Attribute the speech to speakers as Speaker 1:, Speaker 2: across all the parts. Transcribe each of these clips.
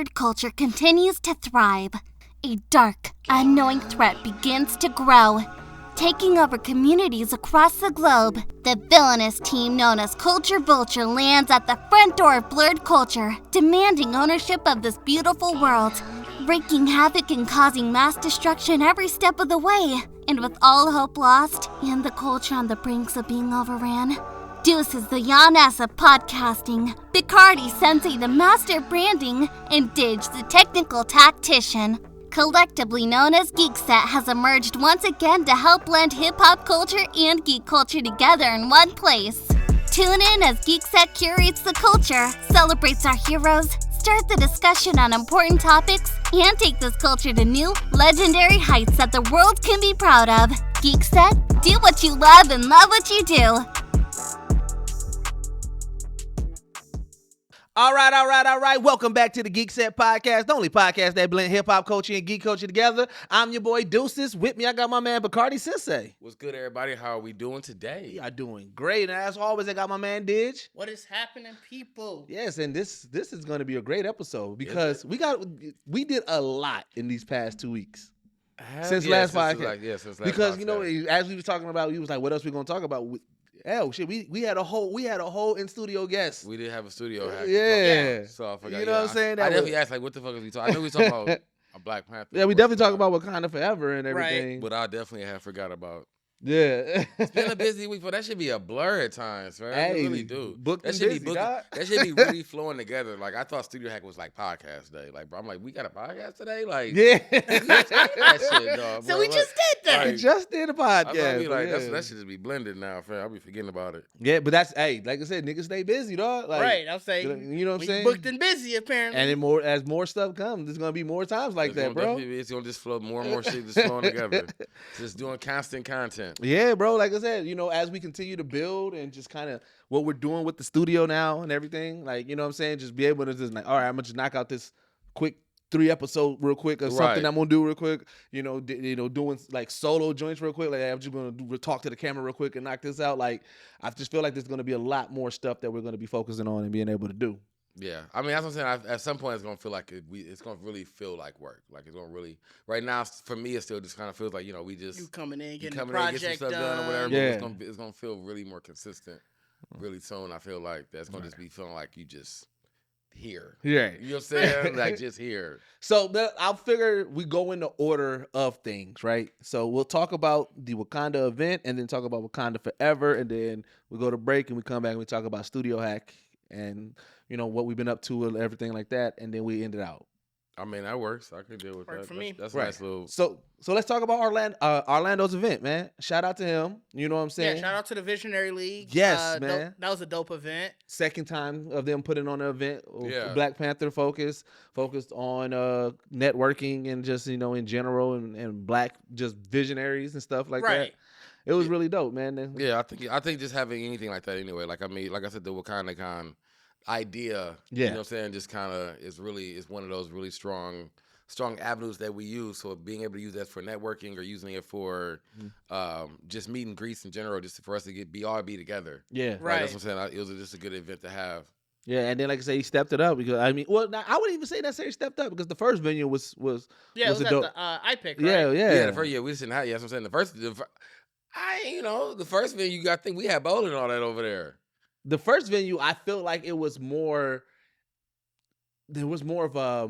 Speaker 1: blurred culture continues to thrive, a dark, unknowing threat begins to grow, taking over communities across the globe. The villainous team known as Culture Vulture lands at the front door of blurred culture, demanding ownership of this beautiful world, wreaking havoc and causing mass destruction every step of the way. And with all hope lost and the culture on the brinks of being overran, Deuce is the Yaness of podcasting, Picardi Sensei the master of branding, and Didge the technical tactician. Collectively known as Geekset has emerged once again to help blend hip-hop culture and geek culture together in one place. Tune in as Geekset curates the culture, celebrates our heroes, start the discussion on important topics, and take this culture to new, legendary heights that the world can be proud of. Geekset, do what you love and love what you do.
Speaker 2: All right. Welcome back to the Geekset Podcast, the only podcast that blend hip-hop culture and geek culture together. I'm your boy Deuces. With me, I got my man Bacardi Sensei.
Speaker 3: What's good, everybody? How are we doing today?
Speaker 2: We are doing great. And as always, I got my man Didge.
Speaker 4: What is happening, people?
Speaker 2: Yes, and this is going to be a great episode because we did a lot in these past 2 weeks. Since last podcast. Because, you know, as we were talking about, we was like, what else we going to talk about? Hell, shit, we had a whole in studio guest.
Speaker 3: We did have a studio hack.
Speaker 2: Yeah.
Speaker 3: So I forgot.
Speaker 2: You know what I'm saying?
Speaker 3: I definitely asked, like, what the fuck is we talking? I know we talking about a Black Panther.
Speaker 2: Yeah, we definitely talk about Wakanda Forever and everything.
Speaker 3: Right. But I definitely have forgot about.
Speaker 2: Yeah.
Speaker 3: It's been a busy week, but that should be a blur at times, man.
Speaker 2: Hey,
Speaker 3: it really do.
Speaker 2: That should
Speaker 3: be really flowing together. Like, I thought Studio Hack was like podcast day. Like, bro, I'm like, we got a podcast today? Like,
Speaker 2: yeah.
Speaker 3: that shit, dog.
Speaker 4: So we just did that.
Speaker 2: We just did a podcast.
Speaker 3: That should just be blended now, fam. I'll be forgetting about it.
Speaker 2: Yeah, but that's, hey, like I said, niggas stay busy, dog. Like,
Speaker 4: right, I'm saying.
Speaker 2: You know what I'm saying?
Speaker 4: Booked and busy, apparently.
Speaker 2: And as more stuff comes, there's going to be more times like that, bro.
Speaker 3: It's going to just flow, more and more shit just flowing together. Just doing constant content.
Speaker 2: Yeah, bro. Like I said, you know, as we continue to build and just kind of what we're doing with the studio now and everything, like, you know what I'm saying? Just be able to just like, all right, I'm going to just knock out this quick 3 episode real quick or something I'm going to do real quick, you know, doing like solo joints real quick. Like, I'm just going to talk to the camera real quick and knock this out. Like, I just feel like there's going to be a lot more stuff that we're going to be focusing on and being able to do.
Speaker 3: Yeah, I mean, that's what I'm saying. At some point, it's gonna feel like it's gonna really feel like work. Like it's gonna really. Right now, for me, it still just kind of feels like, you know, we just
Speaker 4: you coming in, getting
Speaker 3: the
Speaker 4: project
Speaker 3: get some stuff done or whatever.
Speaker 2: Yeah.
Speaker 3: But it's gonna feel really more consistent, really soon. I feel like that's gonna just be feeling like you just here.
Speaker 2: Yeah,
Speaker 3: you know what I'm saying? Like just here.
Speaker 2: So I'll figure we go in the order of things, right? So we'll talk about the Wakanda event and then talk about Wakanda Forever, and then we go to break and we come back and we talk about Studio Hack and, you know, what we've been up to and everything like that, and then we end it out.
Speaker 3: I mean, that works. I can deal with that.
Speaker 4: For me.
Speaker 3: That's
Speaker 2: right.
Speaker 3: A nice little.
Speaker 2: So let's talk about Orlando's event, man. Shout out to him. You know what I'm saying?
Speaker 4: Yeah, shout out to the Visionary League.
Speaker 2: Yes, man.
Speaker 4: That was a dope event.
Speaker 2: Second time of them putting on an event.
Speaker 3: Yeah.
Speaker 2: Black Panther focused on networking and just, you know, in general and black just visionaries and stuff like that. It was really dope, man.
Speaker 3: Yeah, I think just having anything like that anyway. Like, I mean, like I said, the Wakanda Con idea,
Speaker 2: yeah.
Speaker 3: You know what I'm saying, just kind of is one of those really strong avenues that we use. So being able to use that for networking or using it for just meet and greets in general, just for us to be together.
Speaker 2: Yeah.
Speaker 3: Right. That's what I'm saying. It was just a good event to have.
Speaker 2: Yeah, and then like I say, he stepped it up because I mean, well, now, I wouldn't even say necessarily stepped up because the first venue was
Speaker 4: it was
Speaker 2: a
Speaker 4: at
Speaker 2: dope.
Speaker 4: the IPIC, right?
Speaker 2: Yeah.
Speaker 3: The first, we just didn't have. Yeah, that's what I'm saying. The first venue, I think we had bowling and all that over there.
Speaker 2: The first venue, I felt like it was more. There was more of a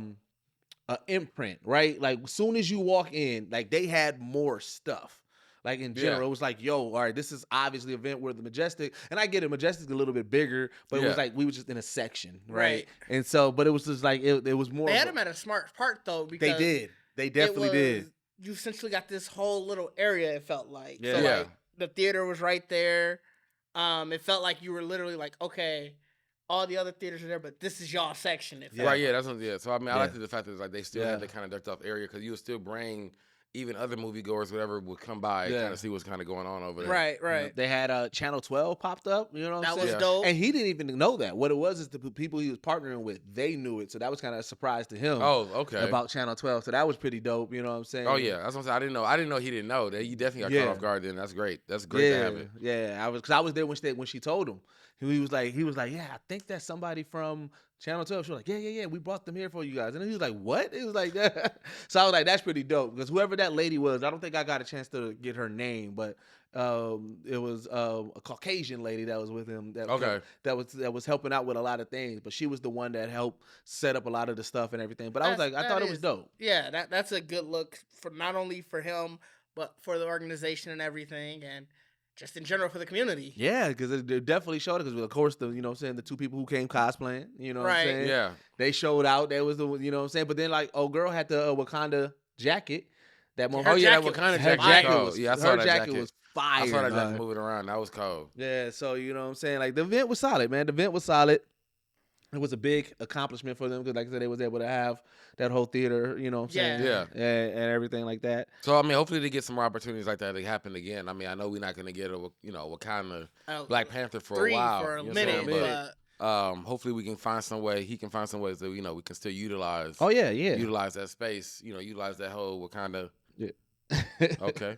Speaker 2: imprint, right? Like as soon as you walk in, like they had more stuff. Like in general, It was like, yo, all right, this is obviously an event where the Majestic, and I get it, Majestic's a little bit bigger, but it was like we were just in a section, right? And so, but it was just like it was more.
Speaker 4: They had them at a smart part though, because
Speaker 2: they definitely did.
Speaker 4: You essentially got this whole little area. It felt like,
Speaker 2: yeah.
Speaker 4: So like the theater was right there. It felt like you were literally like, okay, all the other theaters are there, but this is y'all section.
Speaker 3: Right, yeah, that's what, So I mean, I liked the fact that like they still had the kind of ducked off area because you would still bring even other moviegoers, whatever, would come by and kind of see what's kind of going on over there.
Speaker 4: Right.
Speaker 2: You know, they had Channel 12 popped up, you know what I'm saying?
Speaker 4: That was dope.
Speaker 2: And he didn't even know that. What it was is the people he was partnering with, they knew it. So that was kind of a surprise to him.
Speaker 3: Oh, okay.
Speaker 2: About Channel 12. So that was pretty dope, you know what I'm saying?
Speaker 3: Oh, yeah. That's what I'm saying. I didn't know he didn't know. That you definitely got caught off guard then. That's great. That's great to have it.
Speaker 2: Yeah, because I was there when she told him. He was like, yeah, I think that's somebody from Channel 12. She was like, yeah, we brought them here for you guys. And he was like, what? It was like that. So I was like, that's pretty dope. Because whoever that lady was, I don't think I got a chance to get her name, but it was a Caucasian lady that was with him. That was helping out with a lot of things. But she was the one that helped set up a lot of the stuff and everything. But I was like, I thought it was dope.
Speaker 4: Yeah, that's a good look for not only for him, but for the organization and everything. And just in general for the community.
Speaker 2: Yeah, because it definitely showed it. Because of course, the two people who came cosplaying, what I'm saying?
Speaker 3: Yeah.
Speaker 2: They showed out. That was the, what I'm saying? But then like, girl had the Wakanda jacket. That
Speaker 3: that Wakanda jacket.
Speaker 2: Her jacket
Speaker 3: was, yeah, I saw
Speaker 2: her
Speaker 3: that
Speaker 2: jacket was fire.
Speaker 3: I saw that jacket moving around. That was cold.
Speaker 2: Yeah, so you know what I'm saying? Like the event was solid, man. The event was solid. It was a big accomplishment for them because, like I said, they was able to have that whole theater, you know what I'm saying?
Speaker 3: Yeah.
Speaker 2: And everything like that.
Speaker 3: So, I mean, hopefully they get some more opportunities like that to happen again. I mean, I know we're not going to get Wakanda Black Panther for a while.
Speaker 4: For a minute,
Speaker 3: but hopefully we can find some way, he can find some ways that, we can still utilize.
Speaker 2: Oh, yeah.
Speaker 3: Utilize that space, utilize that whole Wakanda. Yeah. Okay.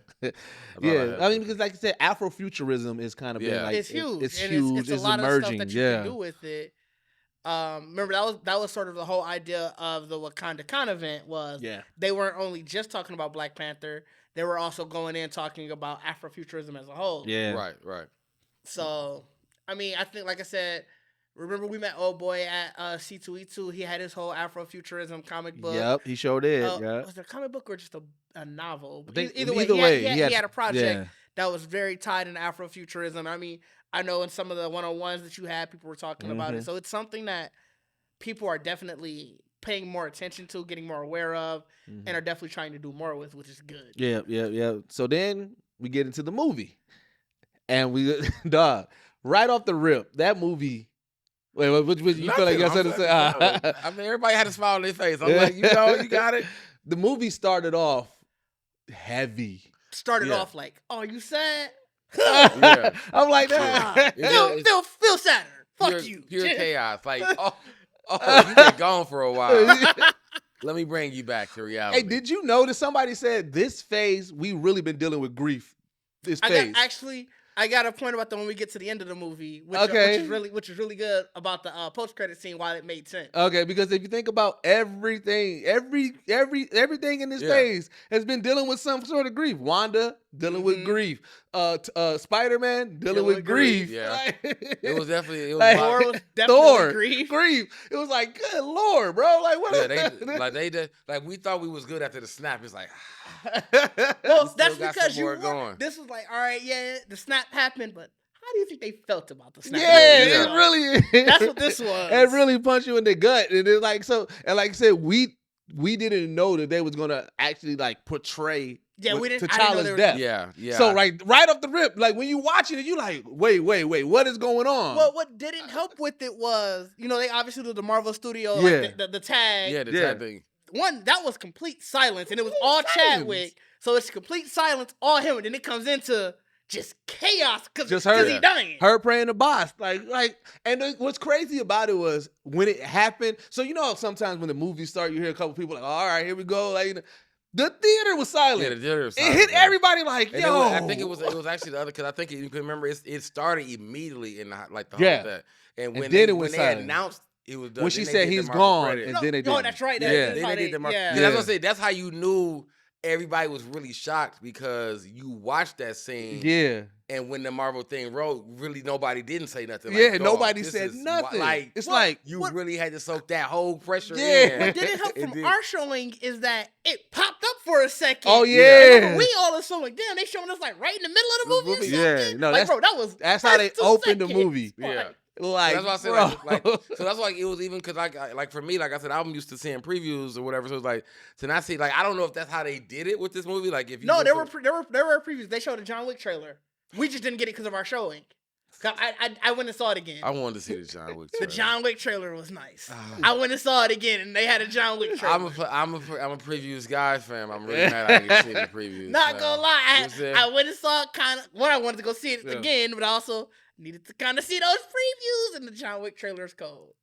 Speaker 2: Yeah, I mean, because like I said, Afrofuturism is kind of been like
Speaker 4: it's huge.
Speaker 2: It's huge.
Speaker 4: It's a lot
Speaker 2: emerging.
Speaker 4: of stuff that you can do with it. Remember that was sort of the whole idea of the Wakanda Con event was they weren't only just talking about Black Panther, they were also going in talking about Afrofuturism as a whole.
Speaker 2: Yeah.
Speaker 3: Right.
Speaker 4: So, I mean, I think, like I said, remember we met old boy at C2E2. He had his whole Afrofuturism comic book.
Speaker 2: Yep, he sure did.
Speaker 4: Was it a comic book or just a novel?
Speaker 2: Either
Speaker 4: way, he had a project that was very tied in Afrofuturism. I mean, I know in some of the one-on-ones that you had, people were talking about it. So it's something that people are definitely paying more attention to, getting more aware of, and are definitely trying to do more with, which is good.
Speaker 2: Yeah. So then we get into the movie. And we, right off the rip, that movie. Wait, what you feel like you got something to say?
Speaker 3: I mean, everybody had a smile on their face. I'm like, you got it.
Speaker 2: The movie started off heavy.
Speaker 4: Started off like, oh, you sad?
Speaker 2: I'm like that.
Speaker 4: Feel sadder. Fuck you.
Speaker 3: Pure chaos. Like, you've been gone for a while. Let me bring you back to reality.
Speaker 2: Hey, did you notice somebody said this phase, we really been dealing with grief this phase?
Speaker 4: I got a point about that when we get to the end of the movie, which is really good about the post-credit scene, why it made sense.
Speaker 2: Okay, because if you think about everything in this phase has been dealing with some sort of grief. Wanda dealing with grief. Spider-Man dealing with grief.
Speaker 3: Yeah. It was definitely
Speaker 4: Thor was definitely
Speaker 2: grief. It was like, good Lord, bro. Like what?
Speaker 3: Yeah, we thought we was good after the snap. It's like
Speaker 4: well, that's because this was like, all right, the snap happened, but how do you think they felt about the snap?
Speaker 2: It really
Speaker 4: that's what this was.
Speaker 2: It really punched you in the gut. And it's like and like I said, we didn't know that they was gonna actually like portray T'Challa's death.
Speaker 3: Yeah.
Speaker 2: So right off the rip, like when you watching it, you like, wait, what is going on?
Speaker 4: Well, what didn't help with it was, they obviously did the Marvel Studio, like the tag.
Speaker 3: Yeah, the tag thing.
Speaker 4: One, that was complete silence, and it was all Chadwick. So it's complete silence, all him, and then it comes into just chaos because he's dying.
Speaker 2: Her praying the boss, and what's crazy about it was when it happened. So sometimes when the movies start, you hear a couple people like, all right, here we go, like. The theater was silent.
Speaker 3: Yeah, the theater was silent.
Speaker 2: It hit everybody like, yo.
Speaker 3: I think it was actually the other, because I think you can remember it started immediately in the whole of that. And when they announced it was done,
Speaker 2: when she said he's gone, and then they did.
Speaker 4: Oh, that's right.
Speaker 3: Then they did the market. Yeah, that's what I say. That's how you knew everybody was really shocked, because you watched that scene.
Speaker 2: Yeah.
Speaker 3: And when the Marvel thing wrote, really nobody didn't say nothing.
Speaker 2: Yeah, nobody said nothing.
Speaker 3: You really had to soak that whole pressure in.
Speaker 4: What didn't help from our showing is that it popped up for a second.
Speaker 2: Oh, yeah.
Speaker 4: We all of a sudden like, damn, they showing us like right in the middle of the movie or something.
Speaker 2: No,
Speaker 4: like,
Speaker 2: that's how they opened the movie.
Speaker 3: Yeah.
Speaker 2: Like,
Speaker 3: so that's why I said, so that's why it was even, because like for me, like I said, I'm used to seeing previews or whatever. So it's like, to not see, like, I don't know if that's how they did it with this movie. Like, if you
Speaker 4: there were previews. They showed the John Wick trailer. We just didn't get it because of our showing. I went and saw it again.
Speaker 3: I wanted to see the John Wick trailer.
Speaker 4: The John Wick trailer was nice. I went and saw it again, and they had a John Wick trailer.
Speaker 3: I'm a previews guy, fam. I'm really mad I didn't see the previews.
Speaker 4: Not gonna lie, I went and saw it kind of. I wanted to go see it again, but I also needed to kind of see those previews, and the John Wick trailer is cold.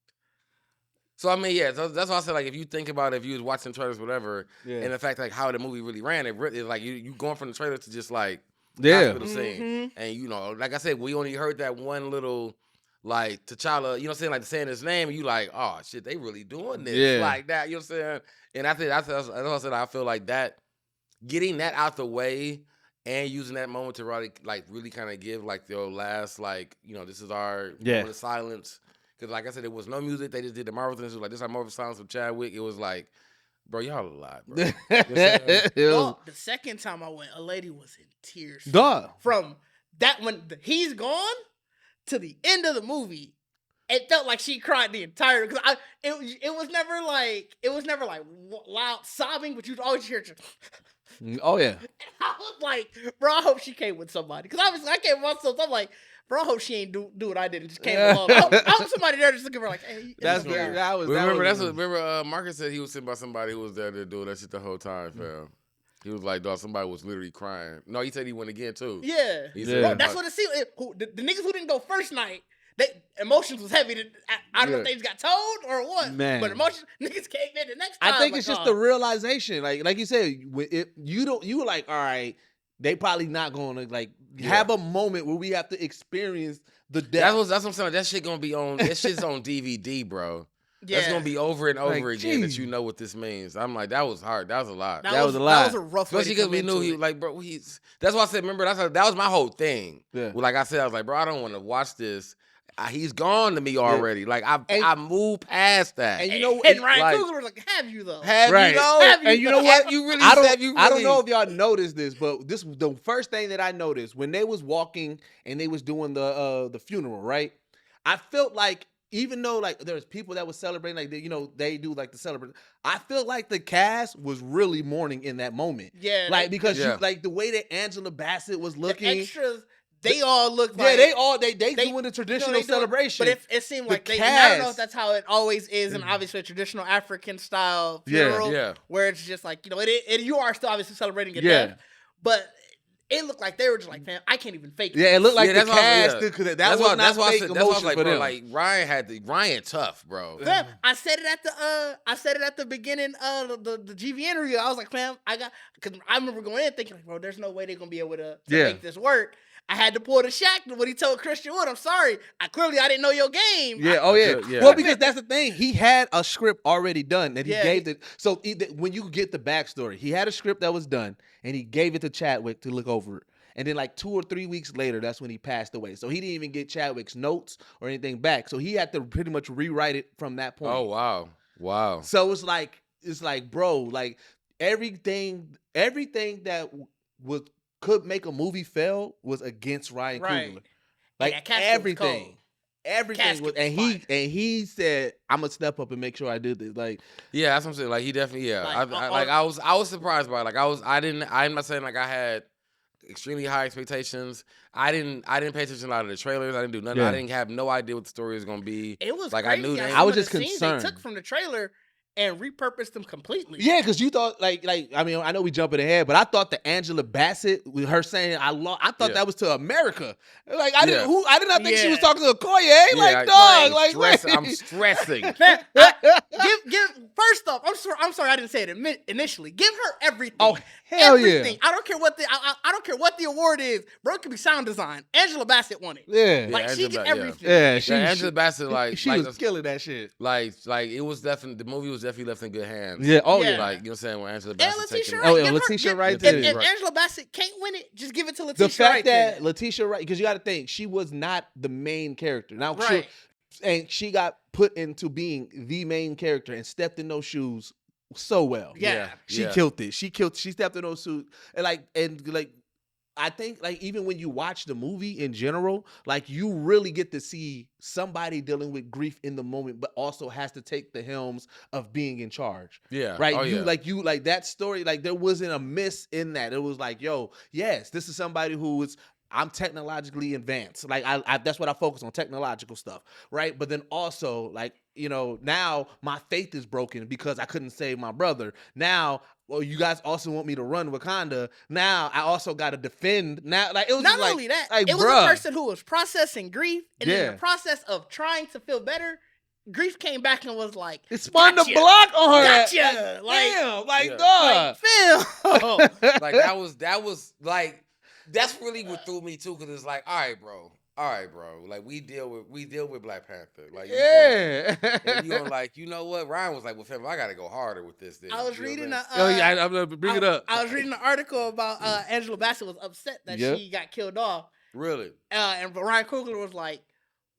Speaker 3: So I mean, so that's why I said, like, if you think about it, if you was watching trailers, whatever, and the fact like how the movie really ran, it really, like you going from the trailer to just like hospital scene, and like I said, we only heard that one little like T'Challa, you know what I'm saying, like saying his name, and you like, oh shit, they really doing this,
Speaker 2: Yeah.
Speaker 3: like that, you know what I'm saying? And I think that's what I said. I feel like that getting that out the way and using that moment to really kind of give like your last this is our moment of silence. Because like I said, it was no music. They just did the Marvel thing. It was like, this is our moment of silence with Chadwick. It was like, bro, y'all a lot, bro. You know what I'm saying?
Speaker 4: The second time I went, a lady was in tears.
Speaker 2: Duh.
Speaker 4: From that when he's gone to the end of the movie, it felt like she cried the entire because it was never like loud sobbing, but you'd always hear.
Speaker 2: Oh yeah.
Speaker 4: And I was like, bro, I hope she came with somebody because obviously I came with myself. I'm like, bro, I hope she ain't do what I did and just came alone. I hope somebody there just looking for like, hey.
Speaker 3: Remember Marcus said he was sitting by somebody who was there to do that shit the whole time, fam. He was like, dog, somebody was literally crying. No, he said he went again too.
Speaker 4: Yeah. Bro, that's what it seemed. The niggas who didn't go first night, emotions was heavy. I don't know if they just got told or what. Man. But niggas came in the next time.
Speaker 2: I think it's just the realization. Like you said, you were like, all right, they probably not gonna have a moment where we have to experience the death.
Speaker 3: That's what I'm saying. That shit gonna be on. That shit's on DVD, bro. Yeah. That's gonna be over and over again. That you know what this means. I'm like, that was hard. That was a lot.
Speaker 4: That was a lot. That was a rough.
Speaker 3: Especially because we knew he bro. That's why I said. Remember, that was my whole thing. Yeah. Well, like I said, I was like, bro, I don't want to watch this. He's gone to me already. Like I moved past that.
Speaker 4: And you know, and Ryan Coogler was like, "Have you though?
Speaker 3: Have you though?
Speaker 4: Have you
Speaker 2: and you know
Speaker 4: what?
Speaker 2: Have you really? I don't know if y'all noticed this, but this was the first thing that I noticed when they was walking and they was doing the funeral. Right, I felt like even though like there was people that was celebrating, like they do like the celebration. I feel like the cast was really mourning in that moment.
Speaker 4: Yeah,
Speaker 2: like because you like the way that Angela Bassett was looking.
Speaker 4: The extras. They all look like
Speaker 2: they doing the traditional celebration.
Speaker 4: But it seemed like and I don't know if that's how it always is, and obviously a traditional African style funeral, where it's just like you are still obviously celebrating a death, but it looked like they were just like, man, I can't even fake it.
Speaker 2: Yeah, it looked like the cast because that's why I was like,
Speaker 3: bro, like Ryan tough, bro.
Speaker 4: Fam, I said it at the beginning of the GV interview. I was like, fam, because I remember going in thinking, like, bro, there's no way they're gonna be able to make this work. I had to pull the Shaq when he told Christian Wood, I'm sorry. I didn't know your game.
Speaker 2: Yeah, Well, because that's the thing. He had a script already done that he gave it. So when you get the backstory, he had a script that was done and he gave it to Chadwick to look over it. And then like 2 or 3 weeks later, that's when he passed away. So he didn't even get Chadwick's notes or anything back. So he had to pretty much rewrite it from that point.
Speaker 3: Oh, wow.
Speaker 2: So it's like, bro, like everything that could make a movie fail was against Ryan Coogler. Like everything was, and he said, "I'm gonna step up and make sure I do this." Like,
Speaker 3: yeah, that's what I'm saying. Like he definitely, I was surprised by it. Like I'm not saying like I had extremely high expectations. I didn't pay attention to a lot of the trailers. I didn't do nothing. Yeah. I didn't have no idea what the story was gonna be.
Speaker 4: It was
Speaker 3: like
Speaker 4: crazy.
Speaker 3: I knew.
Speaker 2: I was just concerned.
Speaker 4: They took from the trailer and repurposed them completely.
Speaker 2: Yeah, because you thought I mean, I know we jumping ahead, but I thought the Angela Bassett with her saying I thought that was to America. Like I did not think she was talking to Okoye. Like dog,
Speaker 3: I'm stressing.
Speaker 4: First off, I'm sorry I didn't say it initially. Give her everything.
Speaker 2: Oh hell
Speaker 4: everything.
Speaker 2: yeah!
Speaker 4: I don't care what the award is, bro. It could be sound design. Angela Bassett won it.
Speaker 2: Yeah,
Speaker 4: she get everything.
Speaker 2: Yeah,
Speaker 3: Angela Bassett
Speaker 2: she was killing that shit.
Speaker 3: Like it was definitely the movie was definitely left in good hands.
Speaker 2: Yeah. Oh
Speaker 3: yeah. Like you know what I'm saying when Angela Bassett.
Speaker 2: Letitia Wright did
Speaker 4: it. If Angela Bassett can't win it, just give it to Letitia Wright.
Speaker 2: The fact that Letitia Wright, because you got to think she was not the main character. Now, and she got put into being the main character and stepped in those shoes so well.
Speaker 4: Yeah.
Speaker 2: She killed it. She stepped in those shoes and I think like even when you watch the movie in general, like you really get to see somebody dealing with grief in the moment, but also has to take the helms of being in charge.
Speaker 3: Yeah.
Speaker 2: Right. You like that story, like there wasn't a miss in that. It was like, yo, yes, this is somebody who is I'm technologically advanced. Like I that's what I focus on, technological stuff. Right. But then also like, now my faith is broken because I couldn't save my brother. Now, well, you guys also want me to run Wakanda. Now I also got to defend. Now, like it was
Speaker 4: not only that, it was a person who was processing grief, and in the process of trying to feel better, grief came back and was like,
Speaker 2: it spun the block on her.
Speaker 4: Gotcha.
Speaker 2: Dog.
Speaker 3: Like that was like that's really what threw me too, because it's like, all right, bro. all right, bro. Like we deal with Black Panther. Like
Speaker 2: Yeah.
Speaker 3: and you don't like, you know what? Ryan was like, well, fam, I gotta go harder with this. Then
Speaker 4: I was
Speaker 3: you know
Speaker 4: reading
Speaker 3: what
Speaker 2: I'm gonna bring it up.
Speaker 4: I was reading an article about Angela Bassett was upset that she got killed off.
Speaker 3: Really?
Speaker 4: And Ryan Coogler was like,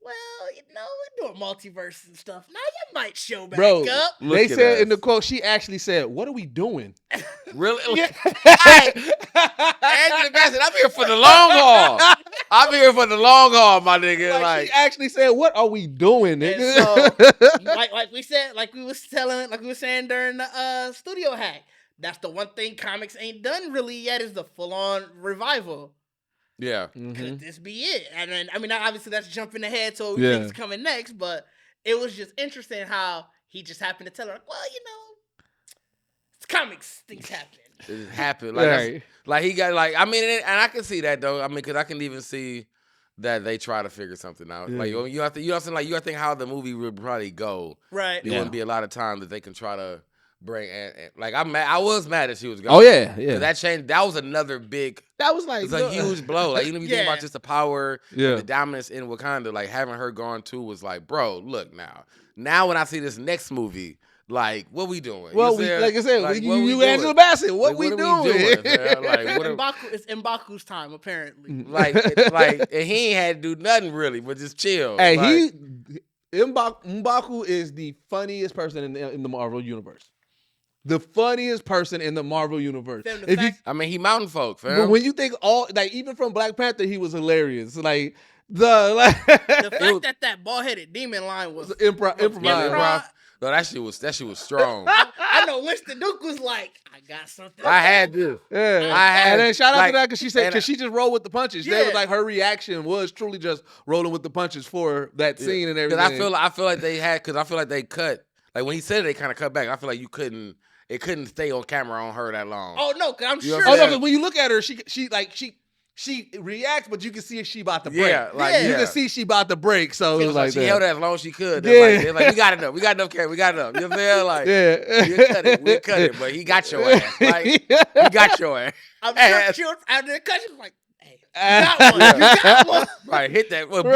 Speaker 4: well, we're doing multiverse and stuff. Now you might show back up.
Speaker 2: They said in the quote, she actually said, "What are we doing?"
Speaker 3: Really? Angela Bassett, I'm here for the long haul. I'm here for the long haul, my nigga. Like
Speaker 2: she actually said, "What are we doing, nigga?"
Speaker 4: So, like we said, like we were saying during the studio hack. That's the one thing comics ain't done really yet is the full on revival.
Speaker 3: Yeah.
Speaker 4: Could this be it? And then, I mean, obviously that's jumping ahead to what we think is coming next, but it was just interesting how he just happened to tell her, well, it's comics, things happen.
Speaker 3: It happened. Like, like he got, like, I mean, and I can see that, though. I mean, because I can even see that they try to figure something out. Like, you have to, like, you have to think how the movie would probably go.
Speaker 4: Right.
Speaker 3: There wouldn't be a lot of time that they can try to bring, like, I was mad that she was gone.
Speaker 2: Oh, yeah.
Speaker 3: That changed. That was another big.
Speaker 2: That was like
Speaker 3: it's a huge blow. Like, even if you think about just the power, the dominance in Wakanda, like having her gone too was like, bro, look now. Now when I see this next movie, like, what we doing?
Speaker 2: Well, like I said, like, you Angela Bassett, what we doing?
Speaker 4: Like, it's M'Baku's time apparently.
Speaker 3: Like, and he ain't had to do nothing really, but just chill.
Speaker 2: Hey,
Speaker 3: like,
Speaker 2: M'Baku is the funniest person in the Marvel universe. The funniest person in the Marvel universe.
Speaker 3: I mean, he mountain folk, fam.
Speaker 2: But when you think even from Black Panther, he was hilarious. Like
Speaker 4: the fact that bald-headed demon line was
Speaker 2: improv.
Speaker 3: No, that shit was strong.
Speaker 4: I know Winston Duke was like, I got something.
Speaker 3: I had to.
Speaker 2: Yeah. And then shout out to that because she just rolled with the punches. Yeah. That was like her reaction was truly just rolling with the punches for that scene and everything.
Speaker 3: Because I feel like they cut. Like when he said it, they kind of cut back. I feel like it couldn't stay on camera on her that long.
Speaker 4: Oh no, because I'm sure.
Speaker 2: Oh no, because when you look at her, she reacts, but you can see if she about to break. You can see she about to break. So it was like
Speaker 3: she held it as long as she could. They're like, we got enough. We got enough camera. We got enough. You know what I'm saying? Like, we cut it. But he got your ass. Like, he got your ass.
Speaker 4: I'm sure she was after the cut. She was like, hey, you got one.
Speaker 3: Right, hit that. Well, boy,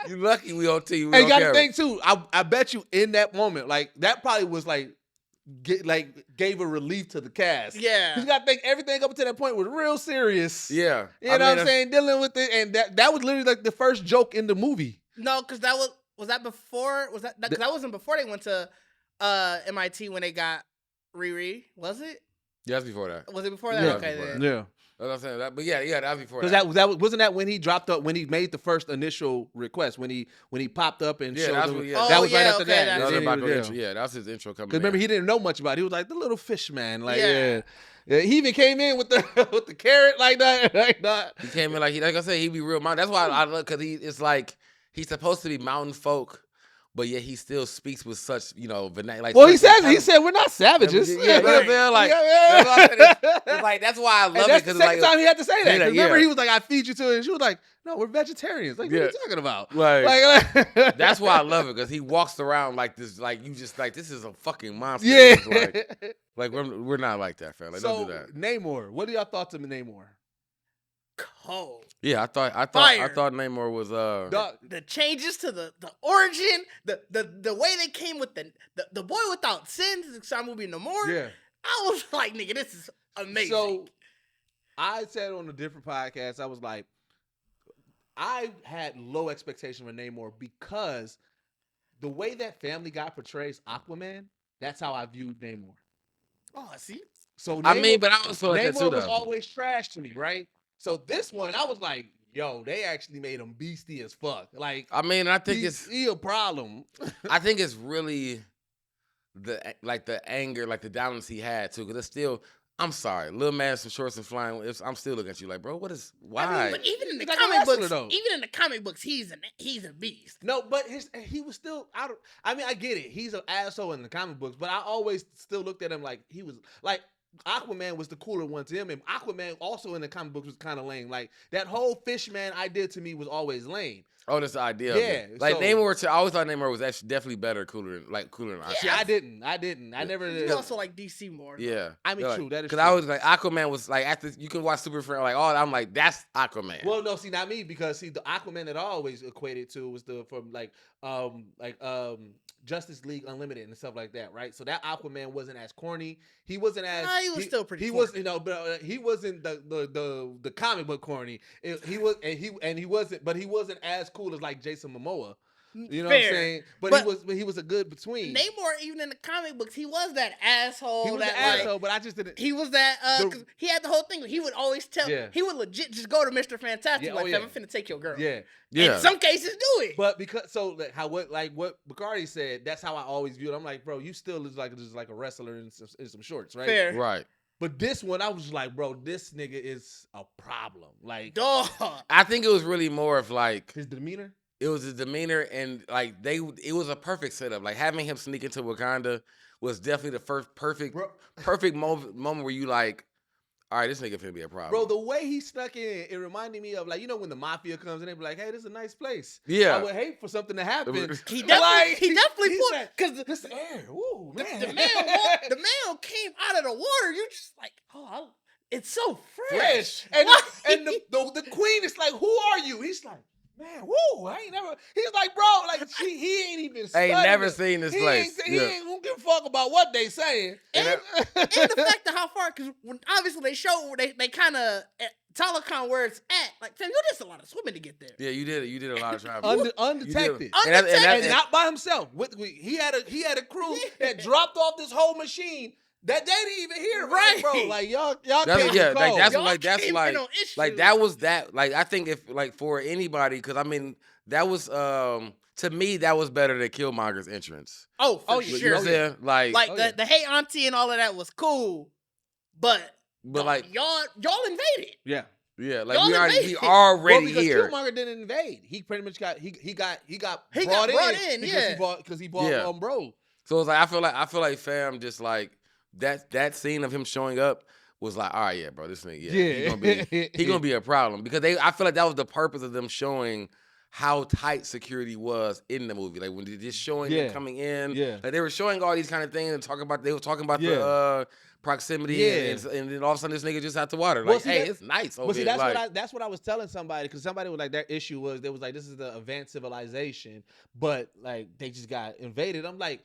Speaker 3: you lucky we on TV.
Speaker 2: And you got to think too. I bet you in that moment, like that probably was like. Gave a relief to the cast.
Speaker 4: Yeah.
Speaker 2: You got to think everything up to that point was real serious.
Speaker 3: Yeah.
Speaker 2: You know what I'm saying? Dealing with it. And that was literally like the first joke in the movie.
Speaker 4: No, because that was that before? Was that wasn't before they went to MIT when they got Riri? Was it?
Speaker 3: Yeah, that's before that.
Speaker 4: Was it before that?
Speaker 3: Yeah,
Speaker 4: okay,
Speaker 3: before
Speaker 4: then.
Speaker 3: that.
Speaker 2: Yeah.
Speaker 3: That's what I'm saying. But yeah, that was before that.
Speaker 2: Because that wasn't that when he dropped up, when he made the first initial request, when he popped up and showed them. That was right after that.
Speaker 3: That was his intro coming.
Speaker 2: Because remember, he didn't know much about it. He was like the little fish man. Like, yeah. He even came in with the carrot like that.
Speaker 3: He came in like I said, he be real mountain. That's why I love, because it's like he's supposed to be mountain folk. But yet he still speaks with such, like.
Speaker 2: Well, he said we're not savages.
Speaker 3: Yeah, right. Like that's why I love it.
Speaker 2: That's the second time he had to say that. Remember, he was like, "I feed you to it," and she was like, "No, we're vegetarians." Like, what are you talking about?
Speaker 3: Like that's why I love it, because he walks around like this, like you just like this is a fucking monster.
Speaker 2: Yeah,
Speaker 3: like we're not like that, fam. Like, don't do that.
Speaker 2: Namor, what are your thoughts on Namor?
Speaker 4: Cold.
Speaker 3: Yeah, I thought Namor was
Speaker 4: the changes to the origin, the way they came with the boy without sins, the movie No More.
Speaker 2: Yeah,
Speaker 4: I was like, nigga, this is amazing.
Speaker 2: So I said on a different podcast, I was like, I had low expectation for Namor because the way that Family Guy portrays Aquaman, that's how I viewed Namor.
Speaker 4: Oh, I see.
Speaker 2: So
Speaker 3: Namor, but I was like that too,
Speaker 2: Namor was always trash to me, right? So this one, I was like, yo, they actually made him beastie as fuck. Like,
Speaker 3: I mean, I think
Speaker 2: it's a problem.
Speaker 3: I think it's really the anger, like the dominance he had too, because it's still. I'm sorry, little man, some shorts and flying. I'm still looking at you like, bro, what is why?
Speaker 4: I mean, but even in the comic books, he's a beast.
Speaker 2: No, but he was still out of. I mean, I get it. He's an asshole in the comic books, but I always still looked at him like he was like. Aquaman was the cooler one to him, and Aquaman also in the comic books was kind of lame. Like that whole fish man idea to me was always lame.
Speaker 3: Oh, that's the idea.
Speaker 2: Yeah,
Speaker 3: like
Speaker 2: so-
Speaker 3: Namor. I always thought Namor was actually definitely better, cooler than Aquaman.
Speaker 2: See, I didn't. I never.
Speaker 4: You also like DC more.
Speaker 3: Yeah,
Speaker 2: I mean,
Speaker 3: like,
Speaker 2: true. That is
Speaker 3: because
Speaker 2: true.
Speaker 3: I was like Aquaman was like after you can watch Super Friend like I'm like that's Aquaman.
Speaker 2: Well, no, see, not me, because see, the Aquaman that I always equated to was from Justice League Unlimited and stuff like that, right? So that Aquaman wasn't as corny. He wasn't as
Speaker 4: he was still pretty.
Speaker 2: He
Speaker 4: corny.
Speaker 2: was, but he wasn't the comic book corny. He wasn't, but he wasn't as cool as like Jason Momoa. You know what I'm saying? But he was a good between.
Speaker 4: Namor, even in the comic books, he was that asshole.
Speaker 2: He was
Speaker 4: that
Speaker 2: an asshole, but I just didn't.
Speaker 4: He was that cause he had the whole thing. He would always tell.
Speaker 2: Yeah.
Speaker 4: He would legit just go to Mr. Fantastic
Speaker 2: Yeah,
Speaker 4: like,
Speaker 2: yeah.
Speaker 4: I'm finna take your girl.
Speaker 2: Yeah.
Speaker 3: Yeah.
Speaker 4: In some cases, do it.
Speaker 2: But because what Bacardi said, that's how I always viewed it. I'm like, bro, you still is just like a wrestler in some shorts, right?
Speaker 4: Fair.
Speaker 3: Right.
Speaker 2: But this one, I was just like, bro, this nigga is a problem. Like,
Speaker 4: Dog.
Speaker 3: I think it was really more of like
Speaker 2: his demeanor.
Speaker 3: it was his demeanor and like it was a perfect setup. Like having him sneak into Wakanda was definitely the first perfect moment where you like, all right, this nigga finna be a problem.
Speaker 2: Bro, the way he snuck in, it reminded me of like, when the mafia comes in, they be like, hey, this is a nice place.
Speaker 3: Yeah.
Speaker 2: I would hate for something to happen.
Speaker 4: He definitely
Speaker 2: he
Speaker 4: put
Speaker 2: said,
Speaker 4: because
Speaker 2: this air, ooh, man.
Speaker 4: the man came out of the water. You just like, it's so fresh.
Speaker 2: And
Speaker 4: Why?
Speaker 2: the queen is like, who are you? He's like, man, woo, I ain't never. He's like, bro, like he ain't even.
Speaker 3: I ain't
Speaker 2: studied
Speaker 3: never
Speaker 2: it.
Speaker 3: seen this
Speaker 2: He
Speaker 3: place.
Speaker 2: He ain't gonna give a fuck about what they saying.
Speaker 4: And the fact of how far, because obviously they show they kind of telecom where it's at. Like, Tim, you did a lot of swimming to get there.
Speaker 3: Yeah, you did a lot of traveling.
Speaker 2: Undetected.
Speaker 3: And
Speaker 2: not by himself. He had a crew that dropped off this whole machine. That they didn't even hear, right, bro? Like y'all can't
Speaker 3: that was that. Like I think if like for anybody, because I mean that was to me that was better than Killmonger's entrance.
Speaker 4: Oh, for
Speaker 3: You know
Speaker 4: sure.
Speaker 3: what I'm saying? Like
Speaker 4: the hey auntie and all of that was cool, but
Speaker 3: like
Speaker 4: y'all invaded.
Speaker 2: Yeah.
Speaker 3: Yeah, like
Speaker 4: Y'all
Speaker 3: we
Speaker 4: invaded.
Speaker 3: already
Speaker 2: because
Speaker 3: here.
Speaker 2: Killmonger didn't invade. He pretty much got brought in because he bought bro.
Speaker 3: So it's like I feel like fam just like that scene of him showing up was like, all right, yeah, bro, this nigga, he gonna be a problem because I feel like that was the purpose of them showing how tight security was in the movie. Like when they just showing him coming in, like they were showing all these kind of things and they were talking about the proximity, and then all of a sudden this nigga just out the water. Like, hey, it's nice over here.
Speaker 2: That's what I was telling somebody, because somebody was like, their issue was they was like, this is the advanced civilization, but like they just got invaded. I'm like,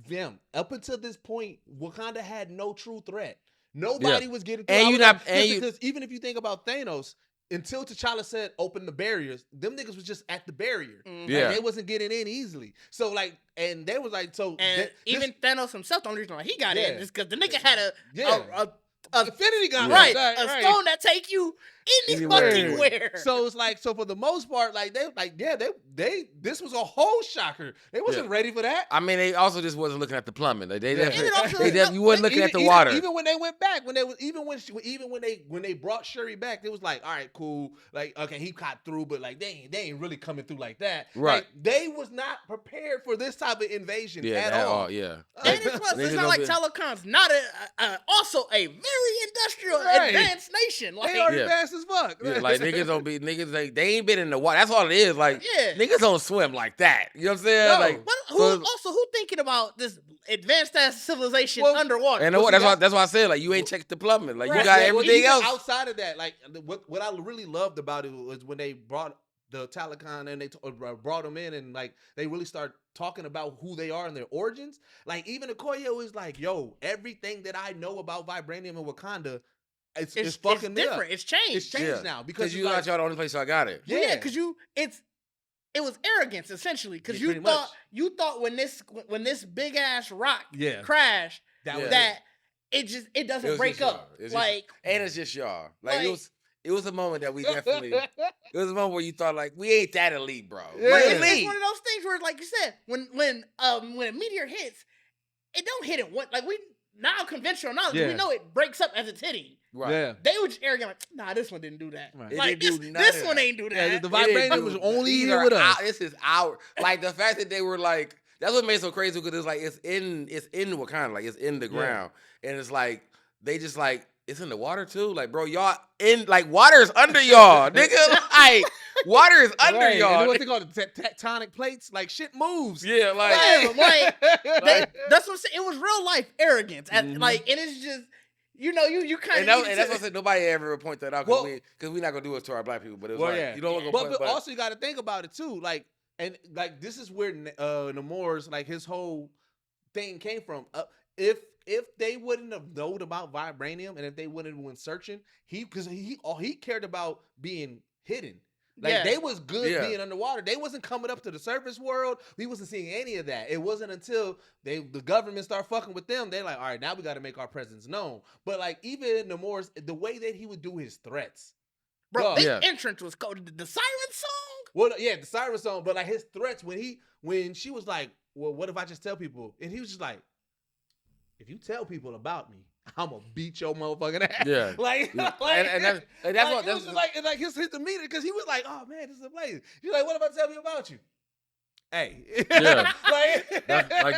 Speaker 2: them up until this point, Wakanda had no true threat. Nobody was getting through. Because even if you think about Thanos, until T'Challa said open the barriers, them niggas was just at the barrier.
Speaker 4: Mm-hmm.
Speaker 2: Like, they wasn't getting in easily. So like, and they was like,
Speaker 4: even Thanos himself, the only reason why he got in is because the nigga had a
Speaker 2: Infinity gun,
Speaker 4: right? A stone that take you anywhere.
Speaker 2: So it's like, so for the most part, like they this was a whole shocker. They wasn't ready for that.
Speaker 3: I mean, they also just wasn't looking at the plumbing. Like you wasn't looking at the water.
Speaker 2: Even when they went back, when they brought Shuri back, they was like, all right, cool. Like, okay, he got through, but like they ain't really coming through like that.
Speaker 3: Right?
Speaker 2: Like, they was not prepared for this type of invasion at all.
Speaker 3: Yeah.
Speaker 4: And it's not like telecom's not also a very industrial advanced nation. Like
Speaker 2: they are advanced as fuck.
Speaker 3: Yeah, like niggas like they ain't been in the water. That's all it is. Like niggas don't swim like that. You know what I'm saying?
Speaker 2: No.
Speaker 3: Like,
Speaker 4: who thinking about this advanced ass civilization underwater?
Speaker 3: And that's why I said like you ain't checked the plumbing. Like you got everything else
Speaker 2: outside of that. Like what I really loved about it was when they brought the Talokan and they brought them in and like they really start talking about who they are and their origins. Like even Okoye is like, yo, everything that I know about vibranium and Wakanda, it's fucking
Speaker 4: different.
Speaker 2: Up.
Speaker 4: It's changed.
Speaker 2: It's changed now because
Speaker 3: you thought y'all the only place I got it.
Speaker 4: Yeah, because it was arrogance essentially. Because you thought when this big ass rock crashed that it doesn't break up.
Speaker 3: And it's just y'all. Like it was a moment that we definitely. It was a moment where you thought like we ain't that elite, bro.
Speaker 2: Yeah.
Speaker 4: Like, it's one of those things where, like you said, when a meteor hits, it don't hit it one. Like we now conventional knowledge, we know it breaks up as it's hitting.
Speaker 3: Right.
Speaker 2: Yeah.
Speaker 4: They were just arrogant, like, nah, this one didn't do that.
Speaker 2: Right.
Speaker 4: Like this one ain't do that.
Speaker 2: Yeah, the vibranium was only here with us.
Speaker 3: This is our like the fact that they were like. That's what made it so crazy because it's like it's in Wakanda, like it's in the ground, and it's like they just like. It's in the water too, like bro, y'all in like water's under y'all, nigga. Like Water is under
Speaker 2: Right.
Speaker 3: y'all.
Speaker 2: And what they call the tectonic plates? Like shit moves.
Speaker 3: Yeah, like
Speaker 4: that's what I'm saying. It was real life arrogance. Like, and it's just, you kind of.
Speaker 3: And that's what I said. Nobody ever would point that out because we're not gonna do it to our black people. But it was you don't want to.
Speaker 2: But also you got to think about it too. Like, and like this is where Nemours, like his whole thing came from. If they wouldn't have known about vibranium and if they wouldn't have went searching, he cared about being hidden. Like they was good being underwater. They wasn't coming up to the surface world. We wasn't seeing any of that. It wasn't until the government start fucking with them. They're like, all right, now we got to make our presence known. But like even Nemours, the way that he would do his threats,
Speaker 4: bro, this entrance was called the siren song.
Speaker 2: Well, yeah, the siren song. But like his threats when she was like, well, what if I just tell people? And he was just like, if you tell people about me, I'm gonna beat your motherfucking ass.
Speaker 3: Yeah,
Speaker 2: that's like his demeanor because he was like, oh man, this is a place. He's like, what if I tell you about you? Hey,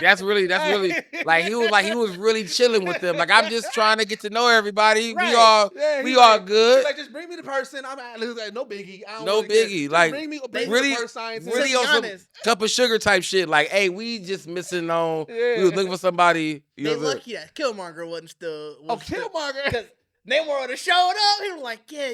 Speaker 3: that's really like he was really chilling with them. Like I'm just trying to get to know everybody. Right. We all good.
Speaker 2: He's like, just bring me the person. I'm like, no biggie.
Speaker 3: No biggie. Like
Speaker 2: bring me
Speaker 3: really,
Speaker 2: the first scientist.
Speaker 3: really on some cup of sugar type shit. Like, hey, we just missing on. We was looking for somebody.
Speaker 4: They lucky that Killmonger wasn't still.
Speaker 2: Killmonger.
Speaker 4: Because Namor would have showed up. He was like, yeah,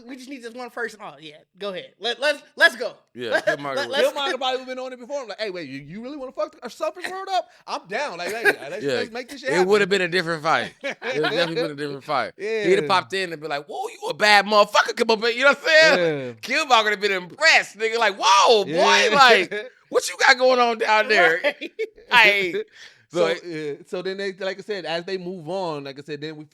Speaker 4: we just need this one person. Oh yeah, go ahead. Let's go.
Speaker 3: Yeah,
Speaker 2: Killmonger probably would have been on it before. I'm like, hey, wait, you really want to fuck the surface world up? I'm down. Like, hey, let's make this shit happen.
Speaker 3: It would have been a different fight. It would definitely been a different fight. Yeah. He'd have popped in and been like, whoa, you a bad motherfucker. Come up, you know what I'm saying? Yeah. Killmonger would have been impressed. Nigga, like, whoa, boy, like, what you got going on down there?
Speaker 4: Right.
Speaker 2: So then they, like I said, as they move on, like I said, then we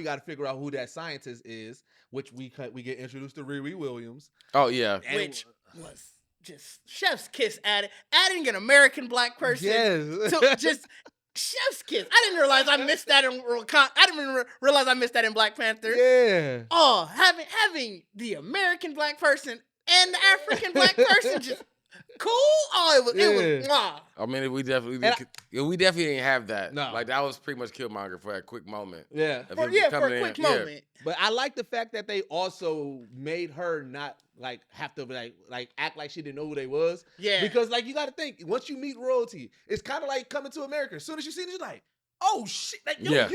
Speaker 2: got to figure out who that scientist is, which we get introduced to Riri Williams.
Speaker 3: Oh yeah,
Speaker 4: which was just chef's kiss adding an American black person.
Speaker 2: Yes.
Speaker 4: To just chef's kiss. I didn't realize I missed that in Wakanda. I didn't even realize I missed that in Black Panther.
Speaker 2: Yeah.
Speaker 4: Oh, having the American black person and the African black person just. Cool. Oh, it was. Wow.
Speaker 3: I mean, we definitely didn't have that. No, like that was pretty much Killmonger for a quick moment.
Speaker 2: Yeah,
Speaker 4: for a quick moment. Yeah.
Speaker 2: But I like the fact that they also made her not like have to like act like she didn't know who they was.
Speaker 4: Yeah,
Speaker 2: because like you got to think once you meet royalty, it's kind of like coming to America. As soon as you see it, you're like, oh shit, like you such and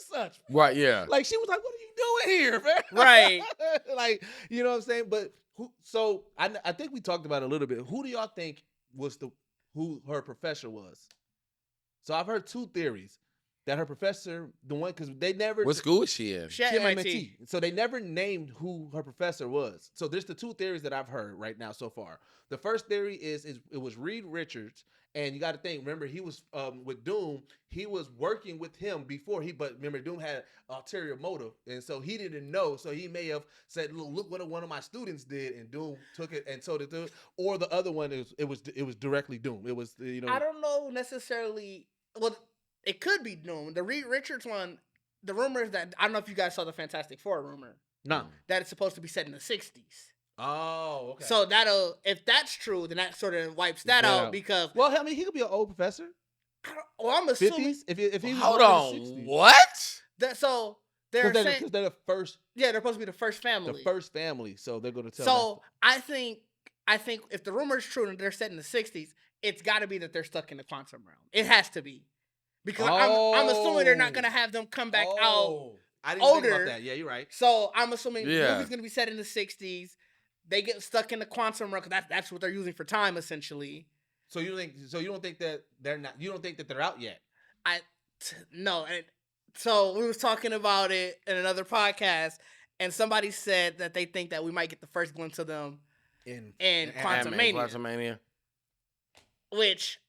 Speaker 2: such.
Speaker 3: Right. Yeah.
Speaker 2: Like she was like, what are you doing here, man?
Speaker 4: Right.
Speaker 2: Like you know what I'm saying, but. So I think we talked about it a little bit. Who do y'all think was who her professor was? So I've heard two theories that her professor, the one because they never.
Speaker 3: What school is she in?
Speaker 4: She at MIT.
Speaker 2: So they never named who her professor was. So there's the two theories that I've heard right now so far. The first theory is it was Reed Richards. And you got to think, remember, he was with Doom. He was working with him before but remember, Doom had ulterior motive. And so he didn't know. So he may have said, look what one of my students did. And Doom took it. And so did Doom. Or the other one, it was directly Doom. It was,
Speaker 4: I don't know necessarily. Well, it could be Doom. The Reed Richards one, the rumor is that, I don't know if you guys saw the Fantastic Four rumor.
Speaker 2: No.
Speaker 4: That it's supposed to be set in the 60s.
Speaker 2: Oh, okay.
Speaker 4: So if that's true, then that sort of wipes that out because.
Speaker 2: Well, I mean, he could be an old professor.
Speaker 4: I'm assuming
Speaker 2: 50s. If he
Speaker 3: hold on, 60s. What?
Speaker 4: So they're saying
Speaker 2: because they're the first.
Speaker 4: Yeah, they're supposed to be the first family.
Speaker 2: The first family, so they're going to tell.
Speaker 4: So I think if the rumor is true and they're set in the 60s, it's got to be that they're stuck in the quantum realm. It has to be because I'm assuming they're not going to have them come back out.
Speaker 2: I didn't think about that. Yeah, you're right.
Speaker 4: So I'm assuming the movie's going to be set in the 60s. They get stuck in the quantum realm because that's what they're using for time, essentially.
Speaker 2: So you don't think that they're not? You don't think that they're out yet?
Speaker 4: No. And so we was talking about it in another podcast, and somebody said that they think that we might get the first glimpse of them in Quantumania. Which,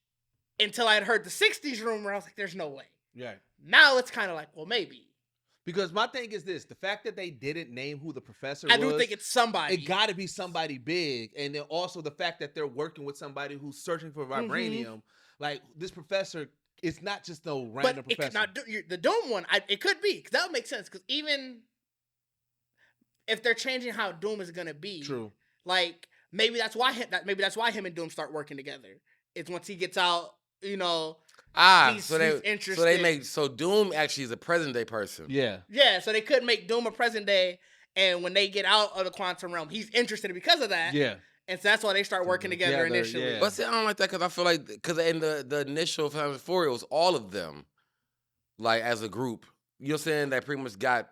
Speaker 4: until I had heard the 60s rumor, I was like, "There's no way."
Speaker 2: Yeah.
Speaker 4: Now it's kind of like, well, maybe.
Speaker 2: Because my thing is this, the fact that they didn't name who the professor was.
Speaker 4: I do think it's somebody.
Speaker 2: It got to be somebody big. And then also the fact that they're working with somebody who's searching for vibranium. Mm-hmm. Like, this professor, it's not just no random professor.
Speaker 4: The Doom one, it could be. Because that would make sense. Because even if they're changing how Doom is going to be.
Speaker 2: True.
Speaker 4: Like, maybe that's why him and Doom start working together. It's once he gets out,
Speaker 3: So Doom actually is a present day person.
Speaker 2: Yeah.
Speaker 4: Yeah, so they could make Doom a present day, And when they get out of the quantum realm, he's interested because of that.
Speaker 2: Yeah.
Speaker 4: And so that's why they start working together initially.
Speaker 2: Yeah.
Speaker 3: But see, I don't like that because I feel like because in the initial Fantastic Four, it was all of them, like as a group. You know what I'm saying? That pretty much got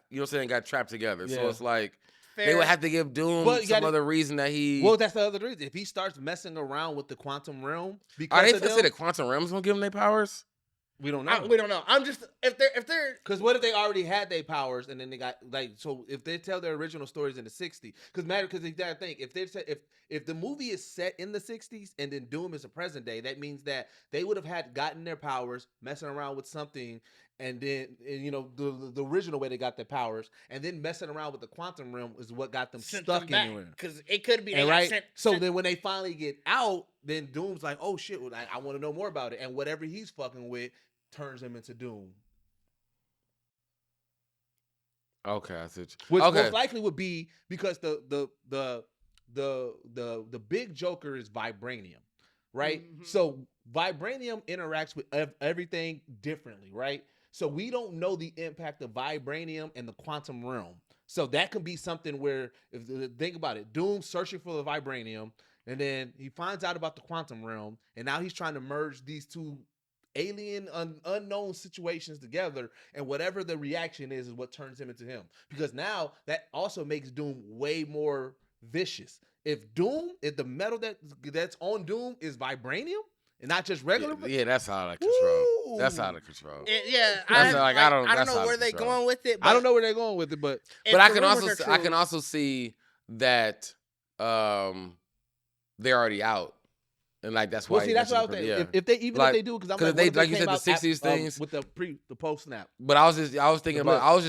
Speaker 3: got trapped together.
Speaker 2: Yeah.
Speaker 3: So it's like
Speaker 4: Fair.
Speaker 3: they would have to give Doom some other reason that he.
Speaker 2: Well, that's the other reason. If he starts messing around with the quantum realm, because
Speaker 3: Are they supposed to say the quantum realm's gonna give them their powers?
Speaker 2: We don't know.
Speaker 4: We don't know. I'm just if they're
Speaker 2: because what if they already had their powers and then they got like so if they tell their original stories in the 60s because you gotta think if the movie is set in the 60s and then Doom is a present day, that means that they would have gotten their powers messing around with something and then the original way they got their powers and then messing around with the quantum realm is what got them stuck anywhere
Speaker 4: because it could be
Speaker 2: then when they finally get out, then Doom's like, oh shit, well, I want to know more about it, and whatever he's fucking with turns him into Doom.
Speaker 3: Okay, I see.
Speaker 2: Which most likely would be because the big Joker is vibranium, right? Mm-hmm. So vibranium interacts with everything differently, right? So we don't know the impact of vibranium and the quantum realm. So that could be something where, think about it, Doom's searching for the vibranium, and then he finds out about the quantum realm, and now he's trying to merge these two alien unknown situations together, and whatever the reaction is what turns him into him, because now that also makes Doom way more vicious. If the metal that's on Doom is vibranium and not just regular,
Speaker 3: that's out of control.
Speaker 2: Ooh.
Speaker 3: That's out of control.
Speaker 4: I don't know where they're going with it.
Speaker 2: I don't know where they're going with it, but
Speaker 3: I can also see that they're already out. And like that's why.
Speaker 2: Well, see, that's what I was thinking. Yeah. If they do, because
Speaker 3: they like you said the 60s things
Speaker 2: with the post snap.
Speaker 3: But I was just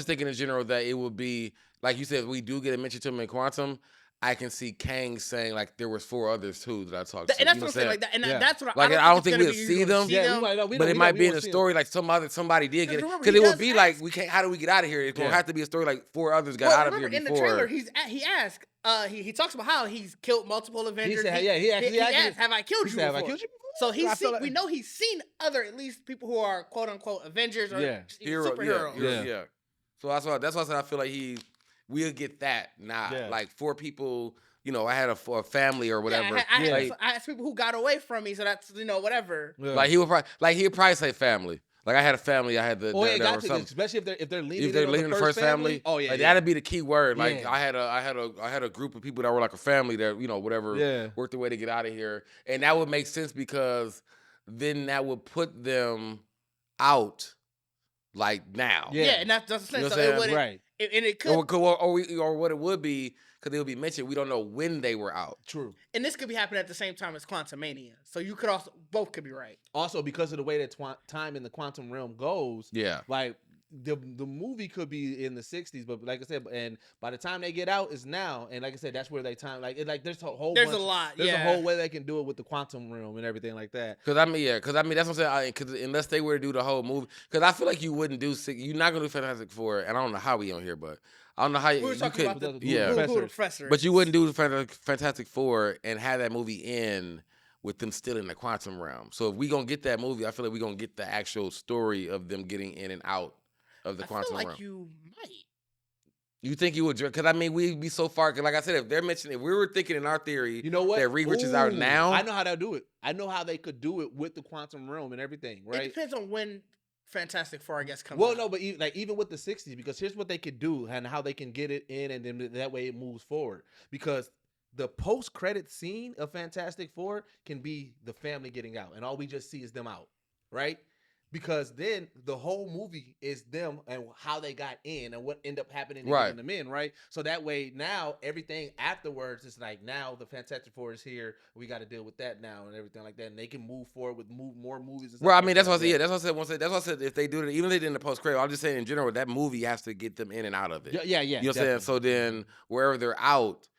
Speaker 3: thinking in general that it would be like you said. We do get a mention to him in Quantum. I can see Kang saying like there was 4 others too that I talked to.
Speaker 4: And that's what I'm saying. Like that, and that's what
Speaker 3: I don't think we'll see them. But it might be in a story like somebody did get it, because it would be like we can't. How do we get out of here? It's gonna have to be a story like 4 others got out of here before.
Speaker 4: In the trailer, he asked. He talks about how he's killed multiple Avengers.
Speaker 2: He
Speaker 4: asked, "Have I killed you before?"
Speaker 2: Have I killed you before?
Speaker 4: So we know he's seen other at least people who are quote unquote Avengers or superheroes.
Speaker 3: Yeah. So that's why I said I feel like we'll get that like 4 people. I had a family or whatever.
Speaker 4: I asked people who got away from me, so that's whatever.
Speaker 3: Yeah. Like he would probably say family. Like I had a family, I had the
Speaker 2: especially if they're leaning
Speaker 3: the first family.
Speaker 2: Oh yeah,
Speaker 3: that'd be the key word. Like I had a group of people that were like a family that worked their way to get out of here, and that would make sense because then that would put them out like now.
Speaker 4: Yeah, and that's the sense. So it wouldn't, right? And it could,
Speaker 3: or what it would be. Because it would be mentioned, we don't know when they were out.
Speaker 2: True.
Speaker 4: And this could be happening at the same time as Quantumania. So you could both could be right.
Speaker 2: Also, because of the way that time in the quantum realm goes, like the movie could be in the 60s, but like I said, and by the time they get out, it's now. And like I said, that's where they time. Like there's a whole.
Speaker 4: There's a lot.
Speaker 2: There's a whole way they can do it with the quantum realm and everything like that.
Speaker 3: Because that's what I'm saying. Because unless they were to do the whole movie, because I feel like you wouldn't do. You're not gonna do Fantastic Four, and I don't know how we on here, but. I don't know how you could,
Speaker 4: about the professor.
Speaker 3: But you wouldn't do Fantastic Four and have that movie end with them still in the quantum realm. So if we gonna get that movie, I feel like we gonna get the actual story of them getting in and out of the quantum realm.
Speaker 4: You might.
Speaker 3: You think you would? Because we'd be so far. Cause like I said, if we were thinking in our theory,
Speaker 2: you know what?
Speaker 3: That Reed Richards out now.
Speaker 2: I know how they'll do it. I know how they could do it with the quantum realm and everything. Right?
Speaker 4: It depends on when Fantastic Four, I guess, comes
Speaker 2: out.
Speaker 4: No,
Speaker 2: but even with the 60s, because here's what they could do and how they can get it in, and then that way it moves forward. Because the post-credit scene of Fantastic Four can be the family getting out, and all we just see is them out, right? Because then the whole movie is them and how they got in and what ended up happening to getting them in, right? So that way now everything afterwards is like, now the Fantastic Four is here. We got to deal with that now and everything like that. And they can move forward with more movies. And
Speaker 3: stuff that's what I said. That's what I said. If they do it, even if they did in the post credit, I'm just saying in general, that movie has to get them in and out of it.
Speaker 2: Yeah.
Speaker 3: You know what I'm saying? So then wherever they're out,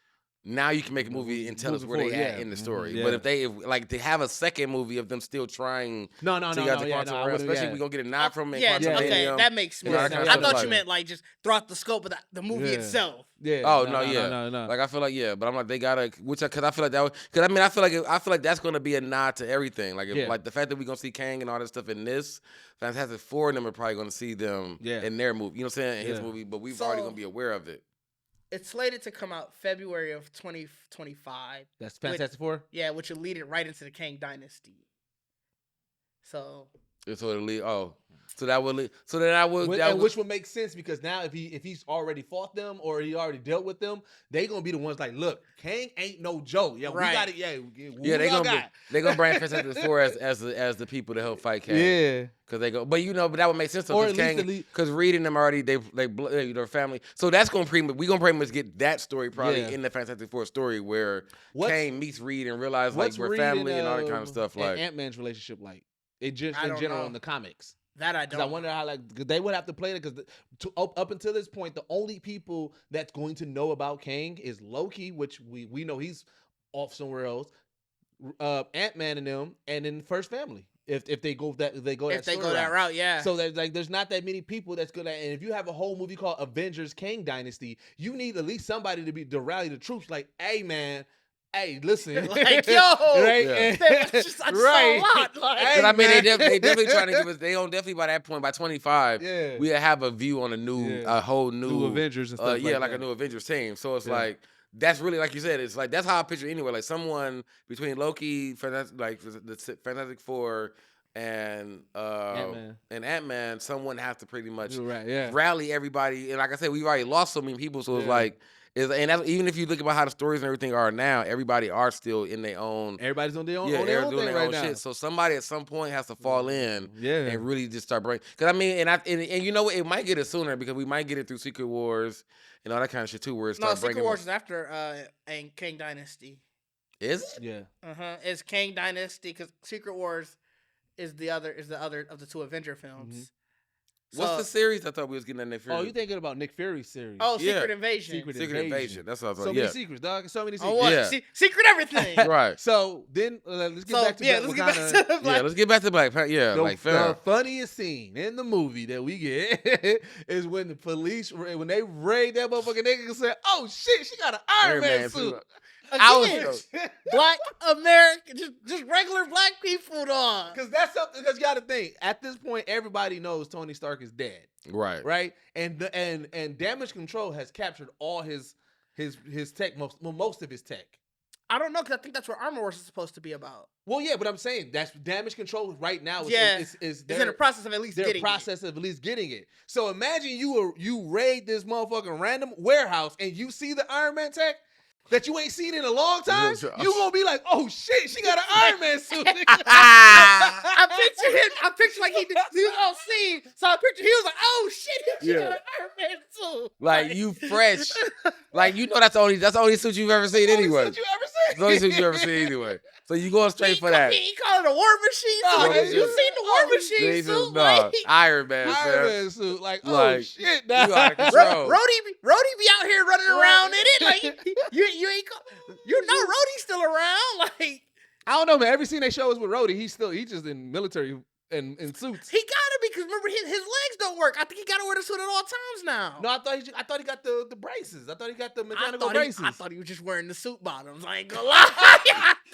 Speaker 3: now you can make a movie and tell us where they at in the story. Mm-hmm. But if they have a second movie of them still trying to get the quantum realm, especially if we're going to get a nod from it.
Speaker 4: Okay, that makes more sense. I thought you meant like just throughout the scope of the movie itself.
Speaker 2: Yeah.
Speaker 3: Oh no. Like I feel like but I'm like they gotta, because I feel like that. Because I feel like that's going to be a nod to everything. Like like the fact that we're going to see Kang and all that stuff in this Fantastic Four, and them are probably going to see them in their movie. You know what I'm saying? In his movie, but we've already going to be aware of it.
Speaker 4: It's slated to come out February of 2025.
Speaker 2: That's Fantastic Four?
Speaker 4: Yeah, which will lead it right into the Kang Dynasty. So
Speaker 3: it'll lead. Oh, so that would. So then I would.
Speaker 2: Which would make sense because now if he's already fought them or he already dealt with them, they gonna be the ones like, look, Kang ain't no joke. Yeah, we got it. Yeah,
Speaker 3: they gonna bring Fantastic Four as the people to help fight Kang.
Speaker 2: Yeah,
Speaker 3: because they go. But but that would make sense. Or because reading them already, their family. So that's gonna pretty much get that story probably in the Fantastic Four story where Kang meets Reed and realize like we're family and all that kind of stuff. Like
Speaker 2: Ant-Man's relationship, like it just in general in the comics.
Speaker 4: That I don't.
Speaker 2: I wonder how they would have to play it because up until this point, the only people that's going to know about Kang is Loki, which we know he's off somewhere else. Ant-Man and them, and then First Family. If they go that
Speaker 4: route, yeah.
Speaker 2: So there's not that many people that's gonna. And if you have a whole movie called Avengers Kang Dynasty, you need at least somebody to rally the troops. Like, hey man. Hey, listen.
Speaker 4: Like, yo.
Speaker 2: Right?
Speaker 4: Yeah. That's just a lot. Like,
Speaker 3: hey, I mean, they definitely trying to give us, they don't definitely by that point, by 25, we have a view on a whole new
Speaker 2: Avengers and stuff
Speaker 3: like a new Avengers team. So it's like, that's really, like you said, it's like, that's how I picture it anyway. Like someone between Loki, the Fantastic Four, and Ant-Man, someone has to pretty much rally everybody. And like I said, we've already lost so many people, so it's like, even if you look about how the stories and everything are now, everybody are still in their own.
Speaker 2: Everybody's on their own, on their own thing right now.
Speaker 3: Shit. So somebody at some point has to fall in and really just start breaking. Because I mean, and you know what? It might get it sooner because we might get it through Secret Wars and all that kind of shit too. Where it starts breaking.
Speaker 4: Secret Wars is after Kang Dynasty.
Speaker 3: Is it?
Speaker 2: Yeah.
Speaker 4: It's Kang Dynasty because Secret Wars is the other of the two Avenger films.
Speaker 2: Mm-hmm.
Speaker 3: What's the series? I thought we was getting that Nick Fury.
Speaker 2: Oh, you thinking about Nick Fury's series?
Speaker 4: Oh, Secret Invasion.
Speaker 2: Secret Invasion.
Speaker 3: That's what I was like.
Speaker 2: So many secrets, dog. So many secrets.
Speaker 4: Oh, what? Secret everything.
Speaker 3: Right.
Speaker 2: So then let's get back to
Speaker 3: let's get back to Black Panther. Yeah,
Speaker 2: the funniest scene in the movie that we get is when the police, when they raid that motherfucking nigga and say, "Oh shit, she got an Iron Man suit."
Speaker 4: Black American, just regular black people, dog.
Speaker 2: Because that's something. Because you got to think. At this point, everybody knows Tony Stark is dead. Right. And Damage Control has captured all his tech, most of his tech.
Speaker 4: I don't know because I think that's what Armor Wars is supposed to be about.
Speaker 2: Well, yeah, but I'm saying that's Damage Control right now.
Speaker 4: Is in the process of at least
Speaker 2: getting it. So imagine you raid this motherfucking random warehouse and you see the Iron Man tech that you ain't seen in a long time, you gonna be like, oh shit, she got an Iron Man suit.
Speaker 4: I picture like he was on scene, so I picture he was like, oh shit, she got an Iron Man suit.
Speaker 3: Like you fresh, like you know that's the only suit you've ever seen anyway.
Speaker 2: Suit you ever seen?
Speaker 3: It's the only suit you ever seen anyway. So you going straight for that?
Speaker 4: He called it a War Machine suit. You seen the War Machine suit?
Speaker 3: No, Iron Man
Speaker 2: suit. Like, oh shit, nah.
Speaker 3: You out of control.
Speaker 4: Rhodey be out here running around in it. Like you ain't. Rhodey's still around. Like
Speaker 2: I don't know, man. Every scene they show us with Rhodey, he's just in military and in suits.
Speaker 4: He gotta be because remember his legs don't work. I think he gotta wear the suit at all times now.
Speaker 2: No, I thought he got the braces. I thought he got the mechanical braces.
Speaker 4: I thought he was just wearing the suit bottoms. I ain't gonna lie.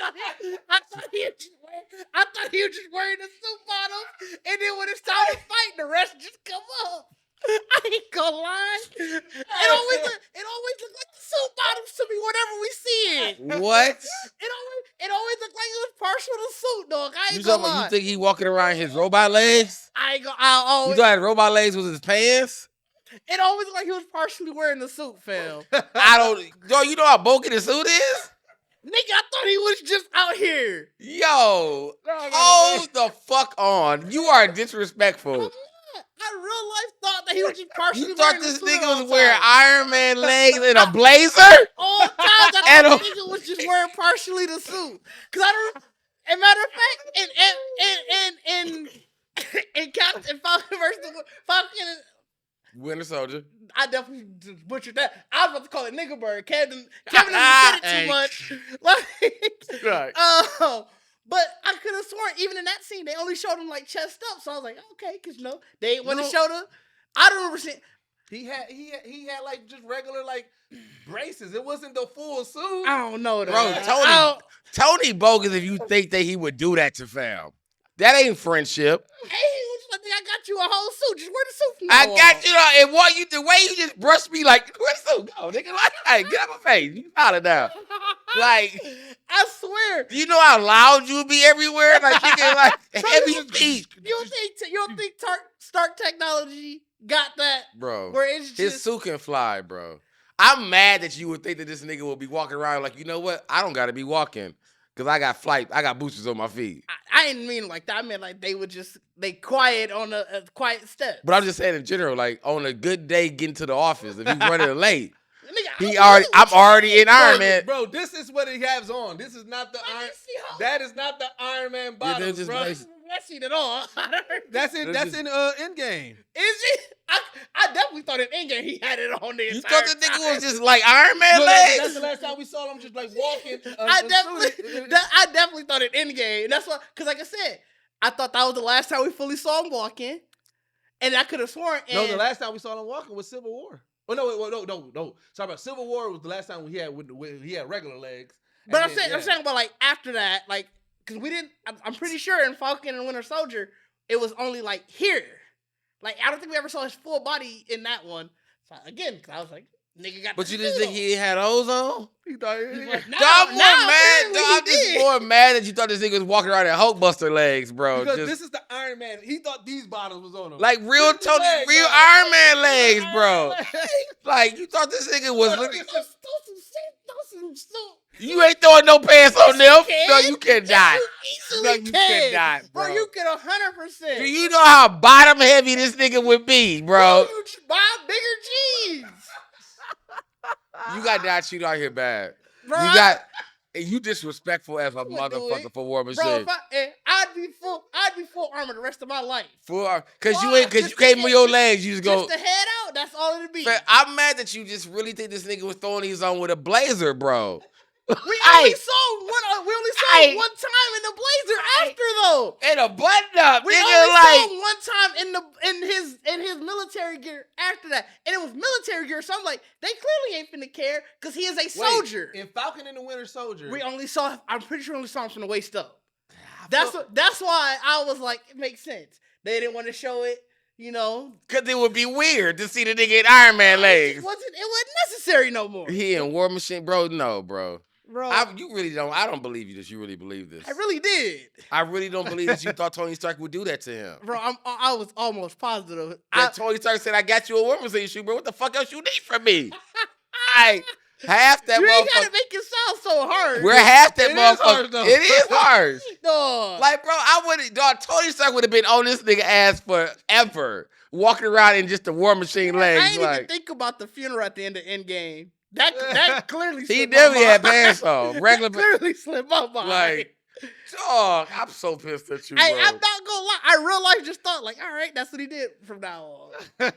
Speaker 4: I thought he was just wearing the suit bottoms, and then when it's time to fight, the rest just come up. I ain't gonna lie. It always looked like the suit bottoms to me whenever we see it.
Speaker 3: What?
Speaker 4: It always looked like it was partial to suit, dog. I ain't gonna lie.
Speaker 3: You think he walking around his robot legs? You thought his robot legs was his pants?
Speaker 4: It always looked like he was partially wearing the suit, fam.
Speaker 3: You know how bulky the suit is?
Speaker 4: Nigga, I thought he was just out here.
Speaker 3: Yo, hold the fuck on. You are disrespectful.
Speaker 4: I in real life thought that he was just partially.
Speaker 3: You thought this nigga was wearing Iron Man legs and a blazer?
Speaker 4: All times I thought this nigga was just wearing partially the suit. Cause I don't. As a matter of fact, in Captain Falcon versus Falcon.
Speaker 3: Winter Soldier.
Speaker 4: I definitely just butchered that. I was about to call it nigga bird. Kevin didn't get it too much. Like, but I could have sworn even in that scene they only showed him like chest up. So I was like, okay, because they ain't want to show the. I don't remember seeing.
Speaker 2: He had like just regular like braces. It wasn't the full suit.
Speaker 4: I don't know that.
Speaker 3: Bro, Tony bogus if you think that he would do that to fam. That ain't friendship.
Speaker 4: Hey, he was like I got you a whole suit. Just wear the suit from
Speaker 3: I
Speaker 4: now
Speaker 3: got
Speaker 4: on.
Speaker 3: you, and what you the way you just brushed me like, where's the suit go, nigga? Like, hey, get out my face. You out of now. Like,
Speaker 4: I swear.
Speaker 3: do you know how loud you would be everywhere? Like, nigga, like heavy feet.
Speaker 4: You don't think Stark Technology got that,
Speaker 3: Bro?
Speaker 4: Where it's just
Speaker 3: His suit can fly, bro. I'm mad that you would think that this nigga will be walking around like, you know what? I don't gotta be walking because I got boosters on my feet.
Speaker 4: I didn't mean like that. I meant like they quiet on a quiet step.
Speaker 3: But I'm just saying in general, like on a good day getting to the office, if he's running late,
Speaker 4: Nigga,
Speaker 3: I'm already in Iron Man.
Speaker 2: Bro, this is what he has on. This is not the Iron. That is not the Iron Man bottom,
Speaker 3: just
Speaker 2: bro.
Speaker 3: nice.
Speaker 4: That's seen it all.
Speaker 2: That's in Endgame.
Speaker 4: Is it? I definitely thought in Endgame he had it on there.
Speaker 3: You thought the nigga was just like Iron Man
Speaker 2: Look,
Speaker 3: legs?
Speaker 2: that's the last time we saw him just like walking.
Speaker 4: I definitely thought in Endgame. That's why, because like I said, I thought that was the last time we fully saw him walking, and I could have sworn.
Speaker 2: No, the last time we saw him walking was Civil War. Oh no. Sorry about Civil War was the last time he had regular legs.
Speaker 4: But I'm saying about like after that, like because we didn't. I'm pretty sure in Falcon and Winter Soldier, it was only like here. Like I don't think we ever saw his full body in that one. So again, because I was like, nigga got.
Speaker 3: But you didn't think he had hose on?
Speaker 2: He thought
Speaker 3: I'm just more mad that you thought this nigga was walking around in Hulkbuster legs, bro.
Speaker 2: Because this is the Iron Man. He thought these bottoms was on him.
Speaker 3: Like real Iron Man legs, bro. Like you thought this nigga was looking. You ain't throwing no pants on them. No, you cannot. No, you cannot, bro.
Speaker 4: Bro, you can 100%.
Speaker 3: Do you know how bottom heavy this nigga would be, bro?
Speaker 4: You buy bigger jeans.
Speaker 3: You got that shit out here bad.
Speaker 4: Bro,
Speaker 3: You disrespectful as a motherfucker for War Machine.
Speaker 4: Bro, I'd be full armor the rest of my life.
Speaker 3: Cause you came with your legs. You just go.
Speaker 4: Just the head out. That's all it'd be.
Speaker 3: I'm mad that you just really think this nigga was throwing these on with a blazer, bro.
Speaker 4: We only saw one time in the blazer after though.
Speaker 3: And a button up.
Speaker 4: We
Speaker 3: nigga,
Speaker 4: only
Speaker 3: like,
Speaker 4: saw one time in his military gear after that, and it was military gear. So I'm like, they clearly ain't finna care because he is a soldier.
Speaker 2: In Falcon and the Winter Soldier,
Speaker 4: I'm pretty sure we only saw him from the waist up. That's why I was like, it makes sense. They didn't want to show it. You know,
Speaker 3: because it would be weird to see the nigga in Iron Man legs.
Speaker 4: It wasn't necessary no more.
Speaker 3: He in War Machine, bro. No, bro.
Speaker 4: Bro,
Speaker 3: you really don't. I don't believe you that you really believe this.
Speaker 4: I really did.
Speaker 3: I really don't believe that you thought Tony Stark would do that to him.
Speaker 4: Bro, I was almost positive.
Speaker 3: Tony Stark said, "I got you a War Machine shoe, bro. What the fuck else you need from me?" Half that.
Speaker 4: You ain't gotta make it sound so hard.
Speaker 3: We're half that motherfucker. It is hard.
Speaker 4: No.
Speaker 3: Like, bro, Tony Stark would have been on this nigga ass forever, walking around in just the War Machine legs.
Speaker 4: I didn't even think about the funeral at the end of Endgame. That clearly
Speaker 3: he
Speaker 4: slipped
Speaker 3: definitely
Speaker 4: my
Speaker 3: had
Speaker 4: mind.
Speaker 3: pants on. Regular
Speaker 4: clearly slipped my mind.
Speaker 3: Like, dog, I'm so pissed at you, bro.
Speaker 4: I'm not gonna lie. I real life just thought like, all right, that's what he did from now on.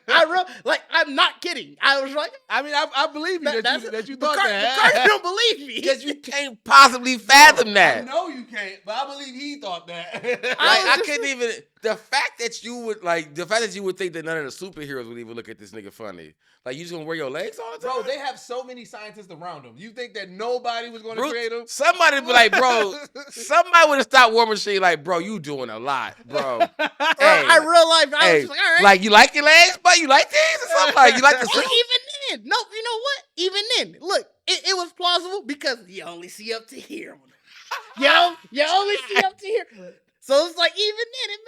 Speaker 4: I'm not kidding. I was like,
Speaker 2: I mean, I believe you that you thought that.
Speaker 4: Carter don't believe me
Speaker 3: because you can't possibly fathom that.
Speaker 2: I know you can't, but I believe he thought that.
Speaker 3: I couldn't even. The fact that you would think that none of the superheroes would even look at this nigga funny. Like, you just gonna wear your legs all the time?
Speaker 2: Bro, they have so many scientists around them. You think that nobody was gonna create them?
Speaker 3: Somebody would be like, bro, somebody would have stopped War Machine like, bro, you doing a lot, bro.
Speaker 4: I real life, I was just like, all right.
Speaker 3: Like, you like your legs, but you like these or something? Like, you like the suit?
Speaker 4: Even then. No, you know what? Even then. Look, it was plausible because you only see up to here. You only see up to here. So it's like, even then, it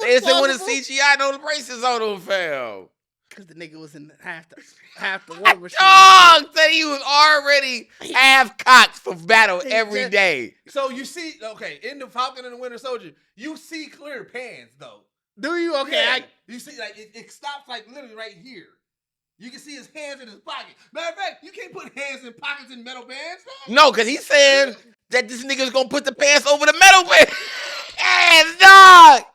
Speaker 4: was plausible.
Speaker 3: When the CGI, no braces on them, fam.
Speaker 4: Because the nigga was in half the War Machine.
Speaker 3: Dog said he was already half cocked for battle every day.
Speaker 2: So you see, in the Falcon and the Winter Soldier, you see clear pants though.
Speaker 4: Do you? Okay.
Speaker 2: Yeah, you see, like it stops like literally right here. You can see his hands in his pocket. Matter of fact, you can't put hands in pockets in metal bands.
Speaker 3: No, because he's saying that this nigga's gonna put the pants over the metal band. Ass,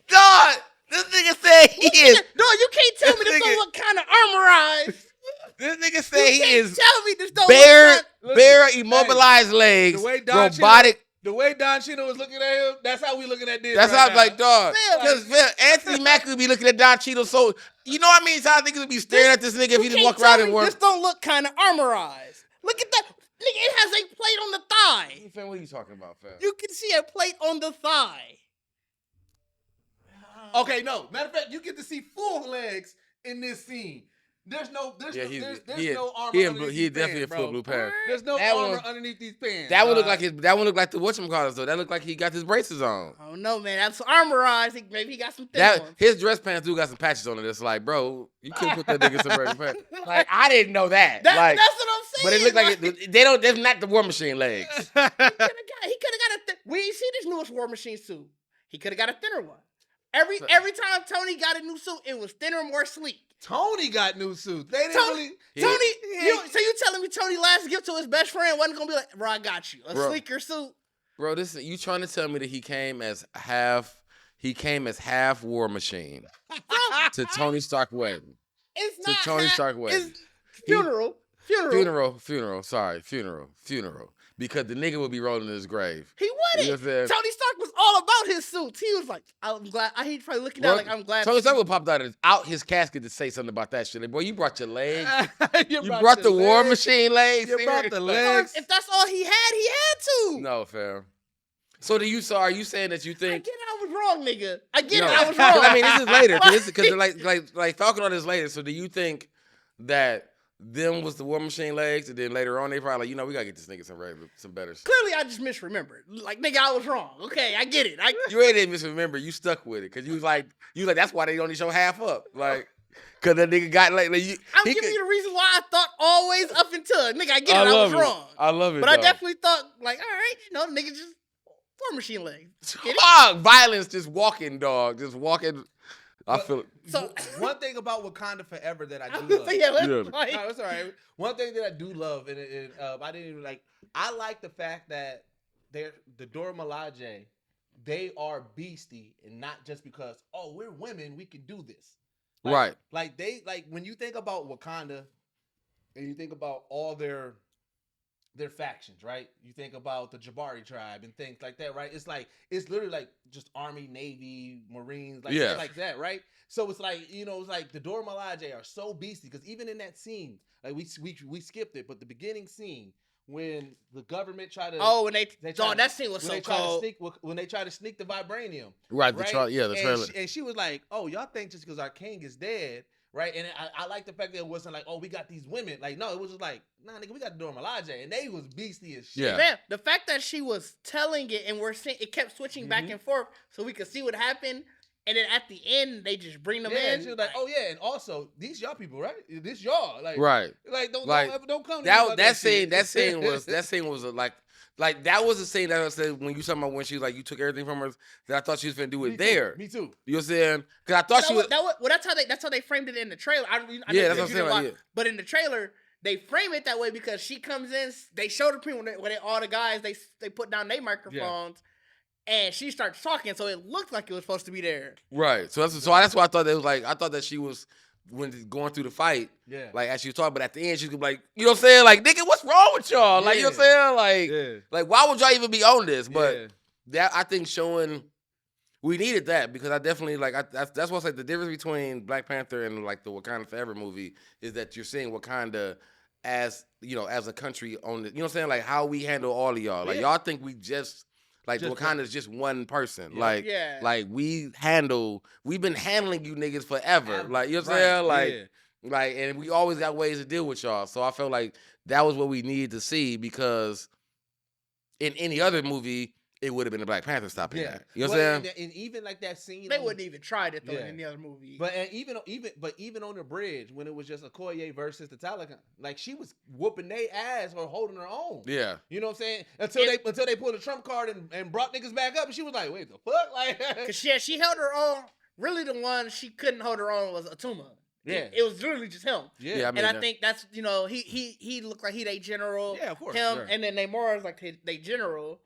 Speaker 3: dog. This nigga said he is.
Speaker 4: No, you can't tell me this don't look kind of armorized.
Speaker 3: This nigga said he is.
Speaker 4: Tell me this don't
Speaker 3: bare immobilized legs, robotic.
Speaker 2: The way Don Cheadle was looking at him, that's how we looking at this.
Speaker 3: That's how I'm like, dog. Because Anthony Mackie would be looking at Don Cheadle. So you know what I mean? So I think niggas would be staring at this nigga if he just walk around and work.
Speaker 4: This don't look kind of armorized. Look at that. Nigga, it has a plate on the thigh.
Speaker 3: Fam, what are you talking about, fam?
Speaker 4: You can see a plate on the thigh.
Speaker 2: Okay, no. Matter of fact, you get to see full legs in this scene. There's no armor underneath
Speaker 3: He
Speaker 2: these
Speaker 3: definitely
Speaker 2: pants,
Speaker 3: a full
Speaker 2: bro.
Speaker 3: blue pants.
Speaker 2: There's no
Speaker 3: That
Speaker 2: armor
Speaker 3: one-
Speaker 2: underneath these pants.
Speaker 3: That one looked like the whatchamacallit though. That looked like he got his braces on.
Speaker 4: I don't know, man. That's armor on. I think maybe he got some thin ones.
Speaker 3: His dress pants do got some patches on it. It's like, bro, you couldn't put that nigga in some braces pants. Like, I didn't know that.
Speaker 4: That's
Speaker 3: Like,
Speaker 4: what I'm saying.
Speaker 3: but it looked like they don't. That's not the War Machine legs.
Speaker 4: He could have got a. We ain't seen this newest War Machine suit. He could have got a thinner one. Every time Tony got a new suit, it was thinner, more sleek.
Speaker 2: Tony got new suits. They didn't
Speaker 4: Tony,
Speaker 2: really.
Speaker 4: so you telling me Tony last gift to his best friend wasn't gonna be like, bro, I got you a sleeker suit.
Speaker 3: Bro, you trying to tell me that he came as half War Machine to Tony Stark wedding?
Speaker 4: It's
Speaker 3: to
Speaker 4: not
Speaker 3: Tony Stark wedding.
Speaker 4: It's funeral.
Speaker 3: Funeral. Because the nigga would be rolling in his grave.
Speaker 4: He wouldn't.
Speaker 3: You know what I'm saying?
Speaker 4: Tony Stark was all about his suits. He was like, I'm glad. He's probably looking down like, I'm glad.
Speaker 3: Tony Stark would pop out his casket to say something about that shit. Like, boy, you brought your legs. you brought the War Machine legs.
Speaker 2: You brought the legs.
Speaker 4: If that's all he had to.
Speaker 3: No, fam. So are you saying that you think?
Speaker 4: I get it, I was wrong, nigga. I get it, I was wrong.
Speaker 3: I mean, this is later. Because like Falcon on this later. So do you think that them was the War Machine legs, and then later on they probably like, we gotta get this nigga some better shit.
Speaker 4: Clearly, I just misremembered. Like, nigga, I was wrong. Okay, I get it.
Speaker 3: You ain't even misremember. You stuck with it because you was like that's why they only show half up. Like, cause that nigga got I'm giving you
Speaker 4: the reason why I thought always up until nigga. I get it. I was wrong.
Speaker 3: I love it.
Speaker 4: But I definitely thought like, all right, nigga, just War Machine legs.
Speaker 3: Violence, just walking, dog, just walking. I feel it.
Speaker 2: So one thing about Wakanda Forever that I do love. No, it's all right. One thing that I do love, and I didn't even like. I like the fact that the Dora Milaje, they are beastie, and not just because we're women, we can do this.
Speaker 3: Right.
Speaker 2: Like when you think about Wakanda, and you think about all their factions, right? You think about the Jabari tribe and things like that, right? It's literally like just Army, Navy, Marines, like that, right? So it's like, it's like the Dora Milaje are so beastie because even in that scene, like we skipped it, but the beginning scene when the government tried to
Speaker 4: that scene was so cold.
Speaker 2: When they try to sneak the vibranium,
Speaker 3: right? The trailer,
Speaker 2: and she was like, y'all think just because our king is dead. Right, and I like the fact that it wasn't like, we got these women. Like, no, it was just like, nah, nigga, we got Dora Milaje, and they was beastie as shit.
Speaker 3: Yeah.
Speaker 4: Man, the fact that she was telling it, and we're seeing it kept switching back and forth, so we could see what happened, and then at the end they just bring them in.
Speaker 2: And she was like, and also these y'all people, right? This y'all, like,
Speaker 3: right?
Speaker 2: Like, don't come.
Speaker 3: That scene was like that was the scene that I said when you talking about when she was like you took everything from her that I thought she was gonna do it there.
Speaker 2: Me too.
Speaker 3: You know what I'm saying? Because I thought she was.
Speaker 4: That's how they framed it in the trailer.
Speaker 3: That's what I'm saying. Like,
Speaker 4: but in the trailer, they frame it that way because she comes in. They show the people when all the guys they put down their microphones, and she starts talking. So it looked like it was supposed to be there.
Speaker 3: Right. So that's why I thought it was like I thought that she was. When going through the fight, like as she was talking, but at the end she's gonna be like, you know what I'm saying? Like, nigga, what's wrong with y'all? Like, you know what I'm saying? Like why would y'all even be on this? But that I think showing we needed that because I definitely that's what's like the difference between Black Panther and like the Wakanda Forever movie is that you're seeing Wakanda as as a country on the, you know what I'm saying? Like how we handle all of y'all. Like y'all think we just Wakanda is just one person. Like we've been handling you niggas forever. Like, you know what I'm saying? Like, and we always got ways to deal with y'all. So I felt like that was what we needed to see because in any other movie, it would have been the Black Panther stopping that. You know what I'm saying?
Speaker 2: And even like that scene,
Speaker 4: they wouldn't even try it though in any other movie.
Speaker 2: But even on the bridge when it was just Okoye versus the Taliban, like she was whooping their ass or holding her own.
Speaker 3: Yeah,
Speaker 2: you know what I'm saying? Until they pulled a trump card and brought niggas back up, and she was like, "Wait, the fuck?" Like,
Speaker 4: because she held her own. Really, the one she couldn't hold her own was Atuma.
Speaker 2: Yeah,
Speaker 4: it was literally just him.
Speaker 3: Yeah, I mean,
Speaker 4: and I think that's he looked like he they general.
Speaker 2: Yeah, of course.
Speaker 4: Him and then Namor is like they general.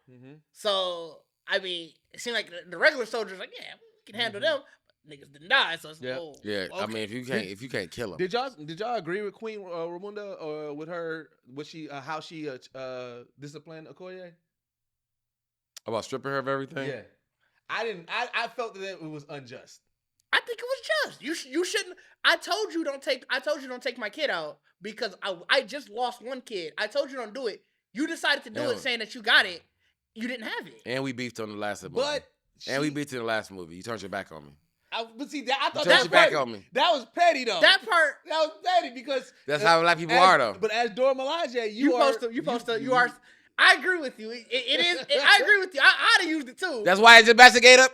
Speaker 4: So. I mean, it seemed like the regular soldiers like, we can handle them. But niggas didn't die, so it's
Speaker 3: okay. I mean, if you can't kill them.
Speaker 2: Did y'all agree with Queen Ramunda or with her? How she disciplined Okoye?
Speaker 3: About stripping her of everything?
Speaker 2: Yeah, I didn't. I felt that it was unjust.
Speaker 4: I think it was just. You shouldn't. I told you don't take my kid out because I just lost one kid. I told you don't do it. You decided to do it, saying that you got it. You didn't have it.
Speaker 3: And we beefed on the last movie. We beefed in the last movie. You turned your back on me.
Speaker 2: But see, I thought
Speaker 3: that
Speaker 2: back
Speaker 3: on me.
Speaker 2: That was petty though.
Speaker 4: That part.
Speaker 2: That was petty because
Speaker 3: that's how black people are though.
Speaker 2: But as Dora Milaje, you
Speaker 4: are. I agree with you. It is. I agree with you. I'd have used it too.
Speaker 3: That's why it's investigator.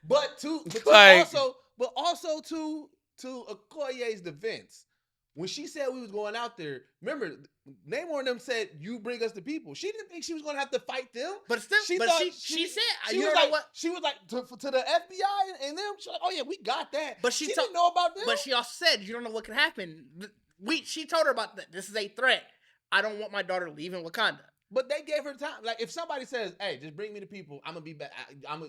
Speaker 2: But also to Okoye's defense, when she said we was going out there, remember, Namor and them said, "You bring us the people." She didn't think she was going to have to fight them.
Speaker 4: But still, she said,
Speaker 2: she was like, what? She was like to the FBI and them. She was like, "Oh yeah, we got that."
Speaker 4: But she
Speaker 2: didn't know about them.
Speaker 4: But she also said, "You don't know what can happen." She told her about that. This is a threat. I don't want my daughter leaving Wakanda.
Speaker 2: But they gave her time. Like if somebody says, "Hey, just bring me the people," I'm gonna be back.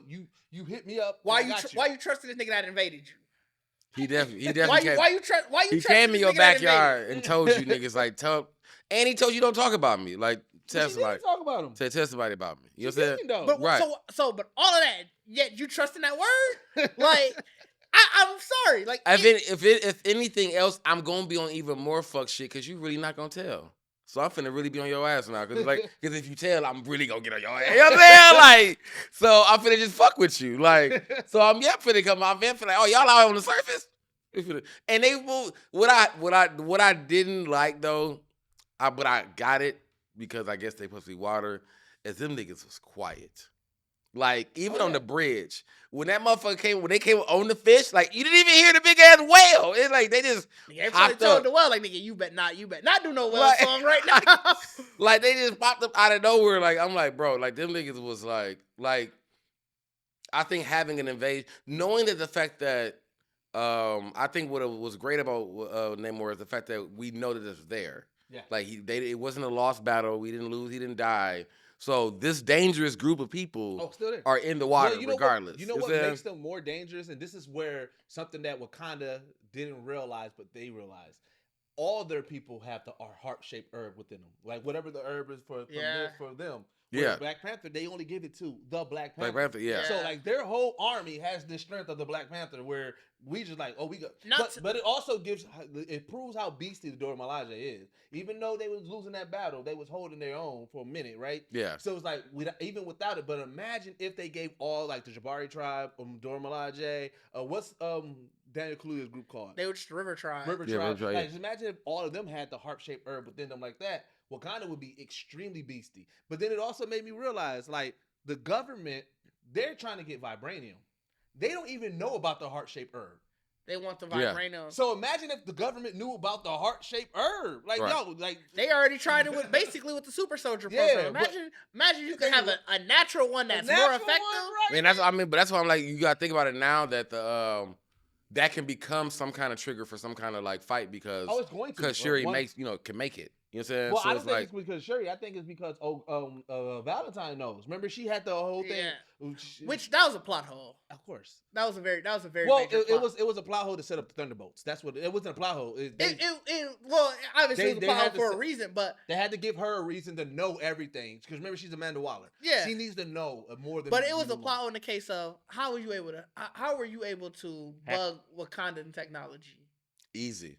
Speaker 2: You hit me up.
Speaker 4: Why you trusting this nigga that invaded you?
Speaker 3: He definitely
Speaker 4: why you
Speaker 3: he came in your backyard and told you niggas like and he told you don't talk about me. Like tell somebody.
Speaker 2: Talk about him.
Speaker 3: Tell somebody about me. You know what I'm saying?
Speaker 4: But, right. But all of that, yet you trusting that word? Like I'm sorry. Like
Speaker 3: if anything else, I'm gonna be on even more fuck shit because you really not gonna tell. So I'm finna really be on your ass now, cause if you tell, I'm really gonna get on your ass. You know what I'm saying? Like, so I'm finna just fuck with you. Like, so I'm finna come out. I'm finna like, oh, y'all out on the surface. And they will. What I didn't like though, but I got it because I guess they supposed to be water. Is them niggas was quiet. Like even on the bridge, when that motherfucker came, when they came on the fish, like you didn't even hear the big ass whale. It's like they just
Speaker 4: everybody told the whale, like nigga, you bet not do no whale song right now.
Speaker 3: Like they just popped up out of nowhere. Like I'm like, bro, like them niggas was like I think having an invasion, knowing that the fact that I think what was great about Namor is the fact that we know that it's there. Yeah, like it wasn't a lost battle. We didn't lose. He didn't die. So this dangerous group of people are in the water regardless.
Speaker 2: You know what makes them more dangerous? And this is where something that Wakanda didn't realize, but they realized. All their people have the heart-shaped herb within them. Like whatever the herb is for them. Yeah. Black Panther, they only give it to the Black Panther.
Speaker 3: Black Panther, yeah.
Speaker 2: So like their whole army has the strength of the Black Panther where we just like, oh, we go. But it also it proves how beastly the Dora Milaje is. Even though they was losing that battle, they was holding their own for a minute, right? Yeah. So it's like, even without it, but imagine if they gave all like the Jabari tribe, Dora Milaje, what's Daniel Kaluuya's group called?
Speaker 4: They were just River Tribe.
Speaker 2: River Tribe. Like, just imagine if all of them had the heart-shaped herb within them like that. Wakanda would be extremely beastie. But then it also made me realize, like, the government, they're trying to get vibranium. They don't even know about the heart-shaped herb.
Speaker 4: They want the vibranium.
Speaker 2: Yeah. So imagine if the government knew about the heart-shaped herb. Like, yo, like...
Speaker 4: They already tried it with the Super Soldier program. Imagine you could have a natural one that's more effective.
Speaker 3: Right? But that's why I'm like, you gotta think about it now that that can become some kind of trigger for some kind of like fight because Shuri can make it. You know what I'm saying?
Speaker 2: Well, I don't think it's because Shuri. I think it's because Valentine knows. Remember, she had the whole thing.
Speaker 4: Yeah. Which that was a plot hole.
Speaker 2: Of course,
Speaker 4: that was a very
Speaker 2: well. It was a plot hole to set up the Thunderbolts. That's what it wasn't a plot hole.
Speaker 4: Well, obviously it was a plot hole for a reason, but
Speaker 2: they had to give her a reason to know everything because remember she's Amanda Waller.
Speaker 4: Yeah,
Speaker 2: she needs to know more than.
Speaker 4: But it was a plot hole in the case of how were you able to bug Wakandan technology? Easily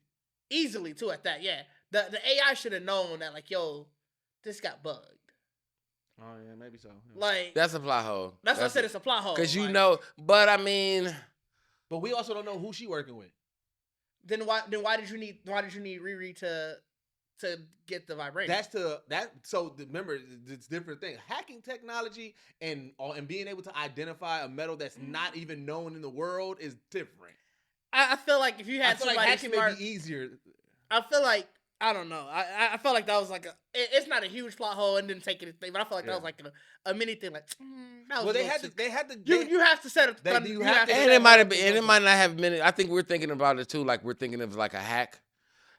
Speaker 4: too at that. Yeah. The AI should have known that, like, yo, this got bugged.
Speaker 2: Oh, yeah, maybe so. Yeah.
Speaker 4: Like
Speaker 3: that's a plot hole.
Speaker 4: That's what I said. It's a plot hole.
Speaker 3: Because but I mean,
Speaker 2: but we also don't know who she working with.
Speaker 4: Then why did you need Riri to get the vibration?
Speaker 2: So remember, it's different thing. Hacking technology and being able to identify a metal that's not even known in the world is different.
Speaker 4: I feel like if you had somebody
Speaker 2: hacking may be easier.
Speaker 4: I feel like. I don't know. I felt like that was like it's not a huge plot hole and didn't take anything, but I felt like that was like a mini thing. Like, that was
Speaker 2: they had to.
Speaker 4: You have to set up.
Speaker 3: And it might have been. And it might not have been. I think we're thinking about it too. Like we're thinking of like a hack.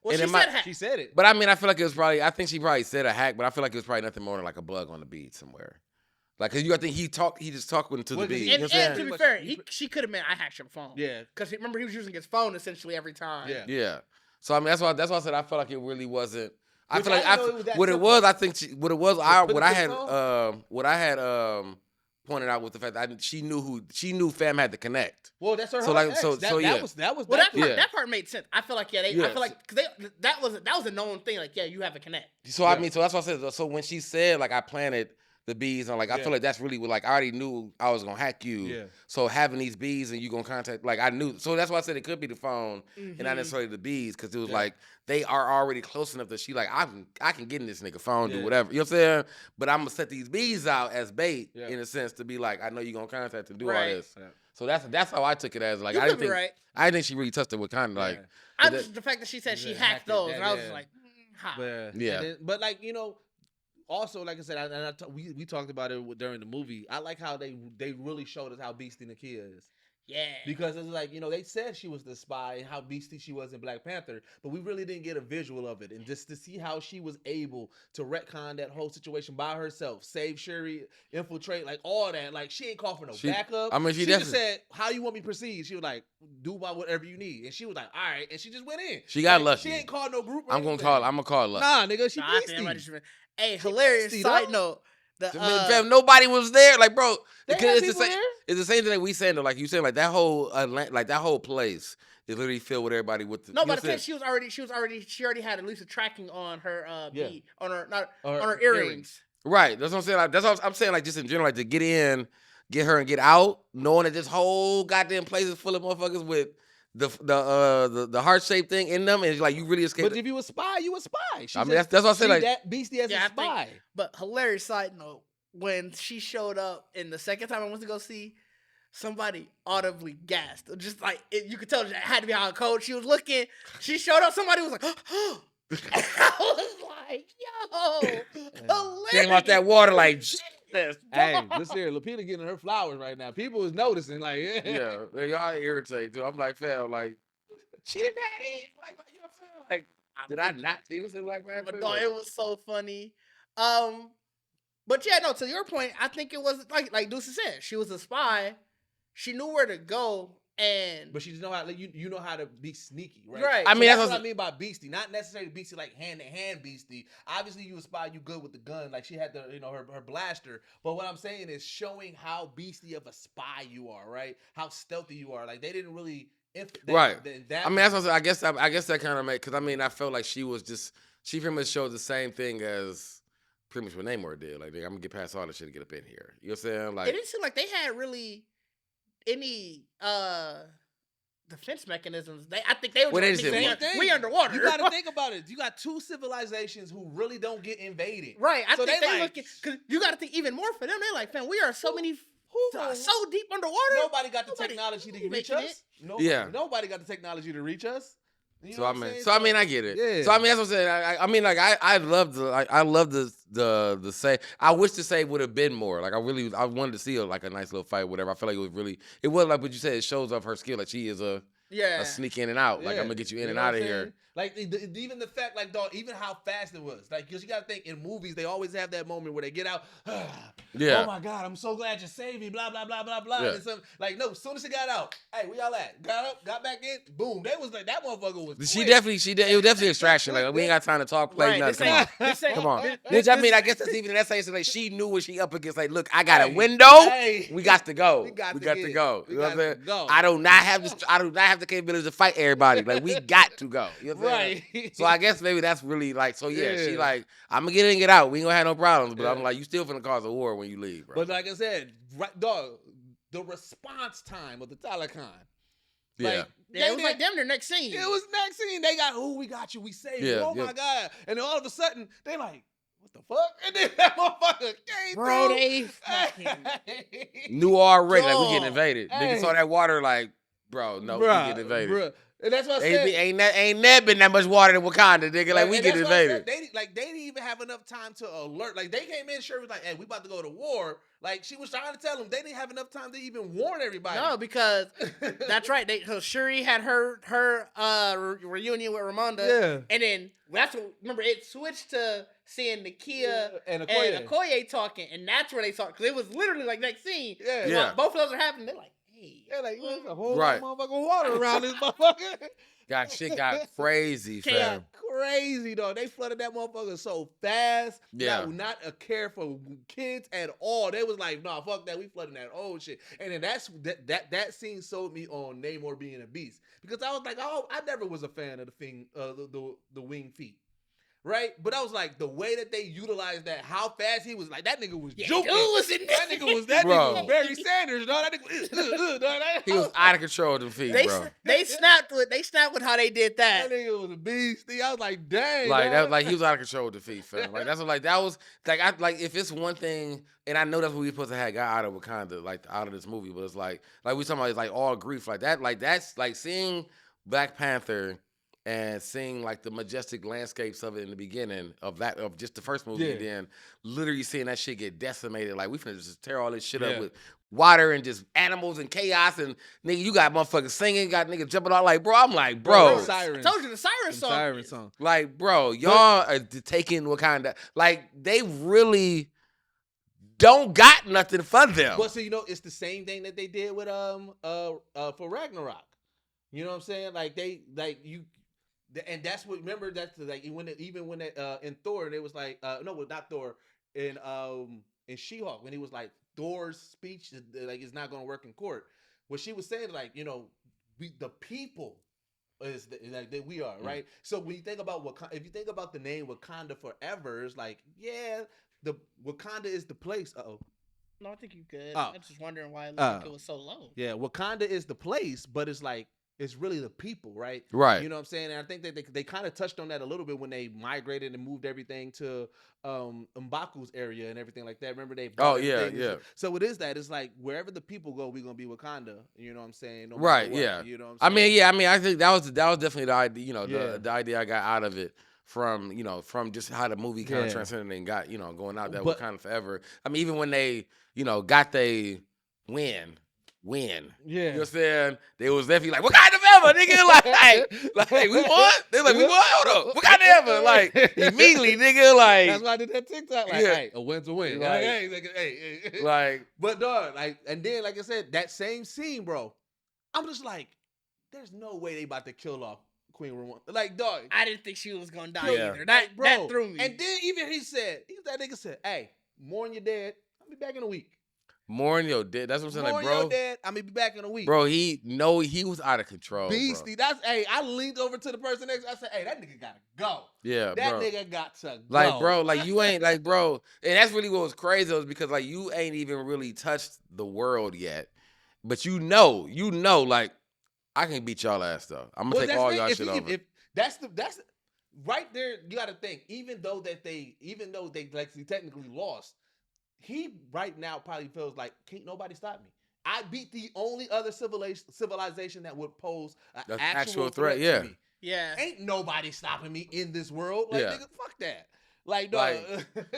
Speaker 4: Well, and
Speaker 2: she said it.
Speaker 3: But I mean, I feel like it was probably. I think she probably said a hack, but I feel like it was probably nothing more than like a bug on the beat somewhere. Like, cause I think he just talked to the beat.
Speaker 4: And to be fair, she could have meant I hacked your phone. Yeah. Because remember he was using his phone essentially every time.
Speaker 3: Yeah. Yeah. So I mean that's why I said I felt like it really wasn't. I feel like what it was. I think what I had pointed out was the fact that she knew Fam had to connect.
Speaker 2: Well, that's her.
Speaker 4: That part made sense. I feel like I feel like that was a known thing. Like you have to connect.
Speaker 3: So I mean, so that's what I said. So when she said like I planted the bees on. Like I feel like that's really what, like I already knew I was gonna hack you.
Speaker 2: Yeah.
Speaker 3: So having these bees and you gonna contact, like I knew. So that's why I said it could be the phone and not necessarily the bees, because it was like they are already close enough that she like I can get in this nigga phone, do whatever. You know what I'm saying? But I'm gonna set these bees out as bait in a sense to be like, I know you're gonna contact and do all this. Yeah. So that's how I took it as. Like I didn't think she really touched it with kind of like.
Speaker 4: The fact that she said she hacked those, and I was like, how?
Speaker 2: But like, you know, also, like I said, we talked about it during the movie. I like how they really showed us how beastie Nakia is.
Speaker 4: Yeah.
Speaker 2: Because it's like, you know, they said she was the spy and how beastie she was in Black Panther, but we really didn't get a visual of it. And just to see how she was able to retcon that whole situation by herself, save Shuri, infiltrate, like all that. Like, she ain't call for no backup. I mean, she just said, how you want me to proceed? She was like, do by whatever you need. And she was like, all right. And she just went in.
Speaker 3: She got lucky.
Speaker 2: She ain't called no group.
Speaker 3: I'm going to call lucky.
Speaker 2: Nah, nigga, she beastie.
Speaker 4: Hey, hilarious side note.
Speaker 3: Nobody was there, like, bro. Because
Speaker 2: it's
Speaker 3: the same thing that we saying though. Like you said, like that whole place is literally filled with everybody with the.
Speaker 4: No, but I think she already had at least a tracking on her bead, on her earrings.
Speaker 3: Right. That's what I'm saying. Like, that's what I'm saying. Like just in general, like to get in, get her and get out, knowing that this whole goddamn place is full of motherfuckers with the heart shaped thing in them, and like you really escaped.
Speaker 2: But if you a spy, you a spy.
Speaker 3: I mean, that's what I said. Like
Speaker 2: that beastie as a spy.
Speaker 4: But hilarious side note: when she showed up, and the second time I went to go see, somebody audibly gasped. Just like you could tell, it had to be how cold she was looking. She showed up. Somebody was like, "Oh." I was like, "Yo, hilarious!"
Speaker 3: Came out that water like.
Speaker 2: Hey, listen here, Lupita getting her flowers right now. People is noticing, like,
Speaker 3: yeah, y'all irritate too. I'm like, fam, like, she didn't have it. Like, you know what I'm saying? Like, did I not see this in Black Panther?
Speaker 4: But no, it was so funny. But yeah, no, to your point, I think it was like Deuce said, she was a spy. She knew where to go. But
Speaker 2: she just know how you know how to be sneaky, right?
Speaker 4: Right.
Speaker 2: I mean, that's what I mean by beastie. Not necessarily beastie like hand to hand beastie. Obviously, you a spy, you good with the gun. Like she had the her blaster. But what I'm saying is showing how beastie of a spy you are, right? How stealthy you are. Like they didn't really
Speaker 3: right. I mean, that's what I guess that kind of made, because I mean I felt like she pretty much showed the same thing as pretty much what Namor did. Like I'm gonna get past all this shit to get up in here. You know what I'm saying? Like
Speaker 4: it didn't seem like they had really any defense mechanisms. I think they were just we underwater.
Speaker 2: You got to think about it. You got two civilizations who really don't get invaded.
Speaker 4: Right. I think they looking, because you got to think even more for them. They're like, man, we are so deep underwater.
Speaker 2: Nobody got the technology to reach us. Nobody got the technology to reach us. You know
Speaker 3: I mean, I get it. Yeah. So I mean, that's what I'm saying. I mean, like I love the save. I wish the save would have been more. Like I wanted to see a nice little fight, whatever. I feel like it was like what you said. It shows off her skill. Like she is a sneak in and out. Like I'm gonna get you in and out of here.
Speaker 2: Like even the fact, like dog, even how fast it was. Like because you gotta think in movies they always have that moment where they get out.
Speaker 3: Yeah.
Speaker 2: Oh my God, I'm so glad you saved me. Blah blah blah blah blah. Yeah. And some, like no, as soon as she got out, hey, where y'all at? Got up, got back in. Boom. They was like that motherfucker was.
Speaker 3: It was definitely extraction. Like we ain't got time to talk. Play nothing. Come on. Which I mean, I guess that's even in that sense. Like she knew what she up against. Like look, I got a window. Hey. We got to go. We got to go. You know what I'm saying? I do not have the capability to fight everybody. Like we got to go. You know what I'm saying? So I guess maybe that's really like, so yeah, she like, I'm gonna get in and get out. We ain't gonna have no problems, but I'm like, you still finna cause a war when you leave, bro.
Speaker 2: But like I said, dog, the response time of the Telecon.
Speaker 3: Like,
Speaker 4: it was like them their next scene.
Speaker 2: It was next scene. They got, we got you. We saved you. Oh my God. And then all of a sudden, they like, what the fuck? And then that motherfucker came
Speaker 4: bro,
Speaker 2: through.
Speaker 4: they fucking
Speaker 3: knew already, like we getting invaded. Niggas saw that water like, bro, no, we getting invaded.
Speaker 2: Bruh. And that's what I said.
Speaker 3: Ain't that been that much water in Wakanda, nigga? Like we get invaded.
Speaker 2: They didn't even have enough time to alert. Like they came in, Shuri was like, "Hey, we about to go to war." Like she was trying to tell them they didn't have enough time to even warn everybody.
Speaker 4: No, because that's right. Shuri had her reunion with Ramonda, and then remember it switched to seeing Nakia and Okoye talking, and that's where they talked, because it was literally like next scene.
Speaker 3: Yeah.
Speaker 4: Both of those are happening. They're like.
Speaker 2: Yeah, like there's a whole lot of motherfucking water around this motherfucker.
Speaker 3: Shit got crazy, fam.
Speaker 2: Crazy, dog. They flooded that motherfucker so fast.
Speaker 3: Yeah.
Speaker 2: Not a care for kids at all. They was like, nah, fuck that. We flooding that old shit. And then that scene sold me on Namor being a beast. Because I was like, I never was a fan of the wing feet. right? But I was like, the way that they utilized that, how fast he was, like, that nigga was
Speaker 4: Yeah,
Speaker 2: juking.
Speaker 4: dude was in
Speaker 2: That nigga was Barry Sanders, dog. That nigga, dog.
Speaker 3: He was out of control with them feet, bro.
Speaker 4: They snapped with how they did that.
Speaker 2: That nigga was a beast. I was like, dang,
Speaker 3: Like
Speaker 2: dog.
Speaker 3: that, he was out of control with the feet, fam. Like that's what, like that was like if it's one thing, and I know that's what we supposed to have got out of Wakanda, like out of this movie, but it's like we talking about, it's like all grief, like that's like seeing Black Panther and seeing like the majestic landscapes of it in the beginning of just the first movie, and then literally seeing that shit get decimated. Like we finna just tear all this shit up with water and just animals and chaos, and nigga, you got motherfuckers singing, got niggas jumping out, like, bro, I'm like, bro.
Speaker 4: I told you the siren song.
Speaker 3: Like, bro, y'all are taking Wakanda. Like, they really don't got nothing for them.
Speaker 2: Well, so it's the same thing that they did with for Ragnarok. You know what I'm saying? Like and that's what, remember, that's like even when in Thor, it was like not Thor, in She-Hulk, when he was like, Thor's speech like is not gonna work in court. What she was saying, like, the people is like that we are, right? So when you think about if you think about the name Wakanda Forever, it's like, the Wakanda is the place.
Speaker 4: No, I think you could.
Speaker 2: Oh.
Speaker 4: I'm just wondering why it looked like it was so low.
Speaker 2: Yeah, Wakanda is the place, but it's like, it's really the people, right?
Speaker 3: Right.
Speaker 2: You know what I'm saying? And I think that they kind of touched on that a little bit when they migrated and moved everything to M'Baku's area and everything like that. Remember they brought everything. So it is that. It's like, wherever the people go, we're going to be Wakanda. You know what I'm saying? No
Speaker 3: right,
Speaker 2: what,
Speaker 3: yeah.
Speaker 2: You know what I'm saying?
Speaker 3: I mean, I think that was definitely the idea, the idea I got out of it. From just how the movie kind of transcended and got, going out there Wakanda Forever. I mean, even when they, got they win. Yeah. You know what I'm saying? They was definitely like, Wakanda Forever, nigga. Like, we won? They're like, we won? Hold up. Wakanda Forever. Like, immediately, nigga, like.
Speaker 2: That's why I did that TikTok. Like, hey, a win's a win.
Speaker 3: Like,
Speaker 2: hey.
Speaker 3: Like.
Speaker 2: But, dog, like, and then, like I said, that same scene, bro, I'm just like, there's no way they about to kill off Queen Rwanda. Like, dog.
Speaker 4: I didn't think she was going to die either. That threw me.
Speaker 2: And then even that nigga said, hey, mourn your dead. I'll be back in a week.
Speaker 3: Mourn your dead. That's what I'm saying, like, bro.
Speaker 2: Mourn your dead. I'm gonna be back in a week.
Speaker 3: Bro, he was out of control.
Speaker 2: Beastie.
Speaker 3: Bro.
Speaker 2: I leaned over to the person next. I said, hey, that nigga gotta go.
Speaker 3: Yeah,
Speaker 2: that
Speaker 3: bro.
Speaker 2: Nigga got to go.
Speaker 3: Like, bro, like you ain't like, bro. And that's really what was crazy, was because like you ain't even really touched the world yet. But like, I can beat y'all ass though. I'm gonna take all y'all shit over.
Speaker 2: If that's right there, you gotta think, even though they like technically lost, he right now probably feels like, can't nobody stop me. I beat the only other civilization that would pose an actual threat to me.
Speaker 4: Yeah.
Speaker 2: Ain't nobody stopping me in this world. Like, nigga, fuck that. Like, no.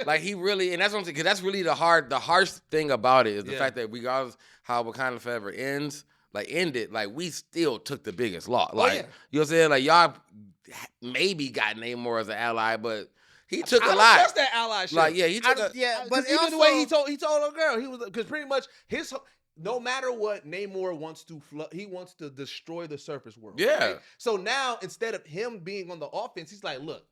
Speaker 3: Like he really, and that's what I'm saying, because that's really the harsh thing about it is the fact that regardless how Wakanda Forever ended, like we still took the biggest loss. Like, you know what I'm saying? Like, y'all maybe got Namor as an ally, but he took a lot.
Speaker 2: I don't trust that ally shit.
Speaker 3: Like, he took
Speaker 2: but even the way he told her girl, he was, because pretty much no matter what, Namor wants to destroy the surface world.
Speaker 3: Yeah.
Speaker 2: Right? So now, instead of him being on the offense, he's like, look,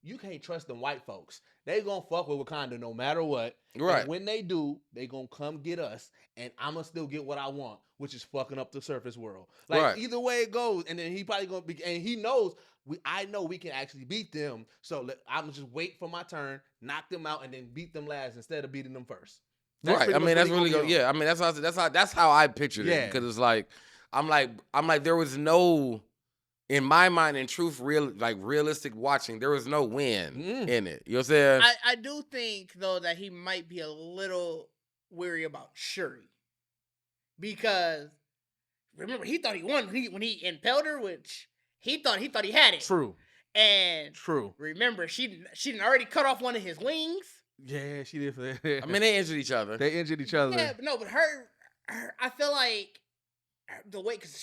Speaker 2: you can't trust them white folks. They gonna fuck with Wakanda no matter what.
Speaker 3: Right.
Speaker 2: And when they do, they gonna come get us, and I'ma still get what I want, which is fucking up the surface world. Like, either way it goes, and then he probably gonna be, and he knows, I know we can actually beat them, so I'm just wait for my turn, knock them out, and then beat them last instead of beating them first.
Speaker 3: Right. I mean, that's really good. Yeah. I mean, that's how I pictured it, because it's like, I'm like, there was no, in my mind, in truth, realistic watching, there was no win in it. You know what I'm saying?
Speaker 4: I do think though that he might be a little weary about Shuri, because remember, he thought he won when he impaled her, which he thought he had it.
Speaker 2: True.
Speaker 4: And
Speaker 2: true.
Speaker 4: Remember, she didn't already cut off one of his wings.
Speaker 2: Yeah, she did.
Speaker 3: I mean, they injured each other.
Speaker 4: Yeah, but her I feel like the way, because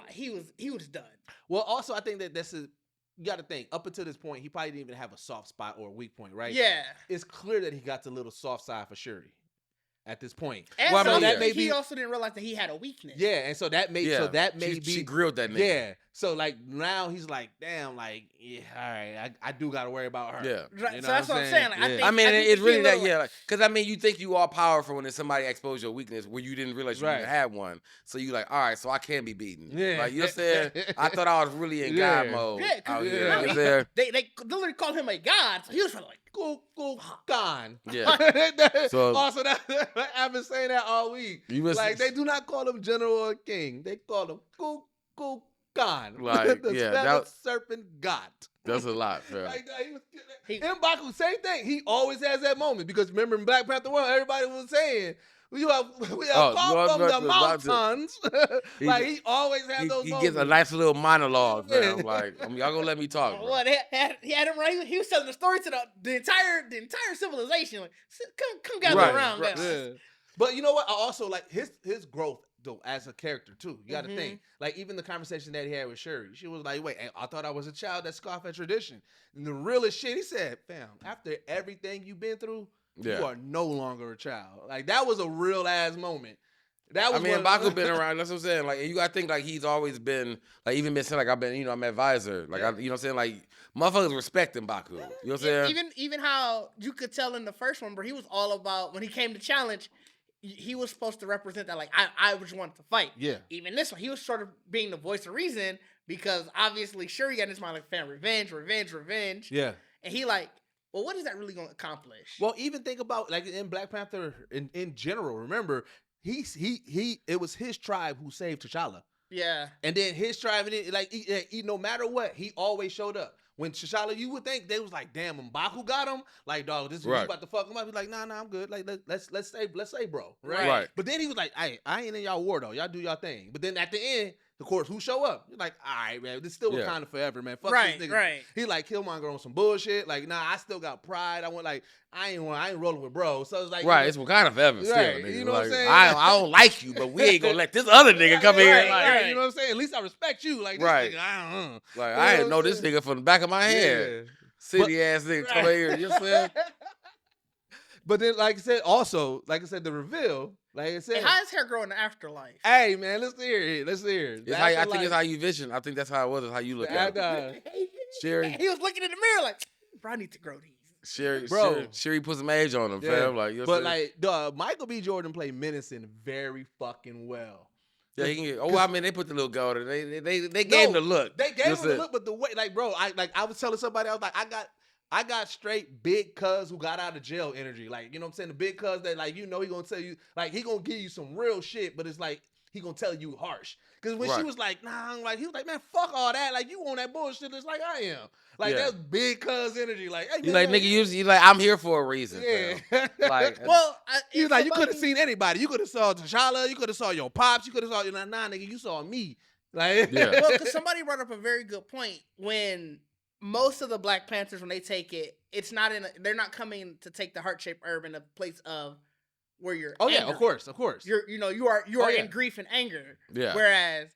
Speaker 4: he was done.
Speaker 2: Well, also I think that you got to think, up until this point, he probably didn't even have a soft spot or a weak point, right?
Speaker 4: Yeah.
Speaker 2: It's clear that he got the little soft side for Shuri at this point.
Speaker 4: And
Speaker 2: well,
Speaker 4: so
Speaker 2: that may
Speaker 4: he also didn't realize that he had a weakness.
Speaker 2: Yeah, and so that may be,
Speaker 3: she grilled that nigga.
Speaker 2: Yeah. So like now he's like, damn, like yeah, all right, I do got to worry about her.
Speaker 3: Yeah.
Speaker 4: Right,
Speaker 2: You
Speaker 4: so
Speaker 2: know
Speaker 4: that's what I'm saying. Like,
Speaker 2: Yeah.
Speaker 3: I mean,
Speaker 4: think
Speaker 3: it's
Speaker 4: he
Speaker 3: really that,
Speaker 4: little,
Speaker 3: yeah. Because, I mean, you think you all powerful when there's somebody exposed your weakness where you didn't realize you even had one. So you like, all right, so I can be beaten.
Speaker 2: Yeah.
Speaker 3: Like, you know what I'm saying? I thought I was really in God mode out here.
Speaker 4: no,
Speaker 3: You know what I'm saying?
Speaker 4: they literally called him a god. So he was like,
Speaker 2: gone.
Speaker 3: Yeah. So
Speaker 2: also, I've been saying that all week. Like they do not call him general or king. They call him gone.
Speaker 3: Like,
Speaker 2: the
Speaker 3: yeah,
Speaker 2: feathered serpent god.
Speaker 3: That's a lot, fam.
Speaker 2: Like, M'Baku, same thing. He always has that moment because remember in Black Panther 1, everybody was saying we have come from the mountains. Like he always has those moments.
Speaker 3: He gets a nice little monologue, fam. Like, y'all gonna let me talk, bro.
Speaker 4: Well, he had him right. He was telling the story to the entire civilization. Like, come gather around, guys.
Speaker 2: Yeah. But you know what? I also like his growth though as a character too. You got to think like even the conversation that he had with Shuri. She was like, "Wait, I thought I was a child that scoffed at tradition." And the realest shit he said, "Fam, after everything you've been through, you are no longer a child." Like that was a real ass moment. That was.
Speaker 3: I mean, M'Baku been around. That's what I'm saying. Like you got to think like he's always been like even been saying like I've been I'm advisor. Like you know what I'm saying like. Motherfuckers respect M'Baku. You know what I'm saying?
Speaker 4: Even how you could tell in the first one where he was all about when he came to challenge, he was supposed to represent that like I just wanted to fight. Yeah. Even this one, he was sort of being the voice of reason because obviously Shuri got in his mind like fan revenge. Yeah. And he like, well, what is that really going to accomplish?
Speaker 2: Well, even think about like in Black Panther in general. Remember, it was his tribe who saved T'Challa. Yeah. And then his tribe, like he, no matter what, he always showed up. When T'Challa, you would think they was like, damn, M'Baku got him. Like, dog, this is about to fuck him up. He's like, nah, I'm good. Like, let's say, bro. Right. But then he was like, I ain't in y'all war though. Y'all do y'all thing. But then at the end, of course, who show up? You're like, all right, man, this still Wakanda forever, man. Fuck this nigga. Right. He like Killmonger on some bullshit. Like, nah, I still got pride. I ain't rolling with bro. So it's like,
Speaker 3: it's Wakanda forever still, nigga.
Speaker 2: You know
Speaker 3: like,
Speaker 2: what I'm saying?
Speaker 3: I don't like you, but we ain't gonna let this other nigga come here.
Speaker 2: Right. You know what I'm saying? At least I respect you. Like this nigga, I don't know.
Speaker 3: Like I didn't know this nigga from the back of my head. City ass nigga come here. You know what I'm saying?
Speaker 2: But then, like I said, the reveal, like I said,
Speaker 4: hey, how does hair grow in the afterlife?
Speaker 2: Hey, man, let's hear it.
Speaker 3: I think it's how you vision. I think that's how it was. It's how you look at it.
Speaker 4: Sherry, he was looking in the mirror like, bro, I need to grow these.
Speaker 3: Sherry put some age on him, fam. Like, you know
Speaker 2: but like, Michael B. Jordan played Menacing very fucking well.
Speaker 3: Yeah, he can get. Oh, I mean, they put the little gold. They gave him the look.
Speaker 2: They gave him the look, but the way, like, bro, I was telling somebody, I was like, I got straight big cuz who got out of jail energy. Like, you know what I'm saying? The big cuz that, like, he gonna tell you, like, he gonna give you some real shit, but it's like, he gonna tell you harsh. Because when she was like, nah, like, he was like, man, fuck all that. Like, you on that bullshit just like I am. Like, that's big cuz energy. Like, hey,
Speaker 3: you like, nigga, you like, I'm here for a reason. Yeah.
Speaker 2: Like, well, he was like, you could have seen anybody. You could have saw T'Challa. You could have saw your pops. You could have saw, nah, nigga, you saw me. Like,
Speaker 4: well, because somebody brought up a very good point when most of the Black Panthers, when they take it, it's not they're not coming to take the heart-shaped herb in a place of where you're angry.
Speaker 2: Yeah, of course.
Speaker 4: You are in grief and anger. Yeah. Whereas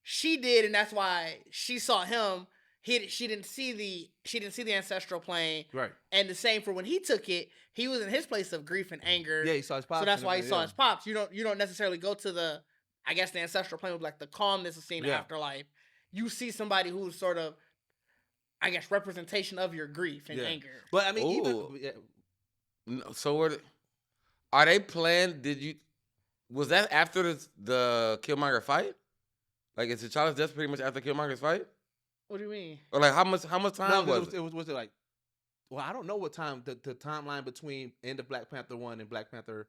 Speaker 4: she did, and that's why she saw him. She didn't see the ancestral plane. Right. And the same for when he took it, he was in his place of grief and anger.
Speaker 2: Yeah, he saw his pops.
Speaker 4: So that's why he saw his pops. You don't necessarily go to the ancestral plane with like the calmness of seeing the afterlife. You see somebody who's sort of, I guess, representation of your grief and anger.
Speaker 2: But I mean,
Speaker 3: so are they planned? Was that after the Killmonger fight? Like, is T'Challa's death pretty much after Killmonger's fight?
Speaker 4: What do you mean?
Speaker 3: Or like how much time was it?
Speaker 2: Was it like? Well, I don't know what time the timeline between end of Black Panther 1 and Black Panther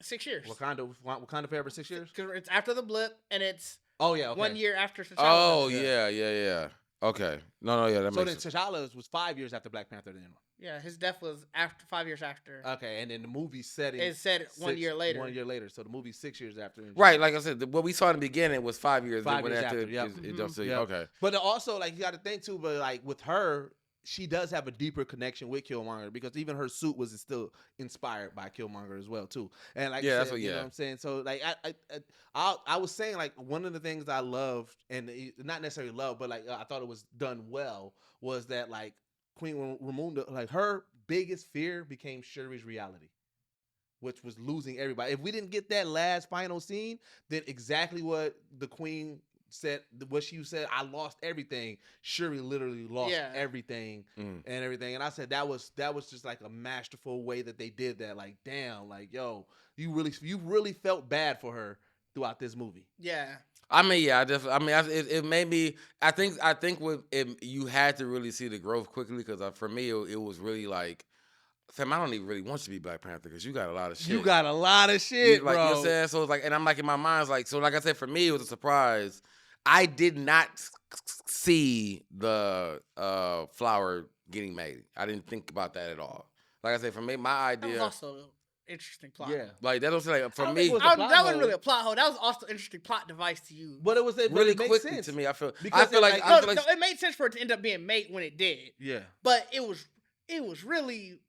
Speaker 4: 6 years.
Speaker 2: Wakanda Forever 6 years?
Speaker 4: Because it's after the blip and it's 1 year after T'Challa.
Speaker 3: Oh yeah. Okay. No, yeah, that makes sense.
Speaker 2: So then T'Challa was 5 years after Black Panther then.
Speaker 4: Yeah, his death was 5 years after.
Speaker 2: Okay, and then the movie said
Speaker 4: 1 year later.
Speaker 2: 1 year later, so the movie's 6 years after.
Speaker 3: Right, like I said, what we saw in the beginning was 5 years.
Speaker 2: 5 years after,
Speaker 3: Okay.
Speaker 2: But also, like, you got to think too, but like with her, she does have a deeper connection with Killmonger because even her suit was still inspired by Killmonger as well too. And like, you know what I'm saying. So like, I was saying like one of the things I loved, and not necessarily love, but like I thought it was done well, was that like Queen Ramonda, like her biggest fear became Shuri's reality, which was losing everybody. If we didn't get that last final scene, then exactly what the Queen said, I lost everything. Shuri literally lost everything and everything. And I said that was just like a masterful way that they did that. Like, damn, like, yo, you really felt bad for her throughout this movie.
Speaker 4: Yeah.
Speaker 3: I mean, yeah, it made me. I think with it, you had to really see the growth quickly because for me, it was really like, fam, I don't even really want you to be Black Panther because you got a lot of shit.
Speaker 2: You got a lot of shit,
Speaker 3: bro. You know what I'm saying? So it's like, and I'm like in my mind, like, so like I said, for me, it was a surprise. I did not see the flower getting made. I didn't think about that at all. Like I said, for me, my idea.
Speaker 4: That was also interesting plot.
Speaker 2: Yeah,
Speaker 3: like that was like for me.
Speaker 4: That wasn't really a plot hole. That was also an interesting plot device to use.
Speaker 2: But it was
Speaker 3: really quickly
Speaker 2: sense
Speaker 3: to me. I feel like
Speaker 4: it made sense for it to end up being made when it did.
Speaker 2: Yeah,
Speaker 4: but it was really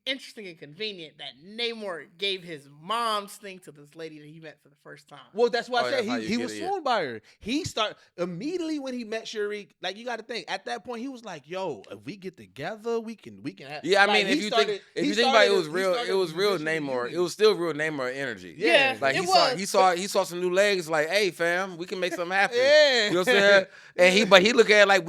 Speaker 4: interesting and convenient that Namor gave his mom's thing to this lady that he met for the first time.
Speaker 2: Well, that's why I said he was swooned by her. He started immediately when he met Shuri. Like, you got to think at that point he was like, "Yo, if we get together, we can have."
Speaker 3: Yeah, I mean, if you think about it, it was real Namor. It was still real Namor energy.
Speaker 4: Yeah,
Speaker 3: like he saw some new legs. Like, hey, fam, we can make something happen.
Speaker 2: Yeah,
Speaker 3: you know what I'm saying? And he look at it like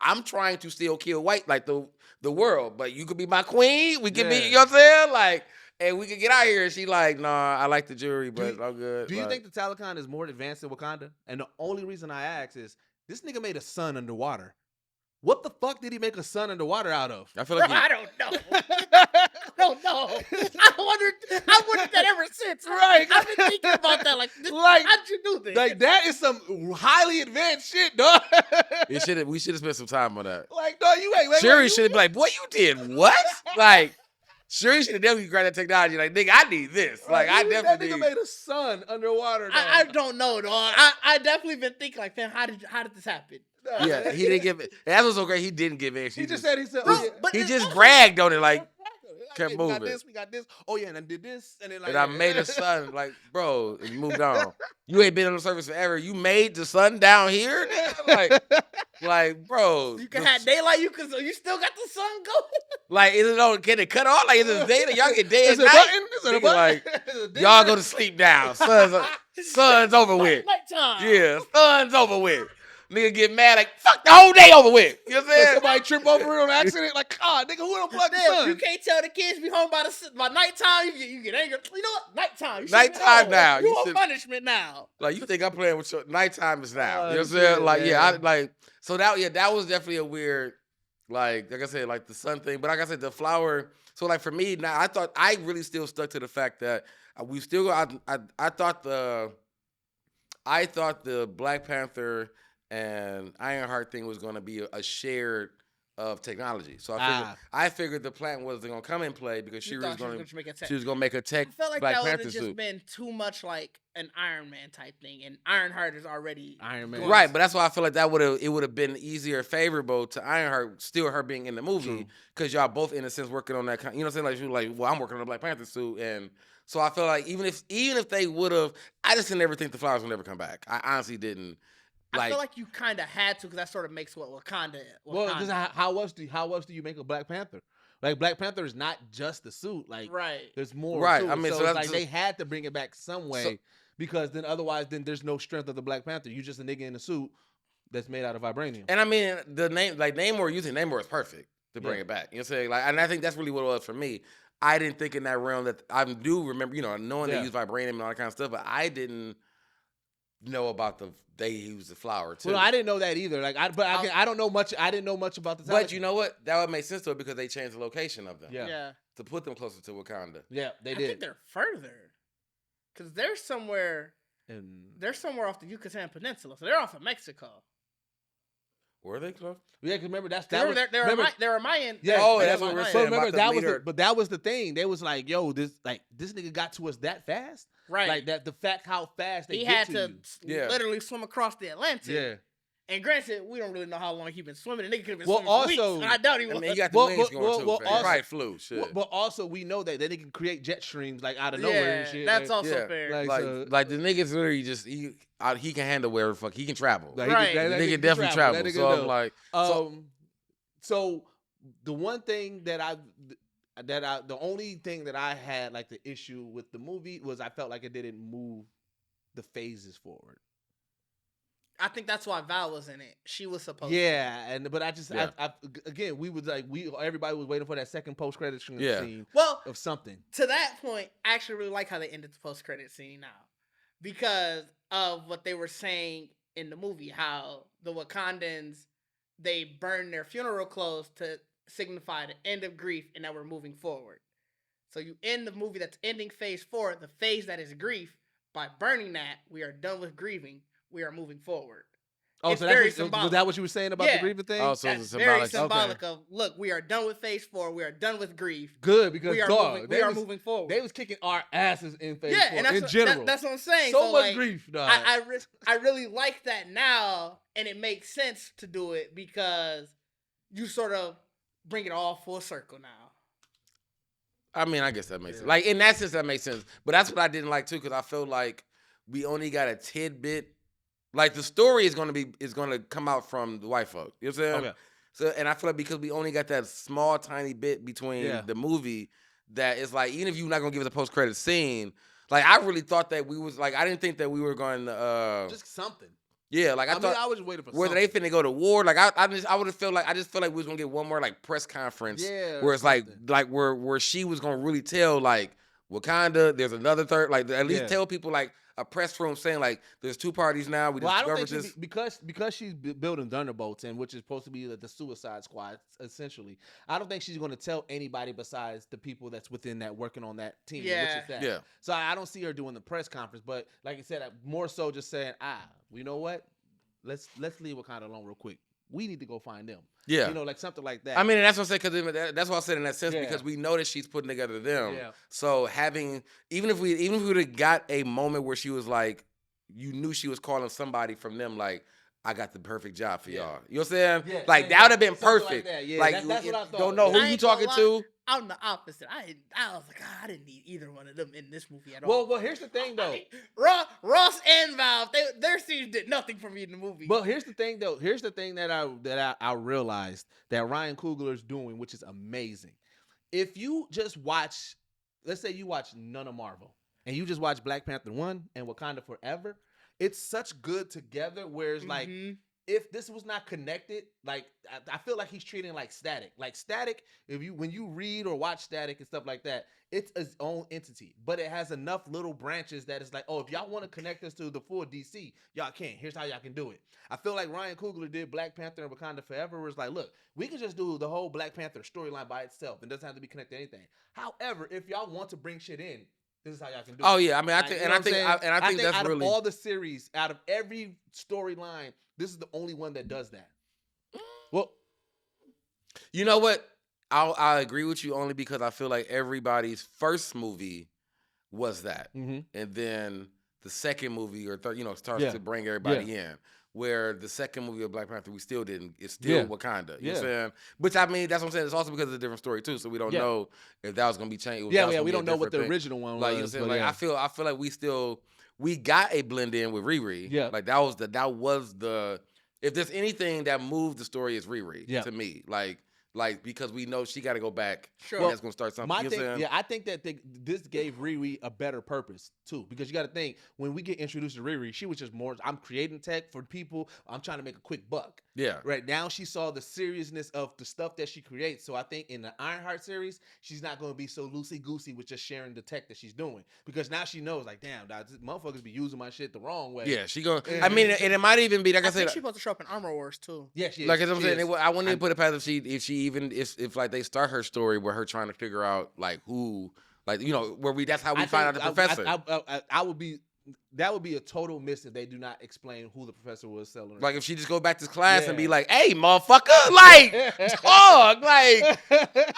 Speaker 3: I'm trying to still kill white like the world, but you could be my queen. We could be, you know what I'm saying? Like, and we could get out here. And she like, nah, I like the jury, but I'm good.
Speaker 2: Do you think the Talokan is more advanced than Wakanda? And the only reason I ask is this nigga made a sun underwater. What the fuck did he make a sun underwater out of?
Speaker 3: I feel like
Speaker 4: I don't know. I don't know. I wondered that ever since.
Speaker 2: Right.
Speaker 4: I've been thinking about that. Like how'd you do this?
Speaker 2: Like, that is some highly advanced shit, dog.
Speaker 3: we should have spent some time on that.
Speaker 2: Like, dog, you ain't.
Speaker 3: Shuri should have been like, boy, you did what? Like, Shuri should have definitely grabbed that technology. Like, nigga, I need this. Like, I definitely.
Speaker 2: That nigga made a sun underwater. Dog.
Speaker 4: I don't know, dog. I definitely been thinking like, fam, how did this happen?
Speaker 3: Yeah, he didn't give it. That was so great. He didn't give in.
Speaker 2: He just said.
Speaker 3: He just bragged on it. Like, kept moving.
Speaker 2: We got this. Oh yeah, and I did this, and then like.
Speaker 3: And I made a sun. Like, bro, and moved on. You ain't been on the surface forever. You made the sun down here. Like, bro.
Speaker 4: You can have daylight. So you still got the sun going.
Speaker 3: Like, can it cut off? Like, is it day? Y'all get day
Speaker 2: at
Speaker 3: night.
Speaker 2: Is it a button?
Speaker 3: Like, y'all go to sleep now. Sun's over with.
Speaker 4: Nighttime.
Speaker 3: Yeah, sun's over with. Nigga get mad like, fuck the whole day over with. You know what I'm saying?
Speaker 2: Somebody trip over it on accident. Like, nigga, who don't plug the sun?
Speaker 4: You can't tell the kids be home by nighttime. You get angry. You know what? Nighttime.
Speaker 3: Nighttime now.
Speaker 4: You on punishment now.
Speaker 3: Like, you think I'm playing with your nighttime is now. You know what I'm saying? Like, so that was definitely a weird, like I said, like the sun thing. But like I said, the flower. So like for me, now I really still stuck to the fact that we still I thought the Black Panther and Ironheart thing was going to be a shared of technology. So I figured the plan wasn't going to come in play because she was going to make a tech.
Speaker 4: I felt like
Speaker 3: Black
Speaker 4: that would
Speaker 3: Panther
Speaker 4: have just
Speaker 3: suit.
Speaker 4: been too much like an Iron Man type thing, and Ironheart is already
Speaker 2: Iron Man.
Speaker 3: Right, but that's why I feel like it would have been easier, favorable to Ironheart, still her being in the movie, because y'all both in a sense working on that. You know what I'm saying? Like she was like, well, I'm working on a Black Panther suit, and so I feel like even if they would have, I just didn't ever think the flowers would never come back. I honestly didn't.
Speaker 4: I feel like you kind of had to, because that sort of makes what Wakanda.
Speaker 2: Well, because how else do you make a Black Panther? Like, Black Panther is not just the suit. Like, there's more.
Speaker 3: Right.
Speaker 2: To it.
Speaker 3: I mean,
Speaker 2: so
Speaker 3: that's
Speaker 2: like they had to bring it back some way, because otherwise there's no strength of the Black Panther. You just a nigga in a suit that's made out of vibranium.
Speaker 3: And I mean, the name, like Namor, using Namor is perfect to bring it back. You know what I'm saying? Like, and I think that's really what it was for me. I didn't think in that realm that I do remember, knowing they use vibranium and all that kind of stuff, but I didn't know about they use the flower too.
Speaker 2: Well, I didn't know that either. Like, I don't know much. I didn't know much about the.
Speaker 3: But you know what? That would make sense to it because they changed the location of them.
Speaker 4: Yeah.
Speaker 3: To put them closer to Wakanda.
Speaker 2: Yeah, they did.
Speaker 4: I think they're further, because they're somewhere off the Yucatan Peninsula, so they're off of Mexico.
Speaker 3: Were they close?
Speaker 2: Yeah, because remember
Speaker 4: they're Mayan.
Speaker 2: Yeah.
Speaker 3: Oh, that's what we're saying.
Speaker 2: Remember that was the thing. They was like, yo, this nigga got to us that fast.
Speaker 4: Right.
Speaker 2: Like that. The fact how fast they
Speaker 4: he
Speaker 2: get
Speaker 4: had to literally swim across the Atlantic.
Speaker 2: Yeah.
Speaker 4: And granted, we don't really know how long he been swimming. The nigga could have been swimming for weeks. I doubt he was.
Speaker 3: He got the wings going too. He probably flew. Shit.
Speaker 2: But also, we know that they can create jet streams like out of nowhere and shit.
Speaker 4: That's also fair.
Speaker 3: Like the niggas literally just he can handle wherever the fuck he can travel.
Speaker 2: Like,
Speaker 3: right. The nigga definitely travel. So I'm like,
Speaker 2: so the one thing the only thing that I had like the issue with the movie was I felt like it didn't move the phases forward.
Speaker 4: I think that's why Val was in it. She was supposed to.
Speaker 2: Yeah, but again, everybody was waiting for that second post-credit scene of something.
Speaker 4: To that point, I actually really like how they ended the post-credit scene now. Because of what they were saying in the movie, how the Wakandans, they burned their funeral clothes to signify the end of grief and that we're moving forward. So you end the movie that's ending phase 4, the phase that is grief, by burning that, we are done with grieving. We are moving forward.
Speaker 2: Oh, it's so very symbolic. Was that what you were saying about the grieving thing?
Speaker 3: Oh, so
Speaker 4: that's very symbolic of, look, we are done with phase 4. We are done with grief.
Speaker 2: Good, because
Speaker 4: we are moving forward.
Speaker 2: They was kicking our asses in phase 4 in general.
Speaker 4: That's what I'm saying.
Speaker 2: So much grief, dog.
Speaker 4: I really like that now, and it makes sense to do it because you sort of bring it all full circle now.
Speaker 3: I mean, I guess that makes sense. Like, in that sense, that makes sense. But that's what I didn't like, too, because I felt like we only got a tidbit. Like, the story is gonna come out from the white folk. You know what I'm saying? Okay. So, and I feel like because we only got that small, tiny bit between the movie, that it's like, even if you're not gonna give us a post-credit scene, like, I really thought that we was, like, I didn't think that we were going to...
Speaker 2: just something.
Speaker 3: Yeah, like, I thought...
Speaker 2: I was waiting for
Speaker 3: whether they finna go to war, like, I would have felt like, I just felt like we was gonna get one more, like, press conference. Yeah. Where it's like where she was gonna really tell, like, Wakanda, there's another third, like, at least tell people, like, a press room saying, like, there's 2 parties now. We just discovered this.
Speaker 2: Because she's building Thunderbolts, and which is supposed to be the Suicide Squad, essentially. I don't think she's going to tell anybody besides the people that's within that, working on that team.
Speaker 4: Yeah.
Speaker 2: Which is that. Yeah. So I don't see her doing the press conference, but like I said, more so just saying, you know what? Let's leave Wakanda alone real quick. We need to go find them. Yeah. You know, like something like that.
Speaker 3: I mean, that's what I said, because that's what I said in that sense, because we know that she's putting together them. Yeah. So even if we would have got a moment where she was like, you knew she was calling somebody from them, like, I got the perfect job for y'all. You know what I'm saying? Yeah, like, that would have been perfect. Like,
Speaker 2: that's what I thought.
Speaker 3: Don't know who you talking to.
Speaker 4: I'm the opposite. I was like, I didn't need either one of them in this movie at all.
Speaker 2: Well, here's the thing, though.
Speaker 4: Ross and Val, their scenes did nothing for me in the movie.
Speaker 2: But here's the thing, though. Here's the thing that I realized that Ryan Coogler's doing, which is amazing. If you just watch, let's say you watch none of Marvel, and you just watch Black Panther 1 and Wakanda Forever, it's such good together, where it's like, if this was not connected, like, I feel like he's treating like Static. Like, Static, when you read or watch Static and stuff like that, it's its own entity. But it has enough little branches that it's like, oh, if y'all want to connect us to the full DC, y'all can. Here's how y'all can do it. I feel like Ryan Coogler did Black Panther and Wakanda Forever, where it's like, look, we can just do the whole Black Panther storyline by itself. It doesn't have to be connected to anything. However, if y'all want to bring shit in, this is how y'all can do it.
Speaker 3: Oh yeah, I mean, I think that's
Speaker 2: out
Speaker 3: really,
Speaker 2: of all the series, out of every storyline, this is the only one that does that. Well,
Speaker 3: you know what? I agree with you only because I feel like everybody's first movie was that, and then the second movie or third, starts to bring everybody in. Where the second movie of Black Panther, we still didn't. It's still Wakanda. You know what I'm saying? Which, I mean, that's what I'm saying. It's also because it's a different story too, so we don't know if that was gonna be changed.
Speaker 2: We don't know what the original one was.
Speaker 3: Like, you know what I'm saying? Like, I feel like we got a blend in with Riri. Yeah. Like, that was the if there's anything that moved the story, is Riri to me. Like, because we know she got to go back. Sure. And that's going to start something.
Speaker 2: I think that this gave Riri a better purpose, too. Because you got to think, when we get introduced to Riri, she was just more, I'm creating tech for people. I'm trying to make a quick buck. Yeah. Right now, she saw the seriousness of the stuff that she creates. So I think in the Ironheart series, she's not going to be so loosey-goosey with just sharing the tech that she's doing. Because now she knows, like, damn, these motherfuckers be using my shit the wrong way.
Speaker 3: Yeah, she going to, I mean, and it might even be, like I said.
Speaker 4: I think she's supposed to show up in Armor Wars, too.
Speaker 2: Yeah, she is.
Speaker 3: Like, I'm saying, I wouldn't even put it past if like they start her story where her trying to figure out like who, like, that's how we find out the professor.
Speaker 2: That would be a total miss if they do not explain who the professor was selling.
Speaker 3: Like, if she just go back to class and be like, "Hey, motherfucker, like, dog, like,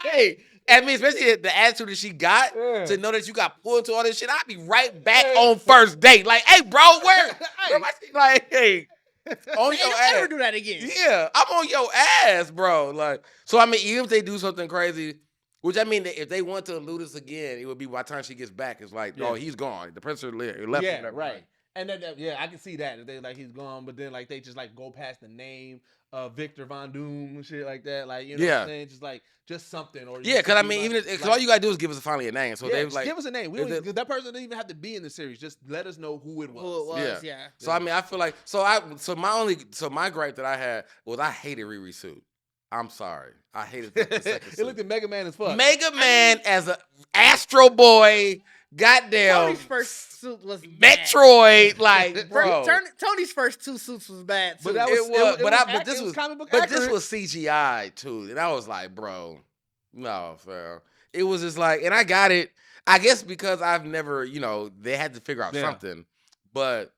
Speaker 3: hey." I mean, especially the attitude that she got to know that you got pulled into all this shit. I'd be right back on first date. Like, hey, bro, where my shit? Like, hey. On your ass.
Speaker 4: Never do that again.
Speaker 3: Yeah, I'm on your ass, bro. Like, so I mean, even if they do something crazy, which I mean, if they want to elude us again, it would be by the time she gets back. It's like, oh, he's gone. The professor left.
Speaker 2: Yeah, right. And then, I can see that. They like, he's gone, but then like they just like go past the name Victor Von Doom and shit like that. Like, you know what I'm saying? Just something. Or
Speaker 3: yeah, because I mean, because all you gotta do is give us finally a name. So they like
Speaker 2: give us a name. We don't, that person doesn't even have to be in the series. Just let us know who it was.
Speaker 4: Who it was, yeah.
Speaker 3: So I mean, I feel like my gripe that I had was I hated Riri's suit. I'm sorry, I hated the second suit.
Speaker 2: It looked at Mega Man as fuck.
Speaker 3: Mega Man as a Astro Boy. Goddamn.
Speaker 4: Tony's first suit was
Speaker 3: Metroid, like, bro.
Speaker 4: Tony's first 2 suits was bad too.
Speaker 2: But this was
Speaker 3: comic book accurate. This was CGI too, and I was like, bro, no, fam. It was just like, and I got it. I guess because I've never, they had to figure out something, but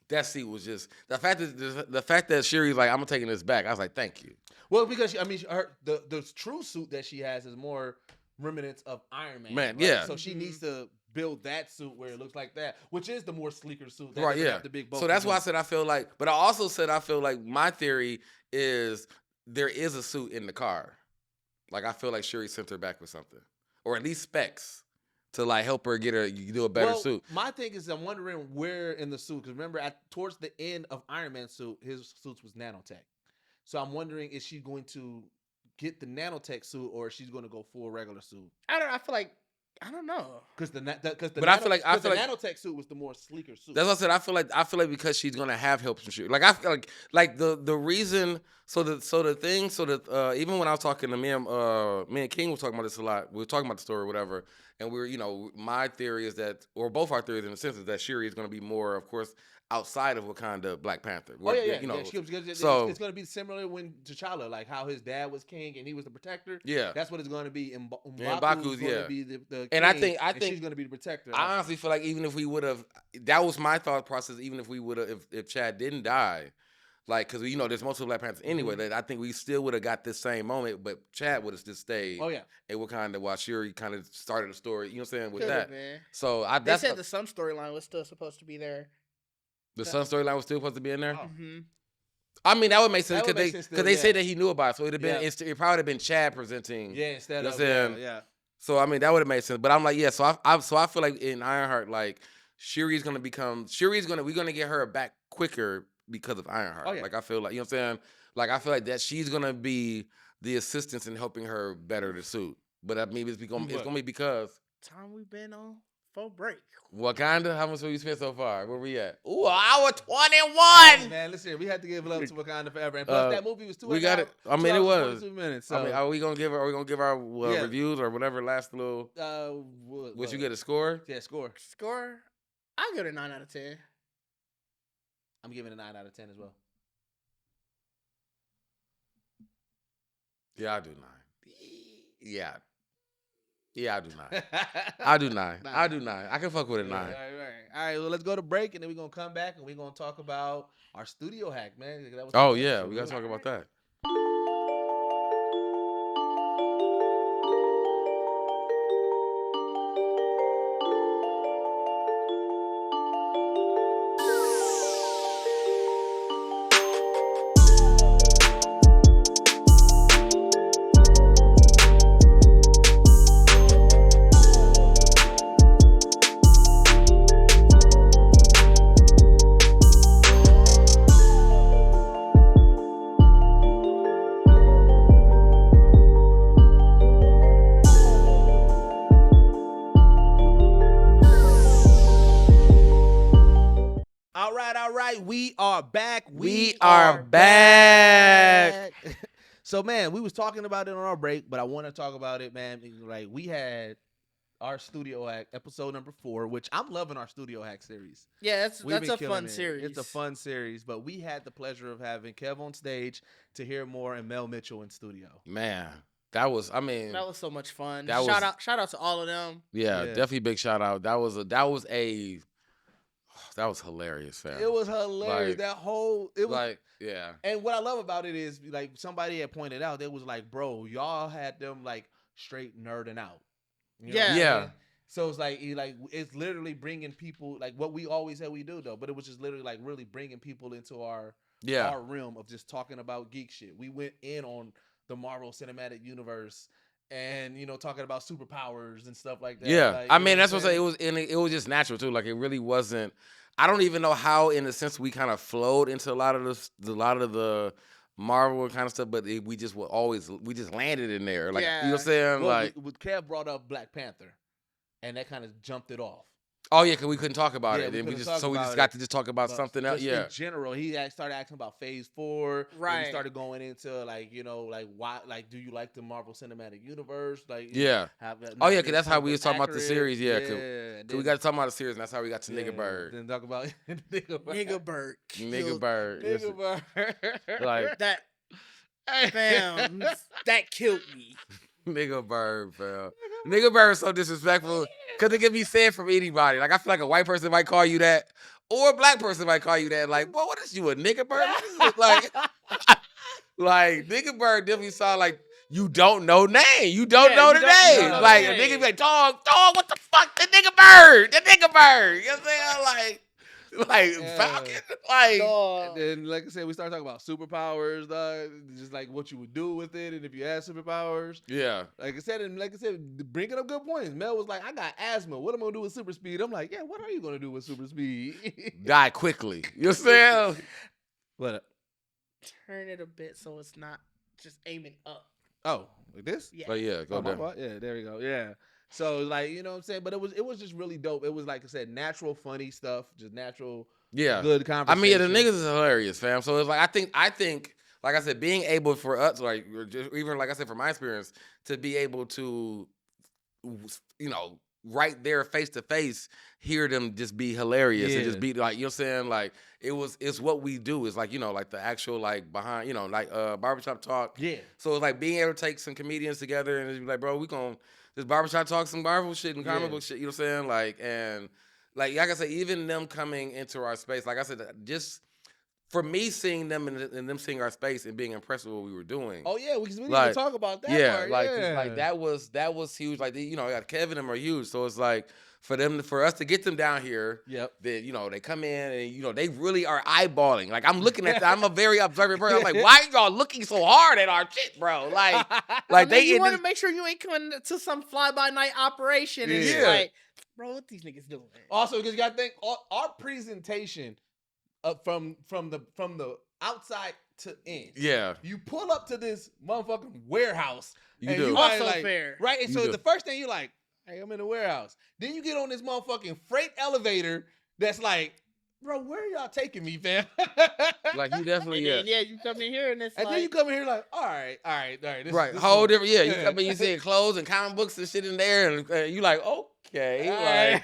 Speaker 3: that suit was just the fact that Shuri's like, I'm taking this back. I was like, thank you.
Speaker 2: Well, because the true suit that she has is more remnants of Iron Man.
Speaker 3: Man,
Speaker 2: right?
Speaker 3: yeah.
Speaker 2: So she needs to build that suit where it looks like that, which is the more sleeker suit. That
Speaker 3: right, yeah.
Speaker 2: Have the big
Speaker 3: so that's why I said I feel like, but I also said I feel like my theory is there is a suit in the car. Like I feel like Shuri sent her back with something, or at least specs to like help her do a better suit.
Speaker 2: My thing is I'm wondering where in the suit, because remember towards the end of Iron Man's suit, his suit was nanotech. So I'm wondering, is she going to get the nanotech suit, or she's going to go full regular suit?
Speaker 4: I feel like I don't know,
Speaker 2: because the nanotech suit was the more sleeker suit.
Speaker 3: That's what I said. I feel like because she's gonna have help from Shuri. Like I feel like the reason. Even when I was talking to me and King was talking about this a lot. We were talking about the story or whatever, and we were my theory is that, or both our theories in a sense, is that Shuri is gonna be more, of course, outside of Wakanda, Black Panther.
Speaker 2: So it's going to be similar when T'Challa, like how his dad was king and he was the protector.
Speaker 3: Yeah,
Speaker 2: that's what it's going to be.
Speaker 3: M'Baku's going
Speaker 2: to be the king,
Speaker 3: and I think
Speaker 2: she's going to be the protector.
Speaker 3: I honestly feel like even if we would have, that was my thought process. Even if we would have, if Chad didn't die, like because there's multiple Black Panthers anyway. That I think we still would have got this same moment, but Chad would have just stayed.
Speaker 2: Oh yeah,
Speaker 3: in Wakanda while Shuri kind of started the story. You know what I'm saying with
Speaker 4: Could've,
Speaker 3: that.
Speaker 4: Man.
Speaker 3: So
Speaker 4: they said the Sun storyline was still supposed to be there.
Speaker 3: The Sun storyline was still supposed to be in there.
Speaker 4: Oh. Mm-hmm.
Speaker 3: I mean, that would make sense because they said that he knew about it, so it'd have been it probably would have been Chad presenting.
Speaker 2: Yeah, instead of
Speaker 3: yeah. So I mean, that would have made sense. But I'm like, yeah. So I feel like in Ironheart, like we're gonna get her back quicker because of Ironheart.
Speaker 2: Oh, yeah.
Speaker 3: Like I feel like, you know what I'm saying? Like I feel like that she's gonna be the assistance in helping her better the suit. But I mean, it's gonna be because
Speaker 4: time we've been on for break.
Speaker 3: Wakanda, how much have you spent so far? Where we at? Ooh, hour 21.
Speaker 2: Man, listen, we had to give love to Wakanda forever. And plus, that movie was 2 hours.
Speaker 3: We got it. I mean, it was
Speaker 2: 22 minutes. So.
Speaker 3: I mean, are we gonna give our reviews or whatever last little? Would you get a score?
Speaker 2: Yeah, score.
Speaker 4: I'll give it a 9 out of 10.
Speaker 2: I'm giving it a 9 out of 10 as well.
Speaker 3: Yeah, I do 9. Yeah, I do 9. I do 9. I do 9. I can fuck with a 9.
Speaker 2: All right. Well, let's go to break, and then we're going to come back, and we're going to talk about our studio hack, man.
Speaker 3: We got to talk about that.
Speaker 2: We are back. So, man, we was talking about it on our break, but I want to talk about it, man. Like, we had our Studio Hack episode number 4, which I'm loving our Studio Hack series.
Speaker 4: Yeah, that's a fun series.
Speaker 2: It's a fun series, but we had the pleasure of having Kev on stage, Tahir Moore, and Mel Mitchell in studio.
Speaker 3: Man, that was
Speaker 4: so much fun. Shout out to all of them.
Speaker 3: Yeah, definitely big shout out. That was hilarious, fam.
Speaker 2: It was hilarious.
Speaker 3: Yeah.
Speaker 2: And what I love about it is, like, somebody had pointed out, it was like, bro, y'all had them like straight nerding out. You know
Speaker 3: Yeah.
Speaker 2: I mean? So it's like it's literally bringing people, like what we always said we do though, but it was just literally like really bringing people into our realm of just talking about geek shit. We went in on the Marvel Cinematic Universe. And talking about superpowers and stuff like that.
Speaker 3: Yeah,
Speaker 2: like,
Speaker 3: I mean that's what I'm saying. It was just natural too. Like it really wasn't. I don't even know how, in a sense, we kind of flowed into a lot of the Marvel and kind of stuff, but we just landed in there. Like, you know what I'm saying?
Speaker 2: Well,
Speaker 3: like,
Speaker 2: Kev brought up Black Panther, and that kind of jumped it off.
Speaker 3: Oh yeah, because we couldn't talk about it. Then we just got to just talk about something else.
Speaker 2: In general, he started asking about Phase 4.
Speaker 4: Right.
Speaker 2: He started going into why, do you like the Marvel Cinematic Universe? Like,
Speaker 3: because that's how we was talking about the series. Yeah, because we got to talk about the series, and that's how we got to Nigga Bird.
Speaker 2: Then talk about
Speaker 4: Nigga Bird.
Speaker 3: Nigga Bird.
Speaker 2: Like
Speaker 4: that. Fam, that killed me.
Speaker 3: Nigga Bird, fam. Nigga Bird is so disrespectful because it can be said from anybody. Like, I feel like a white person might call you that, or a black person might call you that. Like, boy, what is you, a nigga bird? Like, nigga bird definitely sound like you don't know name. You don't know the name. Like, a nigga be like, dog, what the fuck? The nigga bird. You know what I'm saying? Like Falcon,
Speaker 2: and then, like I said, we started talking about superpowers, just like what you would do with it, and if you had superpowers.
Speaker 3: Yeah.
Speaker 2: Like I said, bringing up good points. Mel was like, I got asthma. What am I gonna do with super speed? I'm like, yeah, what are you gonna do with super speed?
Speaker 3: Die quickly. You know what I'm saying?
Speaker 2: What?
Speaker 4: Turn it a bit so it's not just aiming up.
Speaker 2: Oh, like this?
Speaker 4: Yeah.
Speaker 3: Oh yeah, go down.
Speaker 2: Yeah, there we go. Yeah. So, like, you know what I'm saying? But it was just really dope. It was, like I said, natural, funny stuff. Just natural, good conversation.
Speaker 3: I mean, the niggas is hilarious, fam. So, it's like, I think, like I said, being able for us, like, even like I said, from my experience, to be able to, right there face to face, hear them just be hilarious and just be like, you know what I'm saying? Like, it's what we do. It's like, like the actual, like, behind, barbershop talk.
Speaker 2: Yeah.
Speaker 3: So, it's like being able to take some comedians together and just be like, bro, we gonna just barbershop talk some Marvel shit and comic book shit, you know what I'm saying? Like, and like I said, even them coming into our space, like I said, just for me seeing them and them seeing our space and being impressed with what we were doing.
Speaker 2: Oh yeah, we didn't even talk about that.
Speaker 3: Yeah,
Speaker 2: part.
Speaker 3: that was huge. Like, Kevin and them are huge. So it's like for us to get them down here.
Speaker 2: Yep.
Speaker 3: That they come in and they really are eyeballing. Like, I'm looking at that. I'm a very observant person. I'm like, why are y'all looking so hard at our shit, bro? Like
Speaker 4: you want to make sure you ain't coming to some fly by night operation and it's like, bro, what these niggas doing?
Speaker 2: Also, because you got to think our presentation from the outside to in.
Speaker 3: Yeah.
Speaker 2: You pull up to this motherfucking warehouse.
Speaker 3: You do.
Speaker 2: You
Speaker 4: also fair.
Speaker 2: Right? And so the first thing you're like, hey, I'm in the warehouse. Then you get on this motherfucking freight elevator that's like, bro, where are y'all taking me, fam?
Speaker 3: Like, you definitely,
Speaker 4: you come in here and it's
Speaker 2: then you come in here like, all right. This
Speaker 3: whole different, you come in, you see clothes and comic books and shit in there, and you like, okay.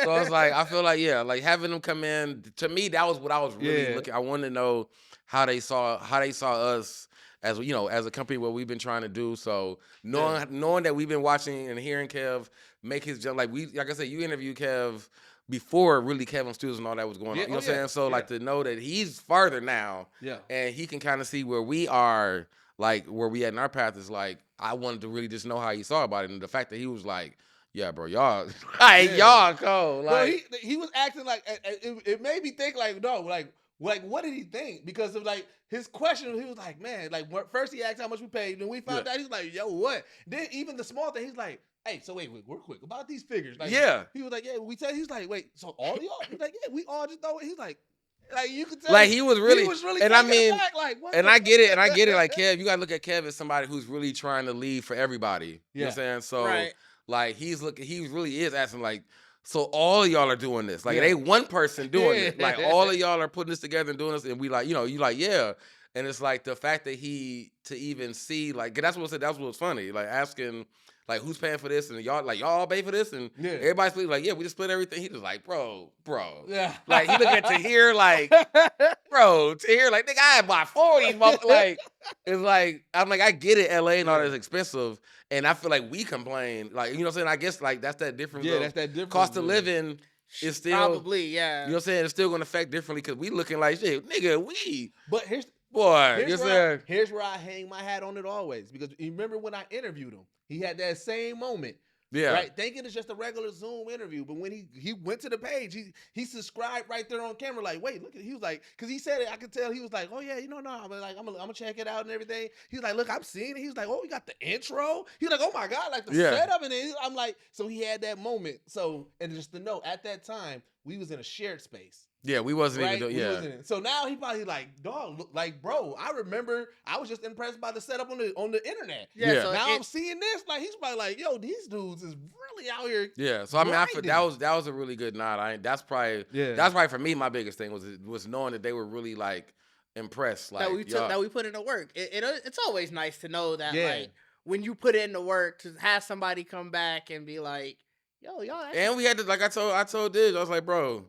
Speaker 3: So it's like, I feel like, like having them come in, to me, that was what I was really looking. I wanted to know how they saw us as as a company, what we've been trying to do. So knowing that we've been watching and hearing Kev make his jump, like I said, you interviewed Kev before really Kevin Studios and all that was going on. You know what I'm saying? So like to know that he's farther now, and he can kind of see where we are, like where we at in our path is like, I wanted to really just know how he saw about it. And the fact that he was like, yeah, bro, y'all, y'all cold. Like,
Speaker 2: well, he was acting like, it made me think like, no, like what did he think? Because of like his question, he was like, man, like first he asked how much we paid, then we found out, he's like, yo, what? Then even the small thing, he's like, hey, so wait, real quick about these figures. Like, he was like, yeah, we tell. He's like, wait, so all of y'all? He's like, yeah, we all just know it. He's like you could tell.
Speaker 3: Like he was really, and I mean,
Speaker 2: like, what
Speaker 3: and I get it. Like Kev, you gotta look at Kev as somebody who's really trying to lead for everybody. You know what I'm saying? So like he really is asking like, so all of y'all are doing this. Like it ain't one person doing it. Like all of y'all are putting this together and doing this, and we like, you like, yeah. And it's like the fact that he to even see like, that's what was funny. Like asking. Like, who's paying for this? And y'all pay for this? And everybody's like, yeah, we just split everything. He was like, bro.
Speaker 2: Yeah.
Speaker 3: Like, he looking at Tahir like, bro, Tahir, like, nigga, I had bought 40. Like, it's like, I'm like, I get it, LA and all that's expensive. And I feel like we complain. Like, you know what I'm saying? I guess, like, that's that difference.
Speaker 2: Yeah, that's that difference.
Speaker 3: Cost of living is still.
Speaker 4: Probably, yeah.
Speaker 3: You know what I'm saying? It's still going to affect differently because we looking like, shit, nigga, we.
Speaker 2: But here's where I hang my hat on it always. Because you remember when I interviewed him, he had that same moment.
Speaker 3: Yeah.
Speaker 2: Right? Thinking it's just a regular Zoom interview. But when he went to the page, he subscribed right there on camera. Like, wait, look at, he was like, because he said it, I could tell he was like, oh yeah, no, I'm gonna check it out and everything. He's like, look, I'm seeing it. He was like, oh, we got the intro. He's like, oh my God, like the setup. And I'm like, so he had that moment. So, and just to know, at that time, we was in a shared space.
Speaker 3: Yeah, we wasn't
Speaker 2: right?
Speaker 3: even doing.
Speaker 2: We
Speaker 3: Yeah,
Speaker 2: wasn't. So now he probably like, dog, look, like, bro, I remember I was just impressed by the setup on the internet.
Speaker 3: Yeah.
Speaker 4: So
Speaker 2: Now I'm seeing this, like he's probably like, yo, these dudes is really out here.
Speaker 3: yeah. So I mean,
Speaker 2: grinding.
Speaker 3: that was a really good nod. That's probably for me. My biggest thing was knowing that they were really like impressed. Like
Speaker 4: that we put in the work. It's always nice to know that like when you put in the work to have somebody come back and be like, yo, y'all.
Speaker 3: And we had to, like I told Diz, I was like, bro,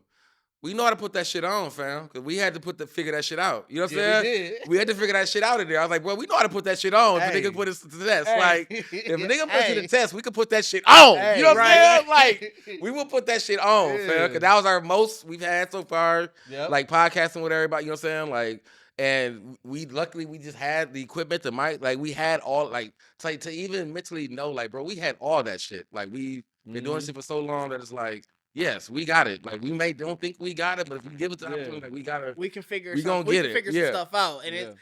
Speaker 3: we know how to put that shit on, fam. Because we had to figure that shit out. You know what I'm saying? We had to figure that shit out in there. I was like, bro, we know how to put that shit on. If a nigga put us to the test. Like, if a nigga put us to the test, we could put that shit on. You know what I'm saying? Like, we will put that shit on, fam. Because that was our most we've had so far. Like, podcasting with everybody, you know what I'm saying? Like, and luckily we just had the equipment, the mic. Like, we had all, like to even mentally know, like, bro, we had all that shit. Like, we been doing shit for so long that it's like, yes, we got it. Like we don't think we got it, but if we give it to opportunity, like we got it.
Speaker 4: We can figure.
Speaker 3: We gonna get it.
Speaker 4: Figure some stuff out, and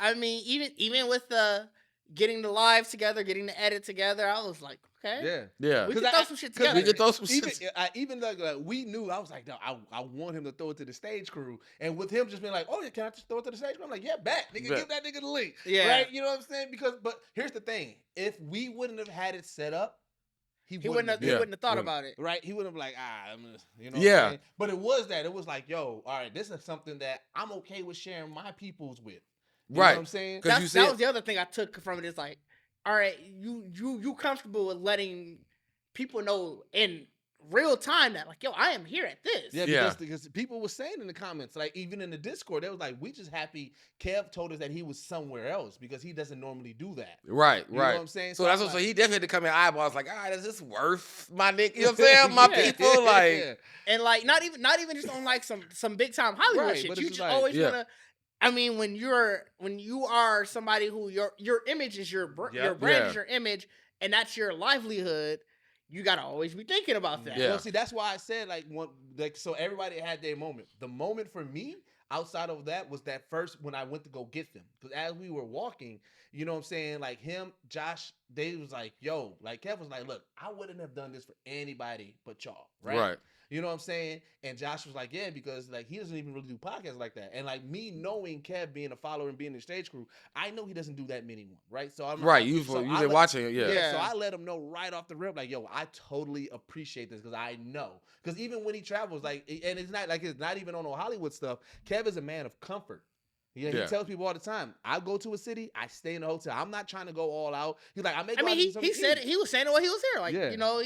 Speaker 4: I mean, even with the getting the live together, getting the edit together, I was like, okay, we can throw some shit together.
Speaker 3: We can throw some shit.
Speaker 2: Even like we knew, I was like, no, I want him to throw it to the stage crew, and with him just being like, oh yeah, can I just throw it to the stage crew? I'm like, yeah, bet, nigga, give that nigga the link, right? You know what I'm saying? But here's the thing: if we wouldn't have had it set up. He wouldn't have
Speaker 4: thought about it.
Speaker 2: Right? He wouldn't have like, you know what I'm saying? But it was like, yo, all right, this is something that I'm okay with sharing my peoples with. You know what I'm saying?
Speaker 4: That was the other thing I took from it is like, all right, you comfortable with letting people know in real time that like, yo, I am here at this.
Speaker 2: Yeah, because people were saying in the comments, like even in the Discord, they was like, we just happy Kev told us that he was somewhere else because he doesn't normally do that.
Speaker 3: Right.
Speaker 2: You know what I'm saying?
Speaker 3: So that's what. So he definitely had to come in eyeballs like, all right, is this worth my nigga? You know what I'm saying? My people, like,
Speaker 4: and like not even just on like some big time Hollywood shit. You just like, always wanna. I mean, when you are somebody who your image is your brand is your image, and that's your livelihood. You gotta always be thinking about that.
Speaker 2: Well, see, that's why I said so everybody had their moment. The moment for me outside of that was that first when I went to go get them. Because as we were walking, you know what I'm saying? Like him, Josh, they was like, yo, like Kev was like, look, I wouldn't have done this for anybody but y'all, right? You know what I'm saying? And Josh was like, yeah, because like he doesn't even really do podcasts like that. And like me knowing Kev being a follower and being in the stage crew, I know he doesn't do that many more, right? So I'm
Speaker 3: you've been watching it,
Speaker 2: So I let him know right off the rip, like, yo, I totally appreciate this because I know. Because even when he travels, like, and it's not even on no Hollywood stuff. Kev is a man of comfort. He tells people all the time, I go to a city, I stay in a hotel. I'm not trying to go all out. He's like,
Speaker 4: he said he was saying it while he was here. Like, you know,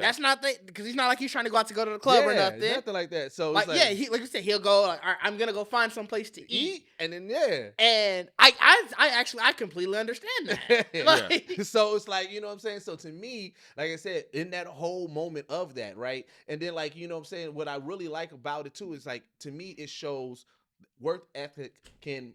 Speaker 4: that's not because he's not like he's trying to go out to go to the club or nothing.
Speaker 2: Nothing like that. So
Speaker 4: like, like you said, he'll go like, all right, I'm gonna go find some place to eat.
Speaker 2: And then
Speaker 4: And I completely understand that.
Speaker 2: So it's like, you know what I'm saying? So to me, like I said, in that whole moment of that, right? And then like, you know what I'm saying, what I really like about it too is like, to me, it shows work ethic can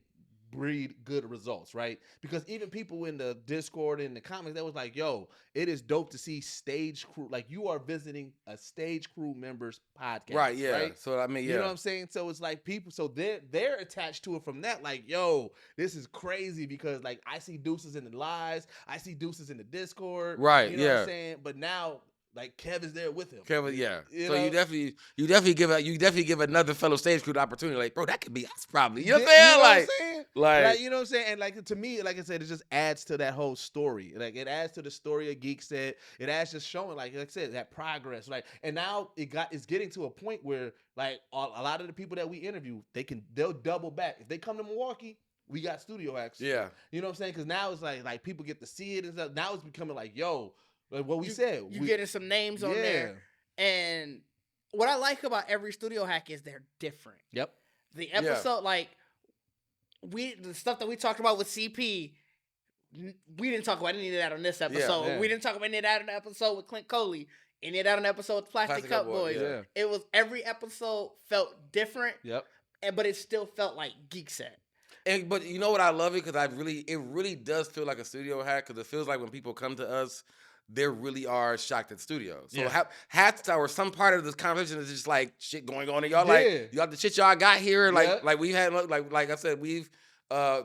Speaker 2: breed good results, right? Because even people in the Discord and the comments, that was like, yo, it is dope to see stage crew. Like you are visiting a stage crew member's podcast. Right?
Speaker 3: So I mean,
Speaker 2: you know what I'm saying? So it's like people, so they're attached to it from that, like, yo, this is crazy because like I see Deuces in the lives, I see Deuces in the Discord.
Speaker 3: Right.
Speaker 2: You know what I'm saying? But now like Kev is there with him.
Speaker 3: Kevin, so you definitely give another fellow stage crew the opportunity. Like, bro, that could be us probably. You know what I'm saying?
Speaker 2: Like, you know what I'm saying? And like to me, like I said, it just adds to that whole story. Like it adds to the story of Geekset. It adds just showing, like I said, that progress. Like, and now it's getting to a point where like a lot of the people that we interview, they'll double back. If they come to Milwaukee, we got studio acts.
Speaker 3: Yeah.
Speaker 2: You know what I'm saying? Because now it's like people get to see it and stuff. Now it's becoming like, yo. Like what we said.
Speaker 4: You getting some names on there. And what I like about every studio hack is they're different.
Speaker 2: Yep.
Speaker 4: The episode, like, the stuff that we talked about with CP, we didn't talk about any of that on this episode. Yeah. We didn't talk about any of that on the episode with Clint Coley. Any of that on the episode with Plastic Cup Boys.
Speaker 2: Yeah.
Speaker 4: It was, every episode felt different.
Speaker 2: Yep.
Speaker 4: But it still felt like Geekset.
Speaker 3: But you know what, I love it because it really does feel like a studio hack because it feels like when people come to us, they really are shocked at the studio. So hats or some part of this conversation is just like shit going on, and y'all like y'all the shit y'all got here. Like we had like I said, we've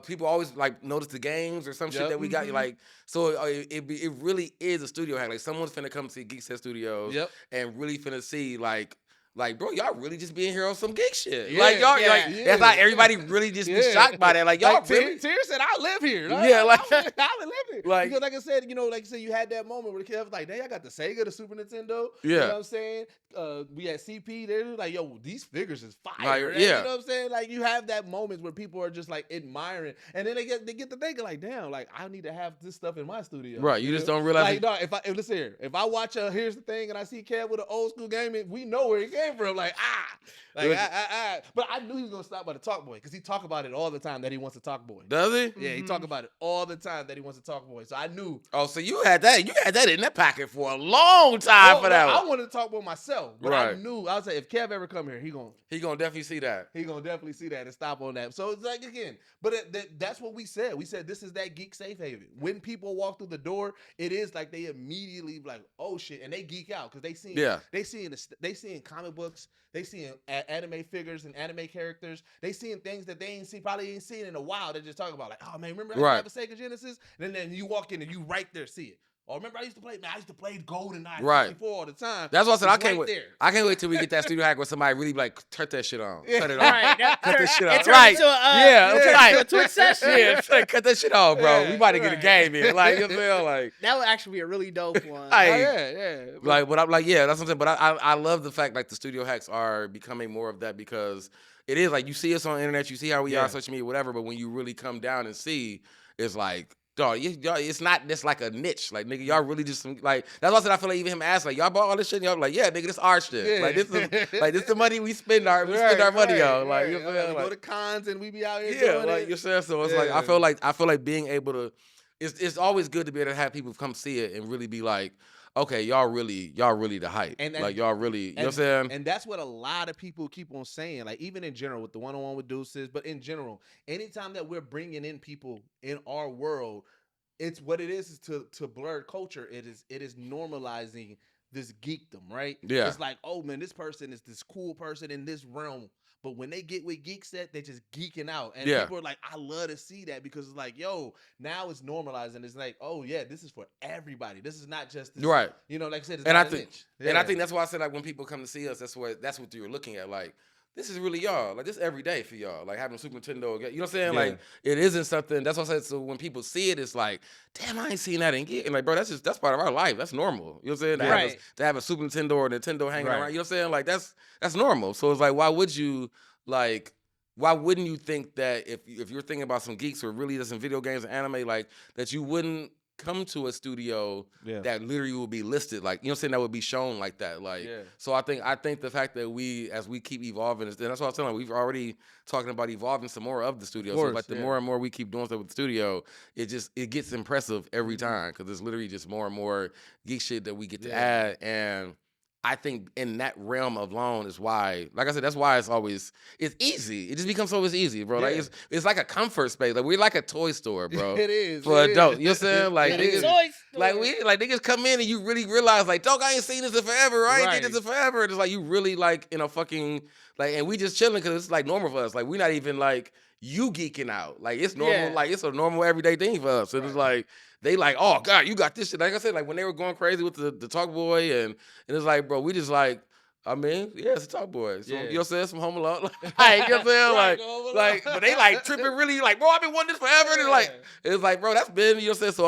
Speaker 3: people always like notice the games or some shit that we got. Like so it really is a studio hack. Like someone's finna come see Geekset Studios and really finna see like like, bro, y'all really just being here on some geek shit.
Speaker 2: Yeah,
Speaker 3: like, y'all,
Speaker 4: yeah,
Speaker 3: like,
Speaker 2: yeah.
Speaker 3: that's like everybody really just be shocked by that. Like, y'all really.
Speaker 2: Tyr said, I live here.
Speaker 3: Yeah, like-
Speaker 2: I live here.
Speaker 3: Like-
Speaker 2: because like I said, like you said, you had that moment where the kid was like, dang, I got the Sega, the Super Nintendo.
Speaker 3: Yeah.
Speaker 2: You know what I'm saying? We had CP. They're like, yo, these figures is fire.
Speaker 3: Like,
Speaker 2: right?
Speaker 3: yeah.
Speaker 2: You know what I'm saying? Like, you have that moments where people are just like admiring, and then they get to thinking like, damn, like I need to have this stuff in my studio.
Speaker 3: Right, you just
Speaker 2: know?
Speaker 3: don't realize
Speaker 2: Like, no, if listen here, if I watch Here's the Thing and I see Kev with an old school game, we know where he came from. Like, but I knew he was gonna stop by the Talk Boy because he talk about it all the time that he wants to Talk Boy.
Speaker 3: Does he?
Speaker 2: Yeah, he talk about it all the time that he wants to Talk Boy. So I knew.
Speaker 3: Oh, so you had that in that pocket for a long time for that
Speaker 2: I
Speaker 3: one.
Speaker 2: wanted to Talk Boy myself, but I
Speaker 3: Right.
Speaker 2: knew I was like, if Kev ever come here, he gonna
Speaker 3: definitely see that.
Speaker 2: definitely see that and stop on that. So it's like again, but that's what we said. We said this is that geek safe haven. When people walk through the door, it is like they immediately like, oh shit, and they geek out because they seeing comic books, they seeing anime figures and anime characters, they seeing things that they probably ain't seen in a while. They just talking about like, oh man, remember I have a Sega Genesis, and then you walk in and you right there see it. Oh, remember I used to play GoldenEye 64 all the time.
Speaker 3: That's what I said. I can't
Speaker 2: right
Speaker 3: wait.
Speaker 2: there.
Speaker 3: I can't wait till we get that studio hack where somebody really like turn that shit on.
Speaker 2: Yeah.
Speaker 3: Cut it off.
Speaker 4: Right,
Speaker 3: Cut that shit off.
Speaker 4: It turns
Speaker 3: Right.
Speaker 4: into
Speaker 3: a
Speaker 4: Twitch session.
Speaker 3: Yeah, cut that shit off, bro.
Speaker 2: Yeah,
Speaker 3: We about to get a
Speaker 2: right.
Speaker 3: game in. Like, you know what I'm saying? Like,
Speaker 4: That would actually be a really dope one.
Speaker 3: Like,
Speaker 2: Oh, yeah.
Speaker 3: like, but I'm like, yeah, that's what I'm saying. But I love the fact like the studio hacks are becoming more of that because it is like you see us on the internet, you see how we are on social media, whatever. But when you really come down and see, it's like, dog, y'all, it's not just like a niche. Like, nigga, y'all really just like that's why I said I feel like even him asking, like, y'all bought all this shit, and y'all like, yeah, nigga, this our shit.
Speaker 2: Yeah.
Speaker 3: Like this the money we spend our money on. Like, you know what I'm saying?
Speaker 2: We
Speaker 3: Like,
Speaker 2: go to cons and we be out here
Speaker 3: yeah,
Speaker 2: doing
Speaker 3: like
Speaker 2: it.
Speaker 3: you said. So it's like I feel like being able to, it's always good to be able to have people come see it and really be like, okay, y'all really the hype.
Speaker 2: And
Speaker 3: like y'all really, you know what I'm saying?
Speaker 2: And that's what a lot of people keep on saying. Like even in general with the one-on-one with Deuces, but in general, anytime that we're bringing in people in our world, it's what it is to blur culture. It is normalizing this geekdom, right?
Speaker 3: Yeah.
Speaker 2: It's like, oh man, this person is this cool person in this realm. But when they get with Geekset, they just geeking out. And people are like, I love to see that because it's like, yo, now it's normalized. And it's like, oh yeah, this is for everybody. This is not just this,
Speaker 3: Right.
Speaker 2: You know, like I said, it's
Speaker 3: And
Speaker 2: not
Speaker 3: I
Speaker 2: a
Speaker 3: think,
Speaker 2: niche.
Speaker 3: and I think that's why I said like when people come to see us, that's what you're looking at. Like, this is really y'all. Like, this every day for y'all. Like, having a Super Nintendo. You know what I'm saying?
Speaker 2: Yeah.
Speaker 3: Like, it isn't something. That's what I said. So when people see it, it's like, damn, I ain't seen that in Geek. And like, bro, that's part of our life. That's normal. You know what I'm saying? To have a Super Nintendo or Nintendo hanging around. You know what I'm saying? Like, that's normal. So it's like, why wouldn't you think that if you're thinking about some geeks or really does some video games and anime, like, that you wouldn't come to a studio that literally will be listed, like, you know what I'm saying, that would be shown like that. Like, so I think the fact that as we keep evolving, and that's what I was telling you, we've already talking about evolving some more of the studio. So like the more and more we keep doing stuff with the studio, it gets impressive every time because it's literally just more and more geek shit that we get to add. And I think in that realm alone is why, like I said, that's why it's easy. It just becomes always easy, bro. Like it's like a comfort space. Like we're like a toy store, bro.
Speaker 2: It is
Speaker 3: for adults. You know what I'm saying? Like
Speaker 4: Niggas,
Speaker 3: niggas come in and you really realize like, dog, I ain't seen this in forever. I ain't seen this in forever. And it's like you really like in a fucking like, and we just chilling because it's like normal for us. Like we're not even like you geeking out. Like it's normal. Like it's a normal everyday thing for us. So it's like. They like, oh God, you got this shit. Like I said, like when they were going crazy with the Talk Boy and it's like, bro, we just like, I mean, it's a Talk Boy. So, you know what I'm saying? Some Home Alone. Like, you know what I'm saying? Like, but they like tripping really like, bro, I've been wanting this forever. And it's like, bro, that's been, you know what I'm saying? So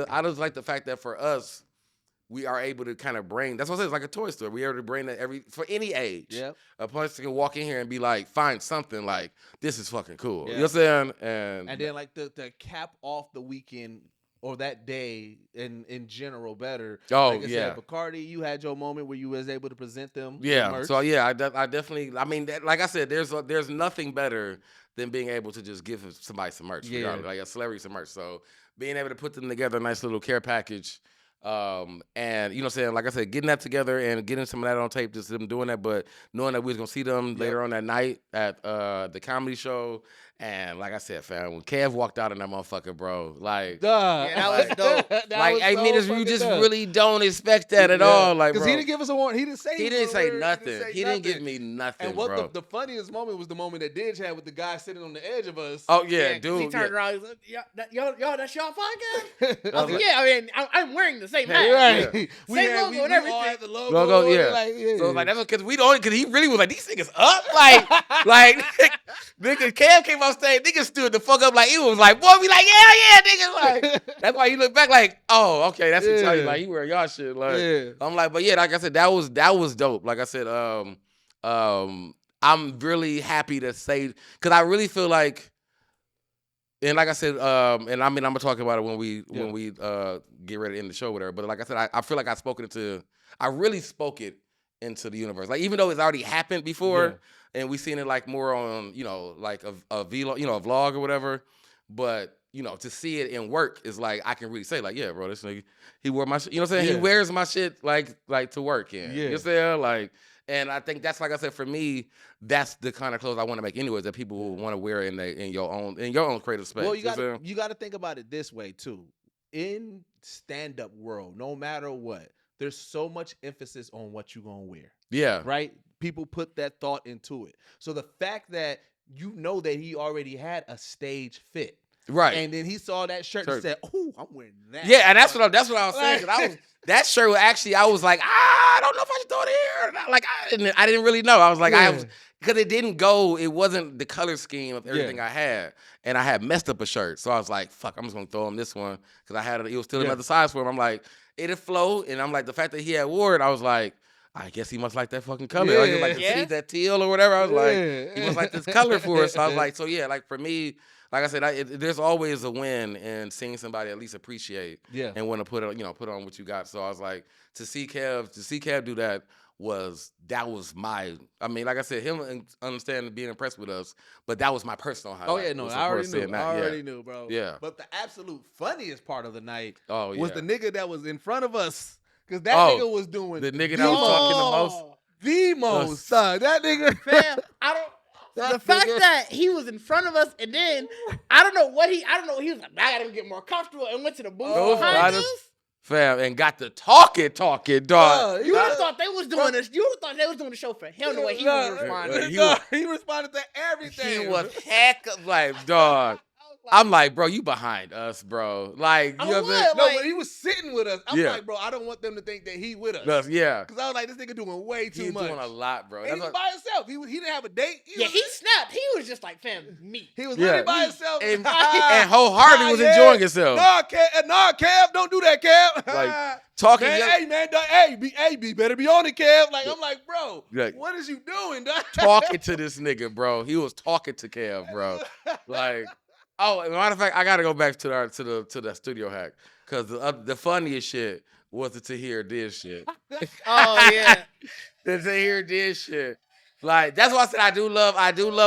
Speaker 3: I just like the fact that for us, we are able to kind of bring, that's what I said, it's like a toy store. We're able to bring that for any age. Yep. A person can walk in here and be like, find something like, this is fucking cool. You know what I'm saying?
Speaker 2: And then like the cap off the weekend or that day in general better.
Speaker 3: Oh,
Speaker 2: like I said, Bacardi, you had your moment where you was able to present them.
Speaker 3: Yeah. So I definitely, I mean, like I said, there's nothing better than being able to just give somebody some merch, like a celebrity some merch. So being able to put them together, a nice little care package. And you know what I'm saying, like I said, getting that together and getting some of that on tape, just them doing that, but knowing that we was gonna see them later on that night at the comedy show. And like I said, fam, when Kev walked out in that motherfucker, bro, like,
Speaker 4: that was dope.
Speaker 3: You just really don't expect that at all, like,
Speaker 2: because he didn't give us a warning. He didn't say
Speaker 3: nothing. He didn't give me nothing.
Speaker 2: And what
Speaker 3: bro.
Speaker 2: the funniest moment was the moment that Didge had with the guy sitting on the edge of us.
Speaker 3: Oh yeah, dude.
Speaker 4: He turned around. He was like, "Yo, that's y'all podcast." I was like, "Yeah, I mean, I'm wearing the same
Speaker 2: Right.
Speaker 4: hat.
Speaker 2: Right.
Speaker 4: Same logo and everything.
Speaker 2: all had the logo.
Speaker 3: Logo, yeah. So like that's because because he really was like these niggas up like nigga Cam came off stage, niggas stood the fuck up like he was like boy we like yeah niggas like that's why he looked back like oh okay that's what tell you like he wear y'all shit like I'm like but yeah like I said that was dope like I said I'm really happy to say because I really feel like. And like I said, and I mean, I'm gonna talk about it when we get ready to end the show with her. But like I said, I feel like I really spoke it into the universe. Like even though it's already happened before, and we seen it like more on like a vlog, a vlog or whatever. But to see it in work is like I can really say like yeah, bro, this nigga he wore my shit. You know what I'm saying? He wears my shit like to work in. You know what I'm saying? Like. And I think that's like I said for me, that's the kind of clothes I want to make anyways that people will want to wear in your own creative space.
Speaker 2: Well, you got to think about it this way too. In stand-up world, no matter what, there's so much emphasis on what you're gonna wear.
Speaker 3: Yeah.
Speaker 2: Right? People put that thought into it. So the fact that that he already had a stage fit.
Speaker 3: Right.
Speaker 2: And then he saw that shirt and said, "Oh, I'm wearing that."
Speaker 3: Yeah, and that's what I was saying. 'Cause that shirt was actually I was like, I don't know if I should throw it here. Like I didn't really know. I was like, because it didn't go. It wasn't the color scheme of everything I had, and I had messed up a shirt. So I was like, fuck, I'm just gonna throw him this one because it was still another size for him. I'm like, it'll flow, and I'm like, the fact that he had wore it, I was like. I guess he must like that fucking color. I just like to see that teal or whatever. I was like, he must like this color for us. So I was like, so yeah, like for me, like I said, there's always a win in seeing somebody at least appreciate and want to put on what you got. So I was like, to see Kev do that was my. I mean, like I said, him understanding being impressed with us, but that was my personal highlight.
Speaker 2: Oh yeah, no, I already knew, bro.
Speaker 3: Yeah.
Speaker 2: But the absolute funniest part of the night
Speaker 3: was
Speaker 2: the nigga that was in front of us. Because that nigga was doing
Speaker 3: the nigga that was talking the most.
Speaker 2: The most, son. That nigga.
Speaker 4: Fam, the fact that he was in front of us and then I don't know he was like, I gotta get more comfortable and went to the booth behind us.
Speaker 3: Fam, and got the talking, dog.
Speaker 4: You would have thought they was doing this. You would have thought they was doing the show for him the way he was responding.
Speaker 2: He responded to everything.
Speaker 3: He was heck like, dog. I'm like, bro, you behind us, bro. Like, you know what I'm saying?
Speaker 2: No, when he was sitting with us, I'm like, bro, I don't want them to think that he with us.
Speaker 3: Yeah.
Speaker 2: Because I was like, this nigga doing way too much.
Speaker 3: He's doing a lot, bro.
Speaker 2: And he was by himself. He didn't have a date.
Speaker 4: He snapped. He was just like, fam, me.
Speaker 2: He was literally by himself.
Speaker 3: And wholeheartedly was enjoying himself.
Speaker 2: Nah, Kev, don't do that, Kev.
Speaker 3: Like, talking.
Speaker 2: Man, hey, better be on it, Kev. Like, I'm like, bro, what is you doing, dog?
Speaker 3: Talking to this nigga, bro. He was talking to Kev, bro. Like. Oh, as a matter of fact, I gotta go back to the studio hack because the funniest shit was the Tahir did shit.
Speaker 4: Oh yeah,
Speaker 3: the Tahir did shit. Like that's why I said I do love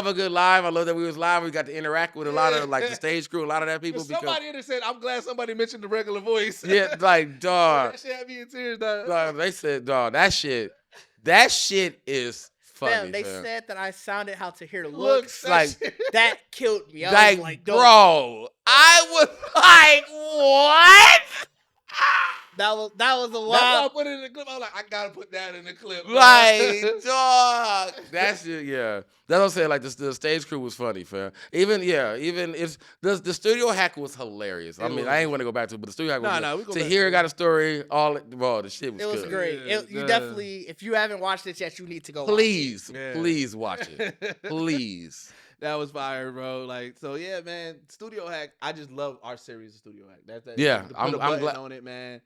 Speaker 3: a good live. I love that we was live. We got to interact with a lot of like the stage crew, a lot of that people.
Speaker 2: Somebody in there said, "I'm glad somebody mentioned the regular voice."
Speaker 3: Yeah, like dog.
Speaker 2: That shit had me in tears, dog.
Speaker 3: They said, dog, that shit is. Funny,
Speaker 4: fam, they said that I sounded how Tahir looks.
Speaker 3: Like
Speaker 4: that killed me. I was like,
Speaker 3: bro, I was like, what?
Speaker 4: That was a wild.
Speaker 2: That's why I put it in the clip. I was like, I gotta put that in the clip.
Speaker 3: Like, dog, that shit, yeah. That's what I'm saying. Like the stage crew was funny, fam. Even if the studio hack was hilarious. I mean, I ain't want to go back to it, but the studio hack was good. Tahir got a story. The shit was good.
Speaker 4: It was great. You definitely, if you haven't watched it yet, you need to go.
Speaker 3: Please watch it. Please.
Speaker 2: That was fire, bro. Like, so yeah, man. Studio hack. I just love our series of studio hack. I'm glad on it, man.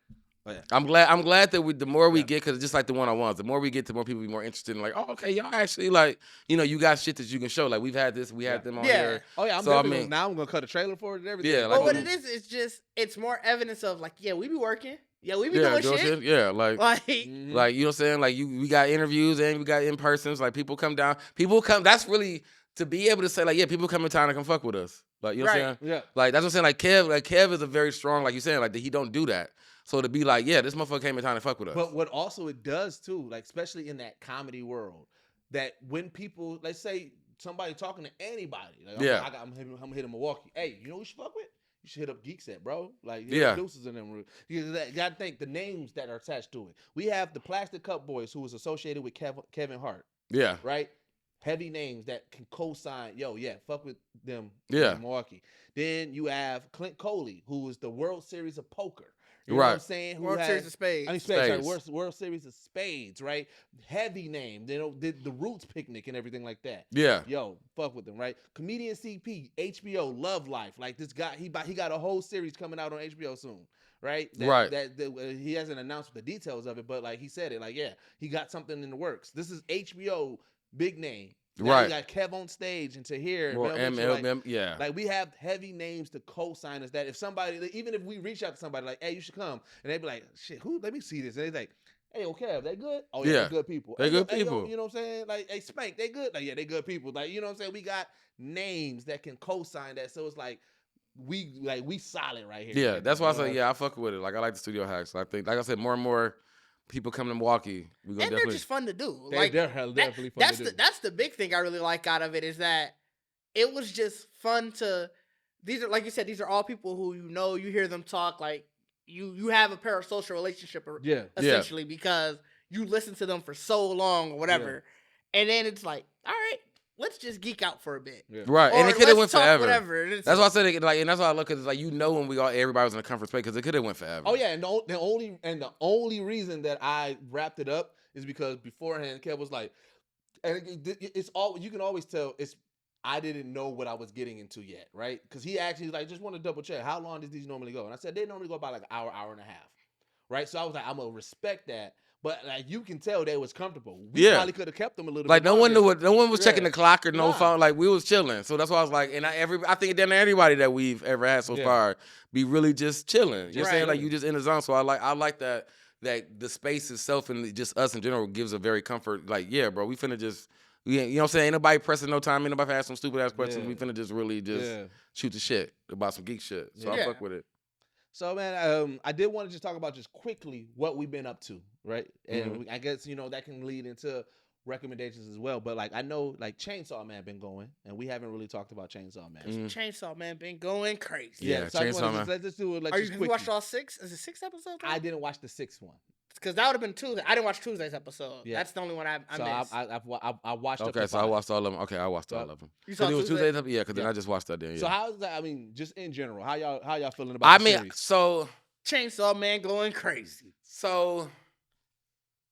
Speaker 2: Yeah.
Speaker 3: I'm glad that the more we get, because just like the one-on-ones, the more we get, the more people be more interested in like, oh, okay, y'all actually like, you got shit that you can show. Like we had them on here.
Speaker 2: Oh yeah, now I'm gonna cut a trailer for it and everything.
Speaker 3: Yeah,
Speaker 4: like, what it is, it's more evidence of like, yeah, we be working. Yeah, we be doing shit.
Speaker 3: Yeah, like you know what I'm saying? Like we got interviews and we got in-persons. Like people come down. That's really to be able to say like, yeah, people come in town and come fuck with us. Like, you know what I'm saying?
Speaker 2: Yeah.
Speaker 3: Like that's what I'm saying. Like Kev is a very strong, like you saying, like that he don't do that. So to be like, yeah, this motherfucker came in town to fuck with us.
Speaker 2: But what also it does too, like especially in that comedy world, that when people, let's say somebody talking to anybody, like I'm hitting Milwaukee. Hey, you know who you should fuck with? You should hit up Geekset, bro. Like producers in them. You gotta think the names that are attached to it. We have the Plastic Cup Boys, who was associated with Kevin Hart.
Speaker 3: Yeah.
Speaker 2: Right? Heavy names that can co-sign, fuck with them
Speaker 3: in
Speaker 2: Milwaukee. Then you have Clint Coley, who is the World Series of Poker, You know what I'm saying? Who
Speaker 4: World
Speaker 2: has,
Speaker 4: Series of Spades.
Speaker 2: I mean, Spades. Sorry, World Series of Spades, right? Heavy name. They did the Roots Picnic and everything like that.
Speaker 3: Yeah.
Speaker 2: Yo, fuck with them, right? Comedian CP, HBO, Love Life. Like this guy, he got a whole series coming out on HBO soon, right? That he hasn't announced the details of it, but like he said it, like he got something in the works. This is HBO, big name. Now you got Kev on stage and Tahir. Like we have heavy names to co-sign us that if somebody, even if we reach out to somebody like, hey, you should come, and they be like, shit, who? Let me see this. And they like, hey, okay, they good? Oh yeah, they're good people.
Speaker 3: They good people.
Speaker 2: You know what I'm saying? Like, hey, Spank, they good? Like, yeah, they good people. Like, you know what I'm saying? We got names that can co-sign that, so it's like we solid right here.
Speaker 3: Yeah, that's why I say I fuck with it. Like I like the studio hacks. I think, like I said, more and more people come to Milwaukee.
Speaker 4: And they're just fun to do.
Speaker 2: They're definitely fun to do.
Speaker 4: That's the big thing I really like out of it is that it was just fun to. These are, like you said, these are all people who you hear them talk, like you have a parasocial relationship, essentially, because you listen to them for so long or whatever, and then it's like, all right, let's just geek out for a bit,
Speaker 3: right? And it could have went forever.
Speaker 4: Whatever.
Speaker 3: That's why I said it, like, and that's why I look at it like when everybody was in a comfort space because it could have went forever.
Speaker 2: Oh yeah, and the only reason that I wrapped it up is because beforehand Kev was like, and it's all you can always tell it's. I didn't know what I was getting into yet, right? Because he actually like just want to double check how long does these normally go, and I said they normally go about like an hour and a half, right? So I was like, I'm gonna respect that, but like you can tell they was comfortable. We probably could have kept them a little.
Speaker 3: Like
Speaker 2: bit
Speaker 3: no one
Speaker 2: longer.
Speaker 3: knew no one was checking the clock or no phone. Like we was chilling, so that's why I was like, and I think everybody that we've ever had so far be really just chilling. You're saying like you just in the zone. So I like that the space itself and just us in general gives a very comfort. Like bro, we finna just. You know what I'm saying? Ain't nobody pressing no time. Ain't nobody asking some stupid ass questions. We finna just really shoot the shit about some geek shit. So I fuck with it.
Speaker 2: So man, I did want to just talk about just quickly what we've been up to, right? And I guess that can lead into recommendations as well. But like I know like Chainsaw Man been going, and we haven't really talked about Chainsaw Man.
Speaker 4: Chainsaw Man been going crazy.
Speaker 2: Yeah, so Chainsaw Man. Let's do it.
Speaker 4: Have you watched all 6? Is it 6 episodes?
Speaker 2: I didn't watch the 6th one.
Speaker 4: Because that would have been Tuesday. I didn't watch Tuesday's episode. Yeah. That's the only one I missed.
Speaker 2: I watched.
Speaker 3: Okay, so I watched all of them. Okay, I watched all of them.
Speaker 4: You saw
Speaker 3: Tuesday's episode? Yeah, because then I just watched that. Then
Speaker 2: So how's that? I mean, just in general, how y'all feeling about? The series?
Speaker 3: So
Speaker 4: Chainsaw Man going crazy.
Speaker 3: So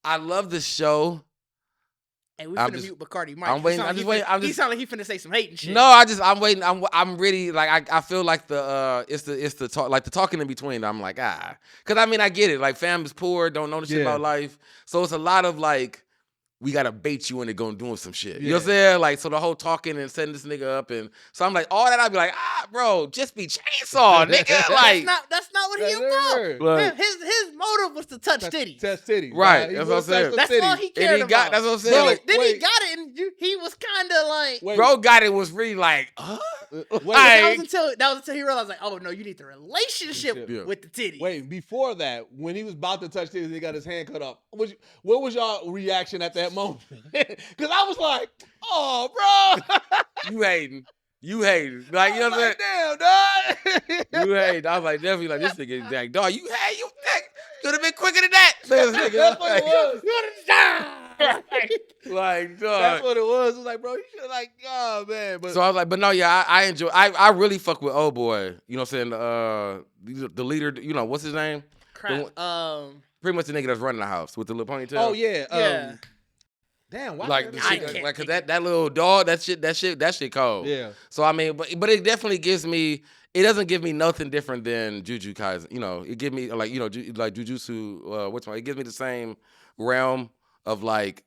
Speaker 3: I love the show.
Speaker 4: Hey, we finna mute Bacardi Mike.
Speaker 3: I'm waiting.
Speaker 4: He sound like he finna say some hating shit.
Speaker 3: No, I'm waiting. I'm really like I feel like it's the talk, like the talking in between. I'm like because I mean I get it. Like fam is poor, don't know the shit about life, so it's a lot of like we gotta bait you into going doing some shit. You know what I'm saying? Like so the whole talking and setting this nigga up and so I'm like all that I'd be like bro, just be Chainsaw, nigga. Like
Speaker 4: that's not what he about. Like, his motive was to touch titties.
Speaker 2: Touch titties.
Speaker 3: Right. That's what I'm saying.
Speaker 4: That's all he cared about.
Speaker 3: That's what I'm saying.
Speaker 4: Then he got it and he was kind of like
Speaker 3: bro got it was really like
Speaker 4: that was until he realized like oh no you need the relationship with the titties.
Speaker 2: Wait, before that when he was about to touch titties he got his hand cut off. What was y'all reaction at that moment? Because I was like, oh, bro.
Speaker 3: You hating. Like, you know what I'm saying?
Speaker 2: Damn, dog.
Speaker 3: You hating. I was like, definitely like, this nigga is like, dog, you could have been quicker than that.
Speaker 2: That's what it was.
Speaker 3: Like, dog.
Speaker 2: That's what it was. It was like, bro, you should like, oh, man. But
Speaker 3: so I was like, but no, yeah, I enjoy, I really fuck with old boy. You know what I'm saying? The leader, you know, what's his name?
Speaker 4: Crap.
Speaker 3: Pretty much the nigga that's running the house with the little ponytail.
Speaker 2: Oh, yeah.
Speaker 4: Yeah.
Speaker 2: Damn, why
Speaker 3: like the shit, like cause that little dog, that shit cold.
Speaker 2: Yeah.
Speaker 3: So I mean, but it definitely gives me. It doesn't give me nothing different than Jujutsu Kaisen. You know, it gives me like like Jujutsu. What's one? It gives me the same realm of like,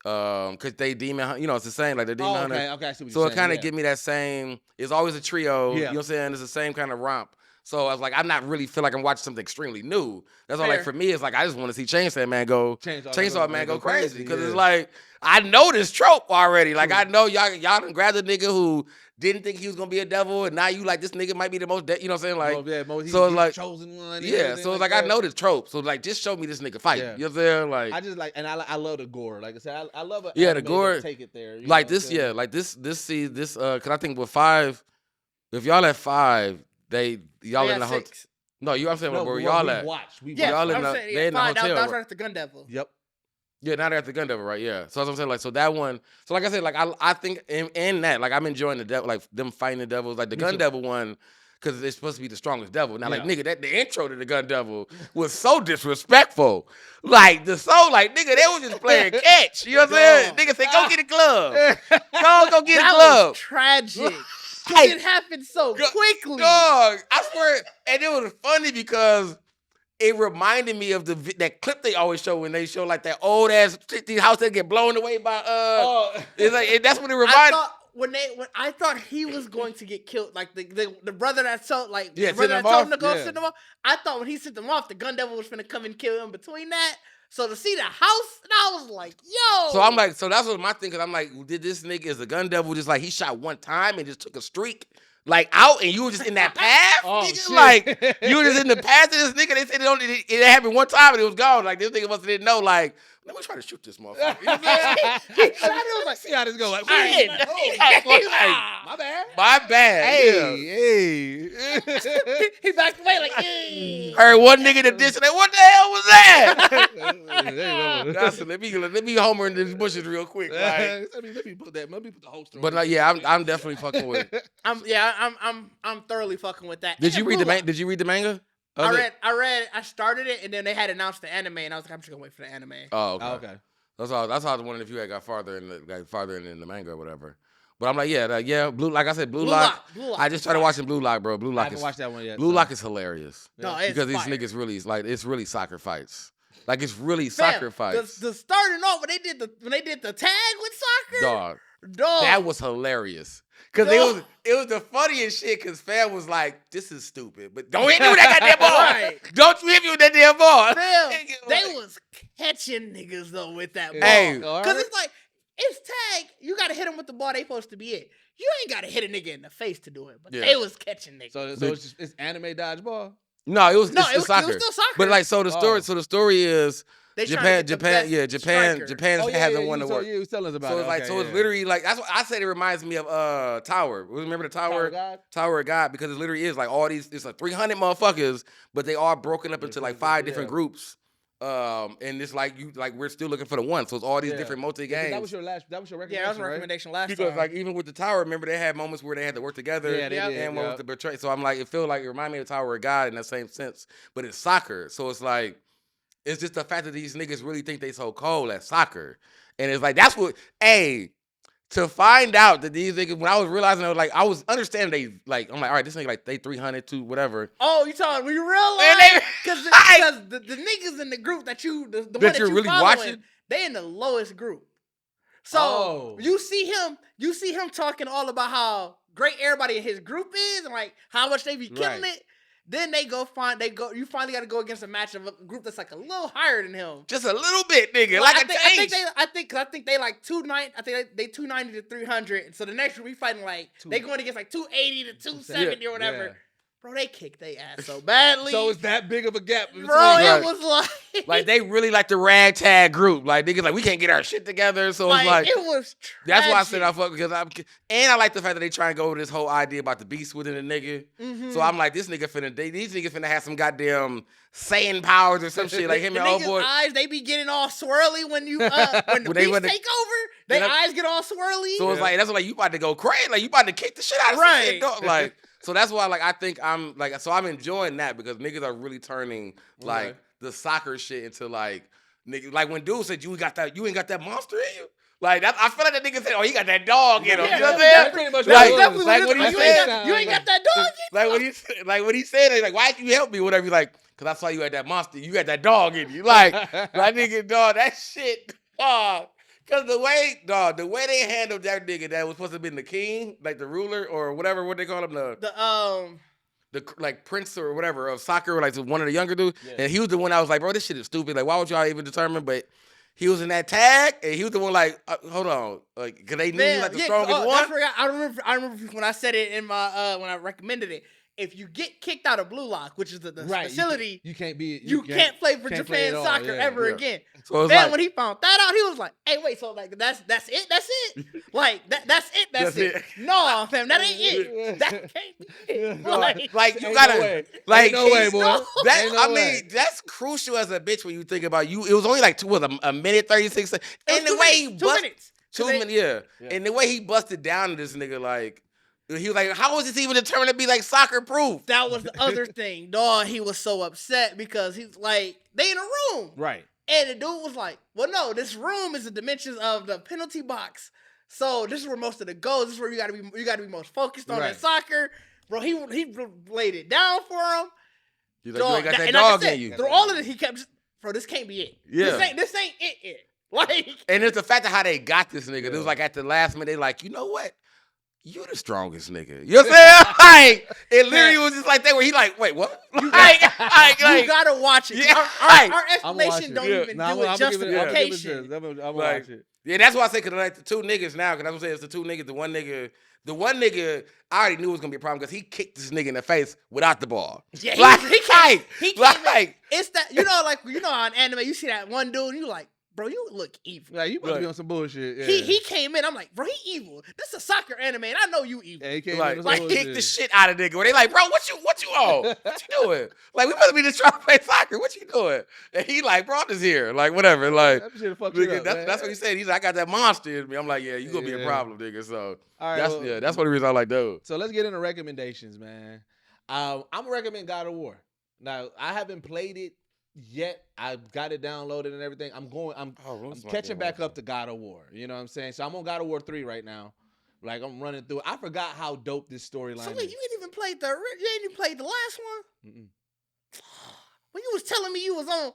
Speaker 3: cause they demon. You know, it's the same like the demon hunter.
Speaker 2: Okay, I see what
Speaker 3: so
Speaker 2: you're
Speaker 3: it
Speaker 2: saying.
Speaker 3: kind of give me that same. It's always a trio.
Speaker 2: Yeah.
Speaker 3: You know what I'm saying? It's the same kind of romp. So I was like, I'm not really feel like I'm watching something extremely new. That's why, like, for me, it's like I just want to see Chainsaw Man go crazy. Because it's like, I know this trope already. Like, I know y'all done grabbed a nigga who didn't think he was going to be a devil, and now you like, this nigga might be the most, you know what I'm saying? Like,
Speaker 2: so it's
Speaker 3: like,
Speaker 2: chosen one.
Speaker 3: Yeah, so it's like, I know this trope. So, like, just show me this nigga fight. Yeah. You know what I'm saying? Like,
Speaker 2: I just like, and I love the gore. Like I said, I love it.
Speaker 3: Yeah, the gore.
Speaker 2: Take it there.
Speaker 3: Like this, because I think with 5, if y'all at 5, y'all in the hotel. No, you know what I'm saying?
Speaker 2: No,
Speaker 3: where y'all at?
Speaker 4: Y'all in
Speaker 3: the they in the hotel.
Speaker 4: That was right at the Gun Devil.
Speaker 2: Yep.
Speaker 3: Yeah, now they're at the Gun Devil, right? Yeah. So that's what I'm saying. Like, so that one. So like I said, like I think in that, like I'm enjoying the devil, like them fighting the devils. Like the Gun Devil one, because it's supposed to be the strongest devil. Now, like, nigga, that the intro to the Gun Devil was so disrespectful. Like, nigga, they was just playing catch. You know what I'm saying? Nigga said, go get a glove. Go get a glove.
Speaker 4: That was tragic. It happened so quickly.
Speaker 3: Dog, I swear. And it was funny because it reminded me of that clip they always show when they show like that old ass house that get blown away by it's like that's what it reminded.
Speaker 4: I thought he was going to get killed, like the brother that told
Speaker 3: told
Speaker 4: him to go send them off. I thought when he sent them off, the Gun Devil was gonna come and kill him between that. So to see the house, and I was like, yo.
Speaker 3: So I'm like, so that's what my thing, cause I'm like, did this nigga is the Gun Devil just like he shot one time and just took a streak like out, and you were just in that path, nigga? Shit. Like you were just in the path of this nigga. They said it happened one time and it was gone. Like this nigga must have didn't know. Like, let me try to shoot this motherfucker. You know what I'm saying?
Speaker 2: He was like, see how this go. Like,
Speaker 3: my bad. My bad.
Speaker 2: Hey.
Speaker 4: He backed away like, hey.
Speaker 3: Heard one nigga in the distance. Like, what the hell was that? That's let me homer in these bushes real quick. Like,
Speaker 2: let me put the holster.
Speaker 3: But I'm definitely fucking with it.
Speaker 4: I'm thoroughly fucking with that.
Speaker 3: Did you read the manga?
Speaker 4: I started it, and then they had announced the anime, and I was like, I'm just gonna wait for the anime.
Speaker 3: Oh, okay. That's all. That's how I was wondering if you had got farther in the manga or whatever. But I'm like, Blue. Like I said, Blue Lock. I just started watching Blue Lock, bro. Blue Lock. I haven't watched that one yet. Blue Lock is hilarious.
Speaker 4: No, it's
Speaker 3: because
Speaker 4: fire.
Speaker 3: these niggas really it's really soccer fights. Like it's really soccer fights.
Speaker 4: The starting off when they did the tag with soccer,
Speaker 3: dog. That was hilarious. Cause it was the funniest shit. Cause fam was like, "This is stupid," but don't hit me with that goddamn ball. Right. Don't you hit me with that damn ball.
Speaker 4: Fam, they was catching niggas though with that ball.
Speaker 3: Hey,
Speaker 4: cause it's like it's tag. You gotta hit them with the ball. They supposed to be it. You ain't gotta hit a nigga in the face to do it. But they was catching niggas.
Speaker 2: So it's anime dodgeball.
Speaker 3: No, it was
Speaker 4: soccer.
Speaker 3: It was still soccer. But like, so the story. So the story is. Japan hasn't won the war.
Speaker 2: You was telling us about
Speaker 3: it.
Speaker 2: So it's
Speaker 3: like, it's literally like that's what I said. It reminds me of Tower. Remember the Tower? Tower of God, because it literally is like all these. It's like 300 motherfuckers, but they are broken up into like 5 different groups. And it's like we're still looking for the one. So it's all these different multi games.
Speaker 2: That was your recommendation.
Speaker 4: Yeah, that was my recommendation last time.
Speaker 3: Because like even with the Tower, remember they had moments where they had to work together.
Speaker 2: Yeah, they did.
Speaker 3: And one was to betray. So I'm like, it reminded me of Tower of God in that same sense, but it's soccer. So it's like. It's just the fact that these niggas really think they so cold at soccer. And it's like, that's what, to find out that these niggas, when I was realizing, I was understanding they, like, I'm like, all right, this nigga, like, they 300 to whatever.
Speaker 4: Oh, you talking, when you realize? Because the niggas in the group the one that you're really watching, they in the lowest group. So, you see him talking all about how great everybody in his group is and, like, how much they be killing it. Then you finally got to go against a match of a group that's like a little higher than him.
Speaker 3: Just a little bit, nigga.
Speaker 4: Like I think they like 290. I think they 290 to 300. And so the next group we fighting like they going against like 280 to 270 or whatever. Yeah. Bro, they kicked their ass so badly.
Speaker 2: So it's that big of a gap.
Speaker 4: Bro, it was
Speaker 3: like they really like the ragtag group. Like niggas like we can't get our shit together. So it's like
Speaker 4: it was tragic.
Speaker 3: That's why I said I fuck because I like the fact that they try and go over this whole idea about the beast within a nigga. Mm-hmm. So I'm like, these niggas finna have some goddamn Saiyan powers or some shit like him and old boy.
Speaker 4: Eyes they be getting all swirly when the beast take over. Their eyes get all swirly.
Speaker 3: So it's like that's like you about to go crazy. Like you about to kick the shit out of some shit, dog. Like. So that's why, like, I think I'm like, so I'm enjoying that because niggas are really turning like the soccer shit into like, nigga, like when dude said you ain't got that monster in you. Like that, I feel like that nigga said, oh, he got that dog in him. You know what I'm saying? That's pretty much like when he said,
Speaker 4: you ain't got that dog in you.
Speaker 3: Like when he said, like, why did you help me? Whatever. He's like, because I saw you had that monster. You got that dog in you. Like nigga, dog, that shit. Because the way they handled that nigga that was supposed to have been the king, like the ruler or whatever, what they call him, the like prince or whatever of soccer, like one of the younger dudes, and he was the one I was like, bro, this shit is stupid. Like, why would y'all even determine? But he was in that tag, and he was the one like, hold on, like, because they knew he was like the strongest one.
Speaker 4: I remember when I said it in my when I recommended it. If you get kicked out of Blue Lock, which is the facility,
Speaker 2: you can't
Speaker 4: play for Japan soccer ever again.
Speaker 3: So
Speaker 4: then when he found that out, he was like, "Hey, wait, so like that's it? Like that's it? No, fam, that ain't it. That can't be it.
Speaker 3: Like you gotta, like
Speaker 2: no way, boy.
Speaker 3: That's crucial as a bitch when you think about you. It was only like a minute 36 seconds. And the way he
Speaker 4: 2 minutes.
Speaker 3: 2 minutes, yeah. And the way he busted down to this nigga, like. He was like, how was this even determined to be like soccer proof?
Speaker 4: That was the other thing. Dog, he was so upset because he's like, they in a room.
Speaker 2: Right.
Speaker 4: And the dude was like, well, no, this room is the dimensions of the penalty box. So this is where most of the goals, this is where you gotta be most focused on that soccer. Bro, he laid it down for him.
Speaker 3: He's like, you ain't got that
Speaker 4: and
Speaker 3: dog
Speaker 4: like I said,
Speaker 3: in you.
Speaker 4: Through all of this, he kept bro, this can't be it.
Speaker 3: Yeah.
Speaker 4: This ain't it. Like,
Speaker 3: and it's the fact of how they got this nigga. It was like at the last minute, they like, you know what? You the strongest nigga. You know what I'm saying? Like, it literally was just like that where he like, wait, what?
Speaker 4: You gotta watch it.
Speaker 3: Yeah,
Speaker 4: our explanation don't even do it justification.
Speaker 2: I'm gonna watch it.
Speaker 3: Yeah, that's why I say, because like the two niggas now, because that's what I'm saying, it's the two niggas. The one nigga, I already knew it was gonna be a problem because he kicked this nigga in the face without the ball.
Speaker 4: Yeah,
Speaker 3: he came.
Speaker 4: It's that, you know, on anime, you see that one dude, and you like, bro, you look evil.
Speaker 2: Yeah, you must be on some bullshit. Yeah.
Speaker 4: He came in. I'm like, bro, he evil. This is a soccer anime, and I know you evil.
Speaker 2: Yeah, he came
Speaker 3: like,
Speaker 2: in
Speaker 3: like kick the shit out of nigga. Where they like, bro, what you on? What you doing? Like, we must be just trying to play soccer. What you doing? And he like, bro, I'm just here. Like, whatever. Like, that's what he said. He's like, I got that monster in me. I'm like, yeah, you gonna be a problem, nigga. So that's one of the reasons I like those.
Speaker 2: So let's get into recommendations, man. I'm gonna recommend God of War. Now, I haven't played it yet. I've got it downloaded and everything. I'm catching back up to God of War. You know what I'm saying? So I'm on God of War 3 right now. Like, I'm running through it. I forgot how dope this storyline is.
Speaker 4: So wait, you ain't even played the last one? Mm-mm. When you was telling me you was on,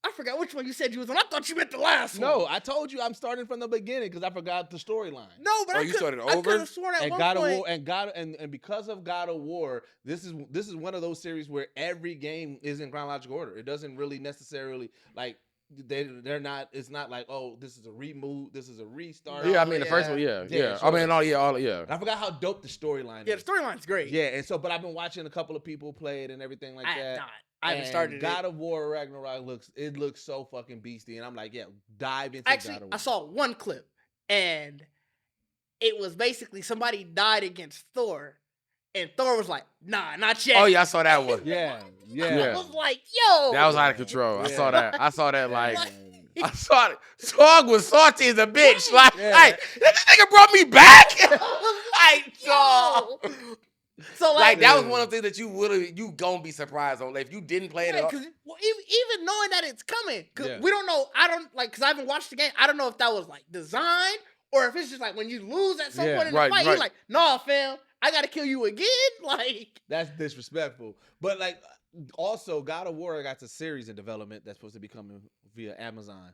Speaker 4: I forgot which one you said you was on. I thought you meant the last one.
Speaker 2: No, I told you I'm starting from the beginning because I forgot the storyline.
Speaker 4: No, but
Speaker 3: you started over?
Speaker 4: I could have sworn at
Speaker 2: and
Speaker 4: one
Speaker 2: God
Speaker 4: point.
Speaker 2: of War and because of God of War, this is one of those series where every game is in chronological order. It doesn't really necessarily like they're not. It's not like, oh, this is a reboot, this is a restart.
Speaker 3: Yeah, I mean the first one, yeah.
Speaker 2: Sure.
Speaker 3: I mean, all.
Speaker 2: And I forgot how dope the storyline is.
Speaker 4: Yeah, the storyline's great.
Speaker 2: Yeah, and so, but I've been watching a couple of people play it and everything like that.
Speaker 4: I haven't started
Speaker 2: God of War Ragnarok looks so fucking beastie, and I'm like, yeah, dive into God of War.
Speaker 4: I saw one clip, and it was basically somebody died against Thor, and Thor was like, nah, not yet.
Speaker 3: Oh yeah, I saw that one.
Speaker 2: yeah.
Speaker 4: I was like, yo,
Speaker 3: that was out of control. I saw that. like.
Speaker 4: Like,
Speaker 3: I saw it. Dog was salty as a bitch. Like, this nigga brought me back. Like, dog.
Speaker 4: So
Speaker 3: like that was one of the things that you gonna be surprised on. Like, if you didn't play it at all.
Speaker 4: Even knowing that it's coming, because we don't know. Because I haven't watched the game. I don't know if that was like designed or if it's just like when you lose at some point in the fight, you're like, nah, fam, I gotta kill you again. Like,
Speaker 2: that's disrespectful. But like, also God of War got a series in development that's supposed to be coming via Amazon.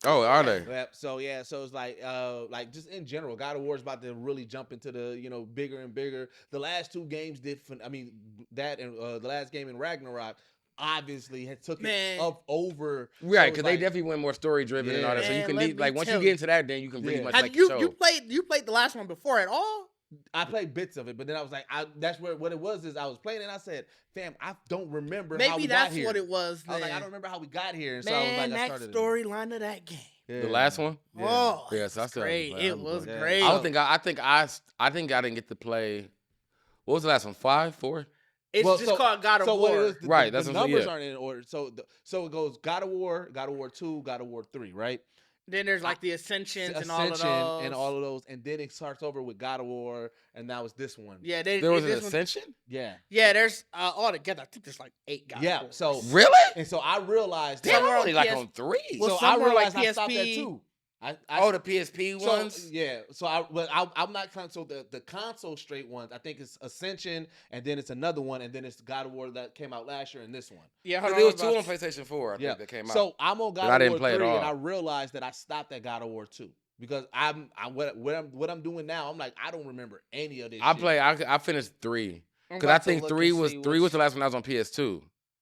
Speaker 3: Oh, are they?
Speaker 2: So it's like just in general, God of War is about to really jump into the bigger and bigger. The last two games the last game in Ragnarok obviously had took it up over.
Speaker 3: Right, because they definitely went more story driven and all that. So you can once you get into that, then you can pretty much like
Speaker 4: you played the last one before at all?
Speaker 2: I played bits of it, but then I was like, that's what it was. Is I was playing and I said, "Fam, I don't remember how we got here."
Speaker 4: Maybe that's what it was.
Speaker 2: I was like, I don't remember how we got here. And
Speaker 4: man,
Speaker 2: so I was like, I
Speaker 4: started that storyline of that game.
Speaker 3: Yeah. The last one.
Speaker 2: Yeah.
Speaker 4: Oh,
Speaker 3: yes, I still
Speaker 4: great. It was great.
Speaker 3: I think I didn't get to play. What was the last one? 5, 4?
Speaker 4: It's called God of War.
Speaker 2: Right. That's the numbers aren't in order. So it goes God of War 2, God of War 3, right?
Speaker 4: Then there's like the Ascensions and all of those.
Speaker 2: And then it starts over with God of War, and now it's this one.
Speaker 4: Yeah,
Speaker 3: there was an Ascension?
Speaker 2: Yeah.
Speaker 4: Yeah, there's all together, I think there's like 8 God of Wars.
Speaker 3: So really?
Speaker 2: And so I realized
Speaker 3: damn, I'm only like on 3.
Speaker 2: So I realized I stopped at 2.
Speaker 3: The PSP ones?
Speaker 2: Yeah. So I'm not so the console straight ones, I think it's Ascension, and then it's another one, and then it's God of War that came out last year, and this one.
Speaker 3: Yeah, there was 2 on PlayStation 4, I think, that came out.
Speaker 2: So I'm on God of War 3, and I realized that I stopped at God of War 2. Because what I'm doing now, I'm like, I don't remember any of this.
Speaker 3: I finished 3. Because I think 3 was the last one I was on PS2,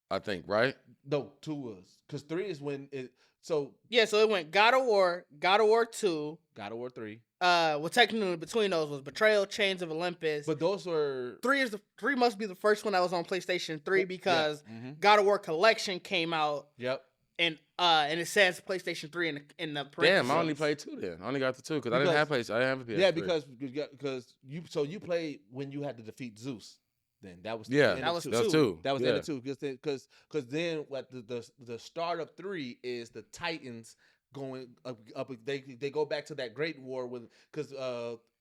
Speaker 3: I think, right?
Speaker 2: No, 2 was. Because 3 is when it. So
Speaker 4: it went God of War 2,
Speaker 2: God of War 3.
Speaker 4: Well, technically between those was Betrayal, Chains of Olympus.
Speaker 2: But those were
Speaker 4: 3 must be the first one that was on PlayStation 3 because God of War Collection came out.
Speaker 2: Yep.
Speaker 4: And it says PlayStation 3 in the parentheses.
Speaker 3: Damn, I only played 2 then. I only got the 2 because I didn't have PlayStation. I didn't have a PS3.
Speaker 2: Yeah, because you played when you had to defeat Zeus. Then that was
Speaker 3: that was 2.
Speaker 2: That was the end of 2 because then what the start of 3 is the Titans going up. They go back to that Great War because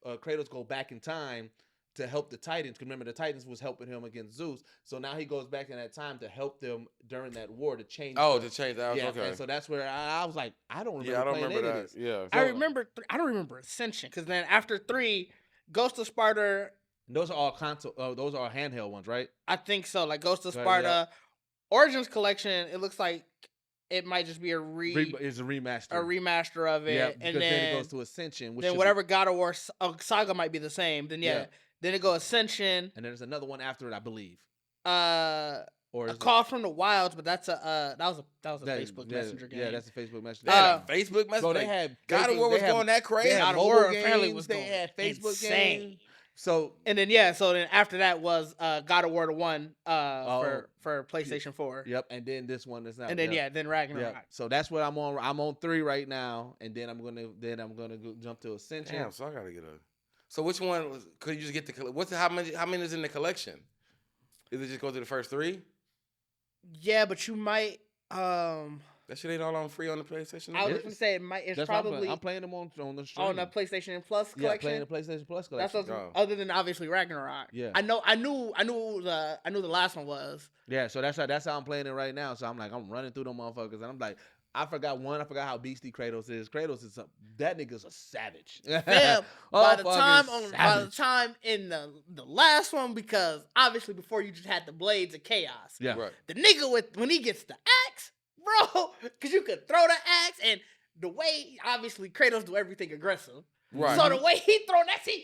Speaker 2: Kratos go back in time to help the Titans. Because remember, the Titans was helping him against Zeus. So now he goes back in that time to help them during that war to change.
Speaker 3: To change that.
Speaker 2: Yeah,
Speaker 3: Okay.
Speaker 2: And so that's where I was like, I don't remember.
Speaker 3: Yeah, I don't
Speaker 2: playing
Speaker 3: remember
Speaker 2: any
Speaker 3: that.
Speaker 2: of this.
Speaker 3: Yeah.
Speaker 4: I remember. I don't remember Ascension because then after 3, Ghost of Sparta.
Speaker 2: Those are all console. Those are all handheld ones, right?
Speaker 4: I think so. Like Ghost of
Speaker 2: Right,
Speaker 4: Sparta, Origins Collection. It looks like it might just be
Speaker 2: It's a remaster.
Speaker 4: a remaster of it.
Speaker 2: Yeah,
Speaker 4: and
Speaker 2: because then
Speaker 4: then
Speaker 2: it goes to Ascension. Which
Speaker 4: then whatever God of War saga might be the same. Then
Speaker 2: Yeah.
Speaker 4: then it goes Ascension.
Speaker 2: And then there's another one after it, I believe.
Speaker 4: Or a Call from the Wilds, but that's that was a Facebook Messenger game.
Speaker 2: Yeah, that's a Facebook Messenger.
Speaker 3: They had a Facebook Messenger.
Speaker 2: Bro, they had
Speaker 3: God of War was going that crazy.
Speaker 2: They had
Speaker 4: God of
Speaker 2: mobile
Speaker 4: War
Speaker 2: games,
Speaker 4: apparently was
Speaker 2: they
Speaker 4: going
Speaker 2: had Facebook
Speaker 4: insane.
Speaker 2: games. So
Speaker 4: and then so then after that was God of War the 1 for PlayStation 4.
Speaker 2: Yep, and then this one is not.
Speaker 4: And then then Ragnarok.
Speaker 2: Yep. So that's what I'm on. I'm on 3 right now, and then I'm gonna go jump to Ascension.
Speaker 3: Damn, so I gotta get a. So which one could you just get the? How many is in the collection? Is it just go to the first 3?
Speaker 4: Yeah, but you might.
Speaker 3: That shit ain't all on free on the PlayStation.
Speaker 4: I was gonna say it might. It's
Speaker 2: That's
Speaker 4: probably
Speaker 2: I'm playing them on the stream.
Speaker 4: on the PlayStation Plus collection.
Speaker 2: Yeah, playing the PlayStation Plus collection.
Speaker 4: That's what, other than obviously Ragnarok.
Speaker 2: Yeah.
Speaker 4: I knew the last one was.
Speaker 2: Yeah, so that's how I'm playing it right now. So I'm running through them motherfuckers, and I'm like, I forgot how beastie Kratos is. Kratos is that nigga's a savage.
Speaker 4: Yeah, by the time in the last one, because obviously before you just had the blades of chaos.
Speaker 2: Yeah.
Speaker 3: Right.
Speaker 4: The nigga when he gets the axe, bro, because you could throw the axe, and the way obviously Kratos do everything aggressive.
Speaker 3: Right.
Speaker 4: So the way he throw that, he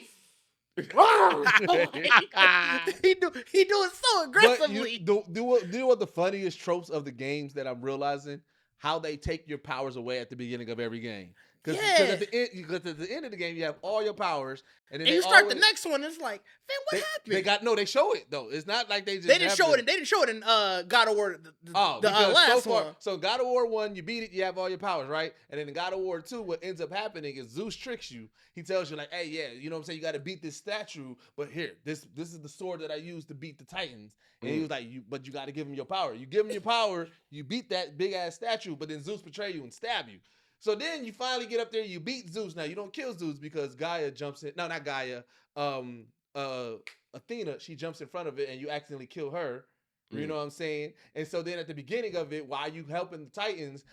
Speaker 4: do it so aggressively.
Speaker 2: But do what the funniest tropes of the games that I'm realizing? How they take your powers away at the beginning of every game. Because at the end of the game, you have all your powers. And then
Speaker 4: you start the next one, it's like, man, what happened?
Speaker 2: They show it, though. It's not like they just
Speaker 4: They didn't show it in God of War, the last one.
Speaker 2: So God of War 1, you beat it, you have all your powers, right? And then in God of War 2, what ends up happening is Zeus tricks you. He tells you, like, hey, yeah, you know what I'm saying? You got to beat this statue, but here, this is the sword that I used to beat the Titans. And he was like, but you got to give him your power. You give him your power, you beat that big-ass statue, but then Zeus betray you and stab you. So then you finally get up there, you beat Zeus. Now, you don't kill Zeus because Gaia jumps in. No, not Gaia. Athena, she jumps in front of it, and you accidentally kill her. You know what I'm saying? And so then at the beginning of it, while you helping the Titans,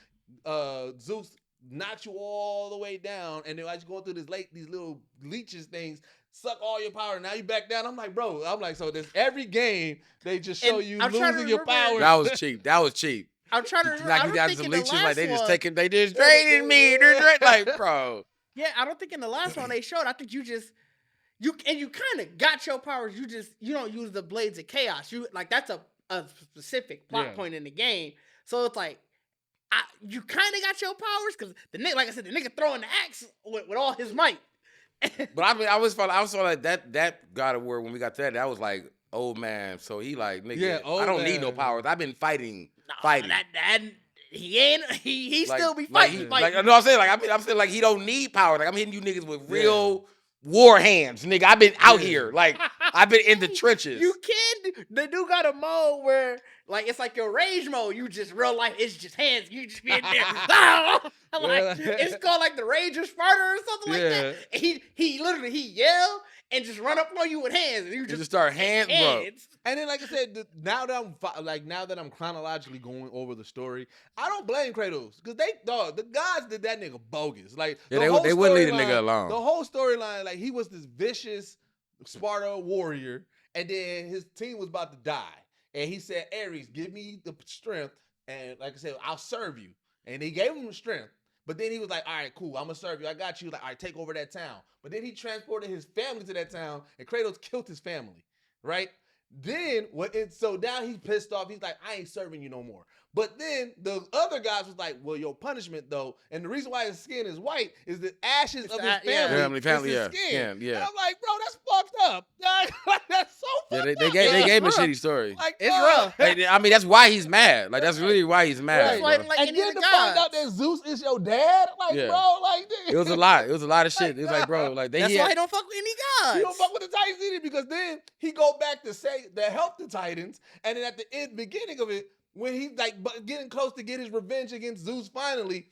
Speaker 2: Zeus knocks you all the way down, and then as you go through these little leeches things, suck all your power. Now you back down. I'm like, bro. So there's every game they just show you losing your power.
Speaker 3: That was cheap.
Speaker 4: I'm trying to remember.
Speaker 3: Like you got some leeches, like they just draining me. Like, bro.
Speaker 4: Yeah, I don't think in the last one they showed. I think you kind of got your powers. You don't use the blades of chaos. You like that's a specific plot point in the game. So it's like you kind of got your powers because like I said, the nigga throwing the axe with all his might.
Speaker 3: But I mean, I was like that God of War when we got to that was like old man. So he like nigga, I don't need no powers. I've been fighting.
Speaker 4: He still be fighting.
Speaker 3: Like no, I'm saying I'm saying like he don't need power. Like I'm hitting you niggas with real war hands, nigga. I've been out here. Like I've been in the trenches.
Speaker 4: You can. They do got a mode where like it's like your rage mode. You just real life. It's just hands. You just be in there. It's called like the Rage of Sparta or something like that. And he literally yell and just run up on you with hands, and you just
Speaker 3: start hands. Bro.
Speaker 2: And then, like I said, now that I'm chronologically going over the story, I don't blame Kratos because the gods did that nigga bogus. Like
Speaker 3: they wouldn't leave the nigga alone.
Speaker 2: The whole storyline, like he was this vicious Sparta warrior, and then his team was about to die, and he said, "Ares, give me the strength, and like I said, I'll serve you." And he gave him the strength. But then he was like, all right, cool, I'm going to serve you. I got you. Like, all right, take over that town. But then he transported his family to that town, and Kratos killed his family, right? Then, so now he's pissed off. He's like, I ain't serving you no more. But then the other guys was like, well, your punishment, though, and the reason why his skin is white is the ashes of his family.
Speaker 3: Family,
Speaker 2: his skin.
Speaker 3: Yeah.
Speaker 2: And I'm like, bro, that's fucked up. That's so fucked up.
Speaker 3: They gave him a shitty story.
Speaker 2: Like,
Speaker 4: it's rough.
Speaker 3: I mean, that's why he's mad. Like, that's really why he's mad.
Speaker 4: Right.
Speaker 2: And then to find out that Zeus is your dad, like, bro, like,
Speaker 3: it was a lot. It was a lot of shit. It was like, bro, like
Speaker 4: that's why he don't fuck with any gods.
Speaker 2: He don't fuck with the Titans either because then he go back to help the Titans, and then at the beginning of it, when he's like getting close to get his revenge against Zeus, finally,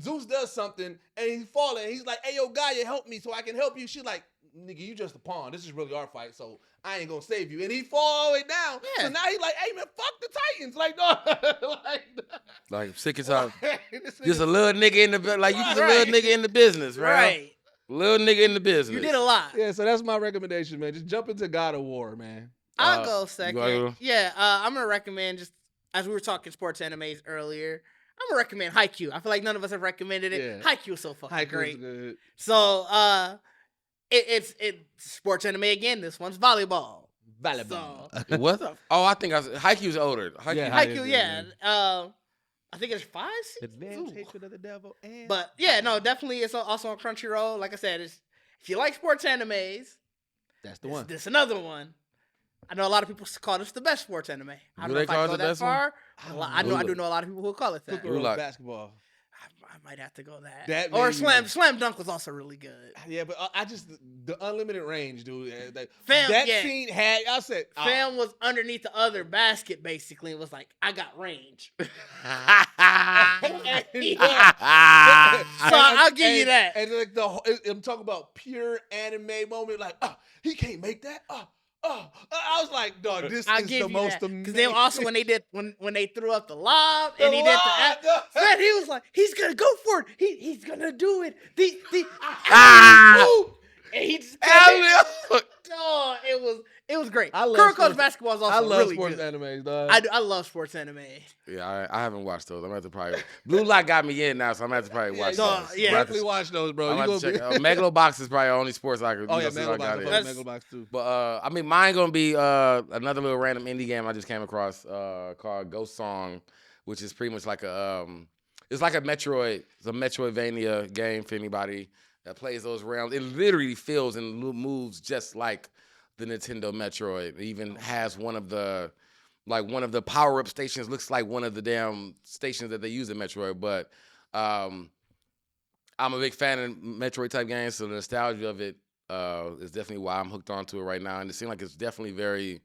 Speaker 2: Zeus does something and he's falling. He's like, "Hey, yo, Gaia, help me so I can help you." She's like, nigga, you just a pawn. This is really our fight, so I ain't gonna save you. And he fall all the way down.
Speaker 4: Yeah.
Speaker 2: So now he like, hey man, fuck the Titans. Like, no,
Speaker 3: Like sick and tired.
Speaker 2: this
Speaker 3: Just a
Speaker 2: nigga-
Speaker 3: little nigga in the like you just a
Speaker 4: Right.
Speaker 3: little nigga in the business, right?
Speaker 4: Right.
Speaker 3: Little nigga in the business.
Speaker 4: You did a lot.
Speaker 2: Yeah, so that's my recommendation, man. Just jump into God of War, man.
Speaker 4: I'll go
Speaker 3: you
Speaker 4: second.
Speaker 3: wanna go?
Speaker 4: Yeah, I'm gonna recommend, just as we were talking sports animes earlier, I'm gonna recommend Haikyuu. I feel like none of us have recommended it.
Speaker 2: Yeah.
Speaker 4: Haikyuu is so fucking
Speaker 2: Haikyuu's
Speaker 4: great.
Speaker 2: good.
Speaker 4: So it's sports anime again. This one's volleyball.
Speaker 2: Volleyball.
Speaker 4: So,
Speaker 3: What the? Oh, I think Haikyuu's older. Haikyuu.
Speaker 2: Yeah,
Speaker 4: Haikyuu, yeah. I think it's 5 seasons. Ooh.
Speaker 2: Hatred of the devil. And
Speaker 4: But yeah, no, definitely it's also on Crunchyroll. Like I said, if you like sports animes,
Speaker 2: that's the one.
Speaker 4: this another one. I know a lot of people call this the best sports anime. I
Speaker 3: Do
Speaker 4: don't know
Speaker 3: they
Speaker 4: if I
Speaker 3: call it
Speaker 4: go
Speaker 3: the
Speaker 4: that
Speaker 3: best one?
Speaker 4: far. I
Speaker 3: know.
Speaker 4: do know a lot of people who call it that.
Speaker 2: Cooker
Speaker 3: like-
Speaker 2: basketball.
Speaker 4: I might have to go that.
Speaker 2: That
Speaker 4: Or
Speaker 2: made me-
Speaker 4: Slam Dunk was also really good.
Speaker 2: Yeah, but I just the unlimited range, dude.
Speaker 4: Fam,
Speaker 2: that
Speaker 4: yeah.
Speaker 2: scene had. I said, oh,
Speaker 4: Fam was underneath the other basket basically and was like, I got range. So I'll give you that.
Speaker 2: And like I'm talking about pure anime moment. Like, he can't make that. I was like, dog, this
Speaker 4: I'll
Speaker 2: is
Speaker 4: give
Speaker 2: the
Speaker 4: you
Speaker 2: most
Speaker 4: that.
Speaker 2: amazing.
Speaker 4: Because they also when they threw up the lob and he did the man, he was like, he's gonna go for it. He's gonna do it. And he just oh, it was great.
Speaker 2: I love
Speaker 4: Kuroko's
Speaker 2: sports-
Speaker 4: basketball is also
Speaker 2: I love
Speaker 4: really
Speaker 2: sports
Speaker 4: good.
Speaker 2: animes, dog.
Speaker 4: I love sports anime.
Speaker 3: Yeah, I haven't watched those. I'm gonna have to probably. Blue Lock got me in now, so I'm gonna have to probably watch
Speaker 4: no,
Speaker 3: those.
Speaker 4: yeah.
Speaker 3: I'm gonna have to-
Speaker 2: Definitely watch those, bro.
Speaker 3: I'm
Speaker 2: You
Speaker 3: gonna
Speaker 2: gonna
Speaker 3: check.
Speaker 2: be...
Speaker 3: Megalobox is probably the only sports I could.
Speaker 2: Oh yeah,
Speaker 3: since I got it.
Speaker 2: Megalobox too.
Speaker 3: But I mean, mine gonna be another little random indie game I just came across called Ghost Song, which is pretty much like a it's like a Metroid. It's a Metroidvania game for anybody that plays those realms. It literally feels and moves just like the Nintendo Metroid. It even has one of the power-up stations looks like one of the damn stations that they use in Metroid. But I'm a big fan of Metroid type games, so the nostalgia of it is definitely why I'm hooked onto it right now. And it seems like it's definitely very,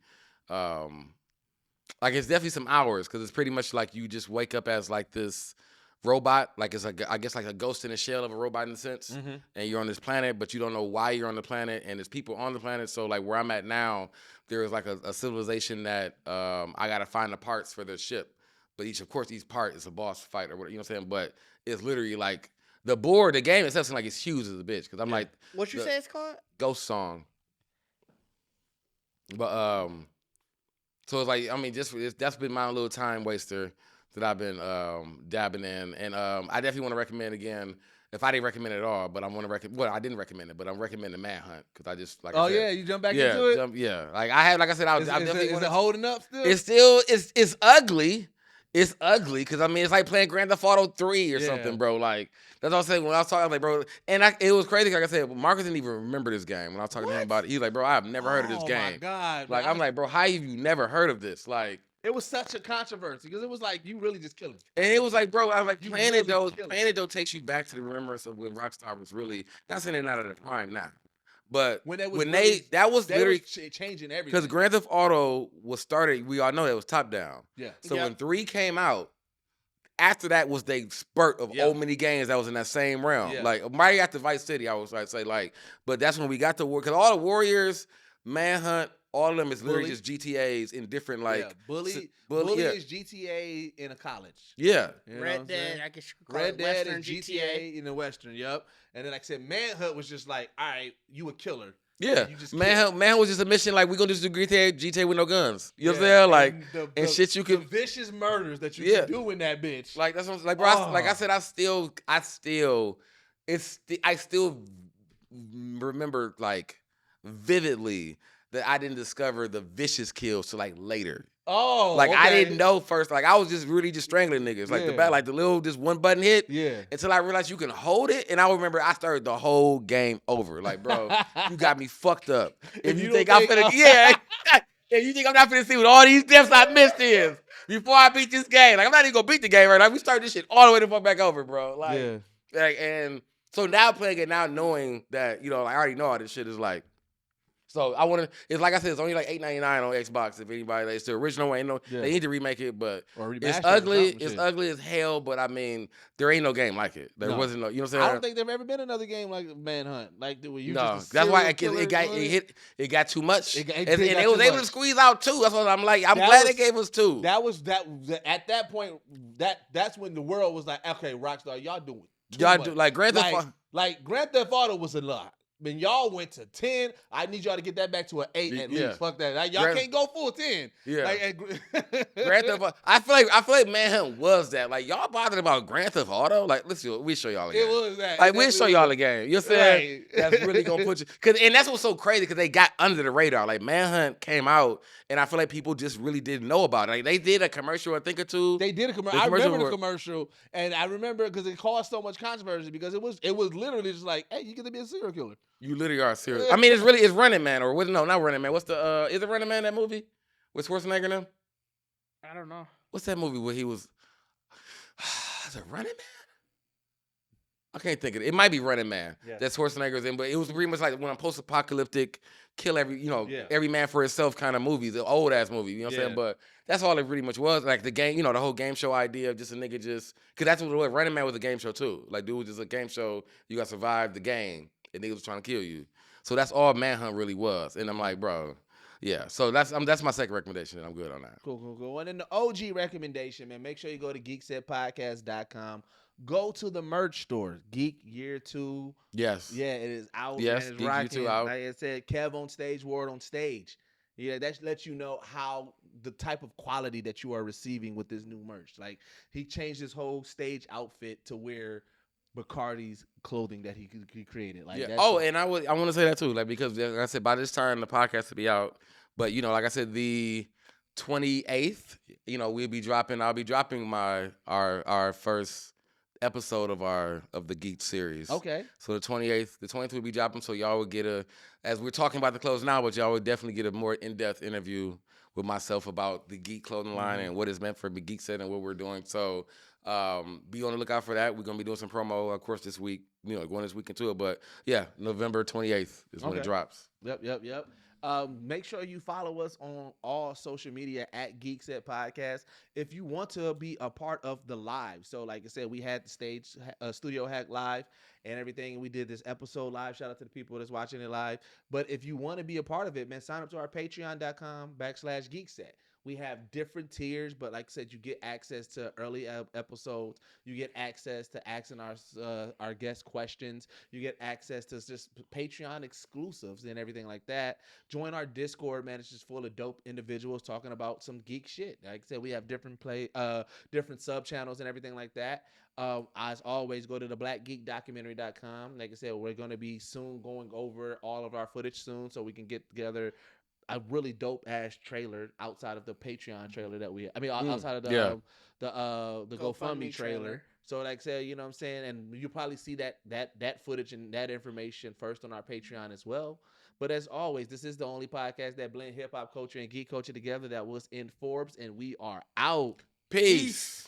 Speaker 3: it's definitely some hours because it's pretty much like you just wake up as like this robot, like it's like I guess like a ghost in a shell of a robot in a sense, and you're on this planet, but you don't know why you're on the planet, and there's people on the planet. So like where I'm at now, there is like a civilization that I gotta find the parts for their ship, but each part is a boss fight or whatever, you know what I'm saying? But it's literally like the game itself seems like it's huge as a bitch because I'm like,
Speaker 4: What you say it's called?
Speaker 3: Ghost Song. But so it's like, I mean, that's been my little time waster that I've been dabbing in, and I definitely want to recommend again. If I didn't recommend it at all, but I want to recommend. Well, I didn't recommend it, but I'm recommending Manhunt because I just like. I said,
Speaker 2: you jump back into it.
Speaker 3: Yeah. Like I had, like I said, I definitely.
Speaker 2: Is it holding up still?
Speaker 3: It's still it's ugly. It's ugly because I mean it's like playing Grand Theft Auto 3 or something, bro. Like that's what I was saying when I was talking, like, bro. And it was crazy. Like I said, Marcus didn't even remember this game when I was talking to him about it. He's like, bro, I've never heard of this game.
Speaker 2: Oh my god!
Speaker 3: Like I'm like, bro, how have you never heard of this? Like.
Speaker 2: It was such a controversy because it was like you really just killing.
Speaker 3: And it was like, bro, I was like,
Speaker 2: You
Speaker 3: playing
Speaker 2: really
Speaker 3: it though takes you back to the remembrance of when Rockstar was really, not saying they're not at the prime now, but
Speaker 2: When that was
Speaker 3: literally
Speaker 2: changing everything.
Speaker 3: because Grand Theft Auto was started, we all know that was top down.
Speaker 2: Yeah.
Speaker 3: So
Speaker 4: Yep.
Speaker 3: when 3 came out, after that was the spurt of
Speaker 2: Yep.
Speaker 3: many games that was in that same realm.
Speaker 2: Yeah.
Speaker 3: Like right after Vice City, I was like say like, but that's when we got to war because all the Warriors, Manhunt, all of them is literally
Speaker 2: Bully.
Speaker 3: just GTAs in different like
Speaker 2: yeah. Bully
Speaker 3: yeah.
Speaker 2: is GTA in a college.
Speaker 3: Yeah.
Speaker 2: You know what
Speaker 4: Red
Speaker 2: I'm
Speaker 4: Dead,
Speaker 2: saying?
Speaker 4: I guess you could call
Speaker 2: Red
Speaker 4: it
Speaker 2: Dead
Speaker 4: Western
Speaker 2: and GTA in the Western. Yep. And then like I said, Manhunt was just like, all right, you a killer.
Speaker 3: Yeah,
Speaker 2: You just
Speaker 3: man was just a mission like we gonna just do GTA with no guns. You know what I'm
Speaker 2: Yeah,
Speaker 3: saying? Like
Speaker 2: the
Speaker 3: shit you
Speaker 2: the
Speaker 3: could
Speaker 2: vicious murders that you
Speaker 3: Yeah.
Speaker 2: can do in that bitch.
Speaker 3: like that's what, like bro. Like I said, I still remember like vividly that I didn't discover the vicious kills till like later. Like I
Speaker 2: okay.
Speaker 3: didn't know first. Like I was just really just strangling niggas. Like the little just one button hit.
Speaker 2: Yeah.
Speaker 3: Until I realized you can hold it, and I remember I started the whole game over. Like, bro, you got me fucked up. If you think I'm finna, if you think I'm not finna see what all these deaths I missed is before I beat this game. Like, I'm not even gonna beat the game right now. We start this shit all the way the fuck back over, bro. Like, and so now playing it now, knowing that like I already know all this shit is like, So I want to. It's like I said, it's only like $8.99 on Xbox. If anybody, like, it's the original one. They need to remake it, but it's ugly. It's ugly as hell. But I mean, there ain't no game like it. There wasn't no. You know what I'm saying?
Speaker 2: I don't think there's ever been another game like Manhunt. Like where you just
Speaker 3: that's why it got too much, and they was able to squeeze out 2. That's what I'm like. I'm glad they gave us 2.
Speaker 2: That was at that point. That's when the world was like, okay, Rockstar, y'all doing too much.
Speaker 3: Do like Grand Theft Auto.
Speaker 2: Like Grand Theft Auto was a lot. When y'all went to 10, I need y'all to get that back to an 8 at least. Fuck that. Like, y'all can't go full 10.
Speaker 3: Yeah.
Speaker 2: Like,
Speaker 3: Grand Theft Auto. I feel like Manhunt was that. Like, y'all bothered about Grand Theft Auto? Like, listen, we'll show y'all a game.
Speaker 2: It was that.
Speaker 3: Like, we'll show y'all a game. You know what I'm saying? Right. That's really gonna put you. And that's what's so crazy, because they got under the radar. Like, Manhunt came out, and I feel like people just really didn't know about it. Like, they did a commercial, I think, or 2.
Speaker 2: They did a commercial. I remember the commercial, and I remember because it caused so much controversy, because it was literally just like, hey, you get to be a serial killer.
Speaker 3: You literally are serious. I mean, it's Running Man, or what? No, not Running Man. What's the? Is it Running Man, that movie with Schwarzenegger and them?
Speaker 4: I don't know.
Speaker 3: What's that movie where he was? Is it Running Man? I can't think of it. It might be Running Man. Yeah. That Schwarzenegger's in, but it was pretty much like one of post-apocalyptic, kill every man for himself kind of movies. The old ass movie. You know what I'm saying? But that's all it pretty much was. Like the game, the whole game show idea of just a nigga because that's what it was. Running Man was a game show too. Like, dude was just a game show. You got to survive the game. And niggas was trying to kill you. So that's all Manhunt really was. And I'm like, bro, yeah. So that's my second recommendation, and I'm good on that.
Speaker 2: Cool. And then the OG recommendation, man, make sure you go to GeeksetPodcast.com. Go to the merch store, Geek Year 2.
Speaker 3: Yes.
Speaker 2: Yeah, it is out.
Speaker 3: Yes,
Speaker 2: and it's
Speaker 3: Geek
Speaker 2: rocking.
Speaker 3: Year 2 out.
Speaker 2: Like I said, Kev on stage, Ward on stage. Yeah, that lets you know how the type of quality that you are receiving with this new merch. Like, he changed his whole stage outfit to wear Bacardi's clothing that he created. Like,
Speaker 3: and I want to say that too, like, because like I said, by this time the podcast will be out, but like I said, the 28th, I'll be dropping our first episode of the Geek series.
Speaker 2: Okay.
Speaker 3: So the 20th will be dropping, so y'all would get as we're talking about the clothes now, but y'all would definitely get a more in-depth interview with myself about the Geek clothing line and what it's meant for the Geekset and what we're doing. So be on the lookout for that. We're gonna be doing some promo, of course, this week. Going this week into it, but yeah, November 28th is when it drops.
Speaker 2: Yep. Make sure you follow us on all social media at Geekset Podcast if you want to be a part of the live. So, like I said, we had the stage Studio Hack live and everything. We did this episode live. Shout out to the people that's watching it live. But if you want to be a part of it, man, sign up to our Patreon.com/Geekset. We have different tiers, but like I said, you get access to early episodes. You get access to asking our guest questions. You get access to just Patreon exclusives and everything like that. Join our Discord, man. It's just full of dope individuals talking about some geek shit. Like I said, we have different sub channels and everything like that. As always, go to the blackgeekdocumentary.com. Like I said, we're going to be soon going over all of our footage soon, so we can get together a really dope ass trailer outside of the Patreon trailer that outside of the GoFundMe trailer. So like I said, you know what I'm saying, and you'll probably see that footage and that information first on our Patreon as well. But as always, this is the only podcast that blend hip hop culture and geek culture together that was in Forbes, and we are out.
Speaker 3: Peace.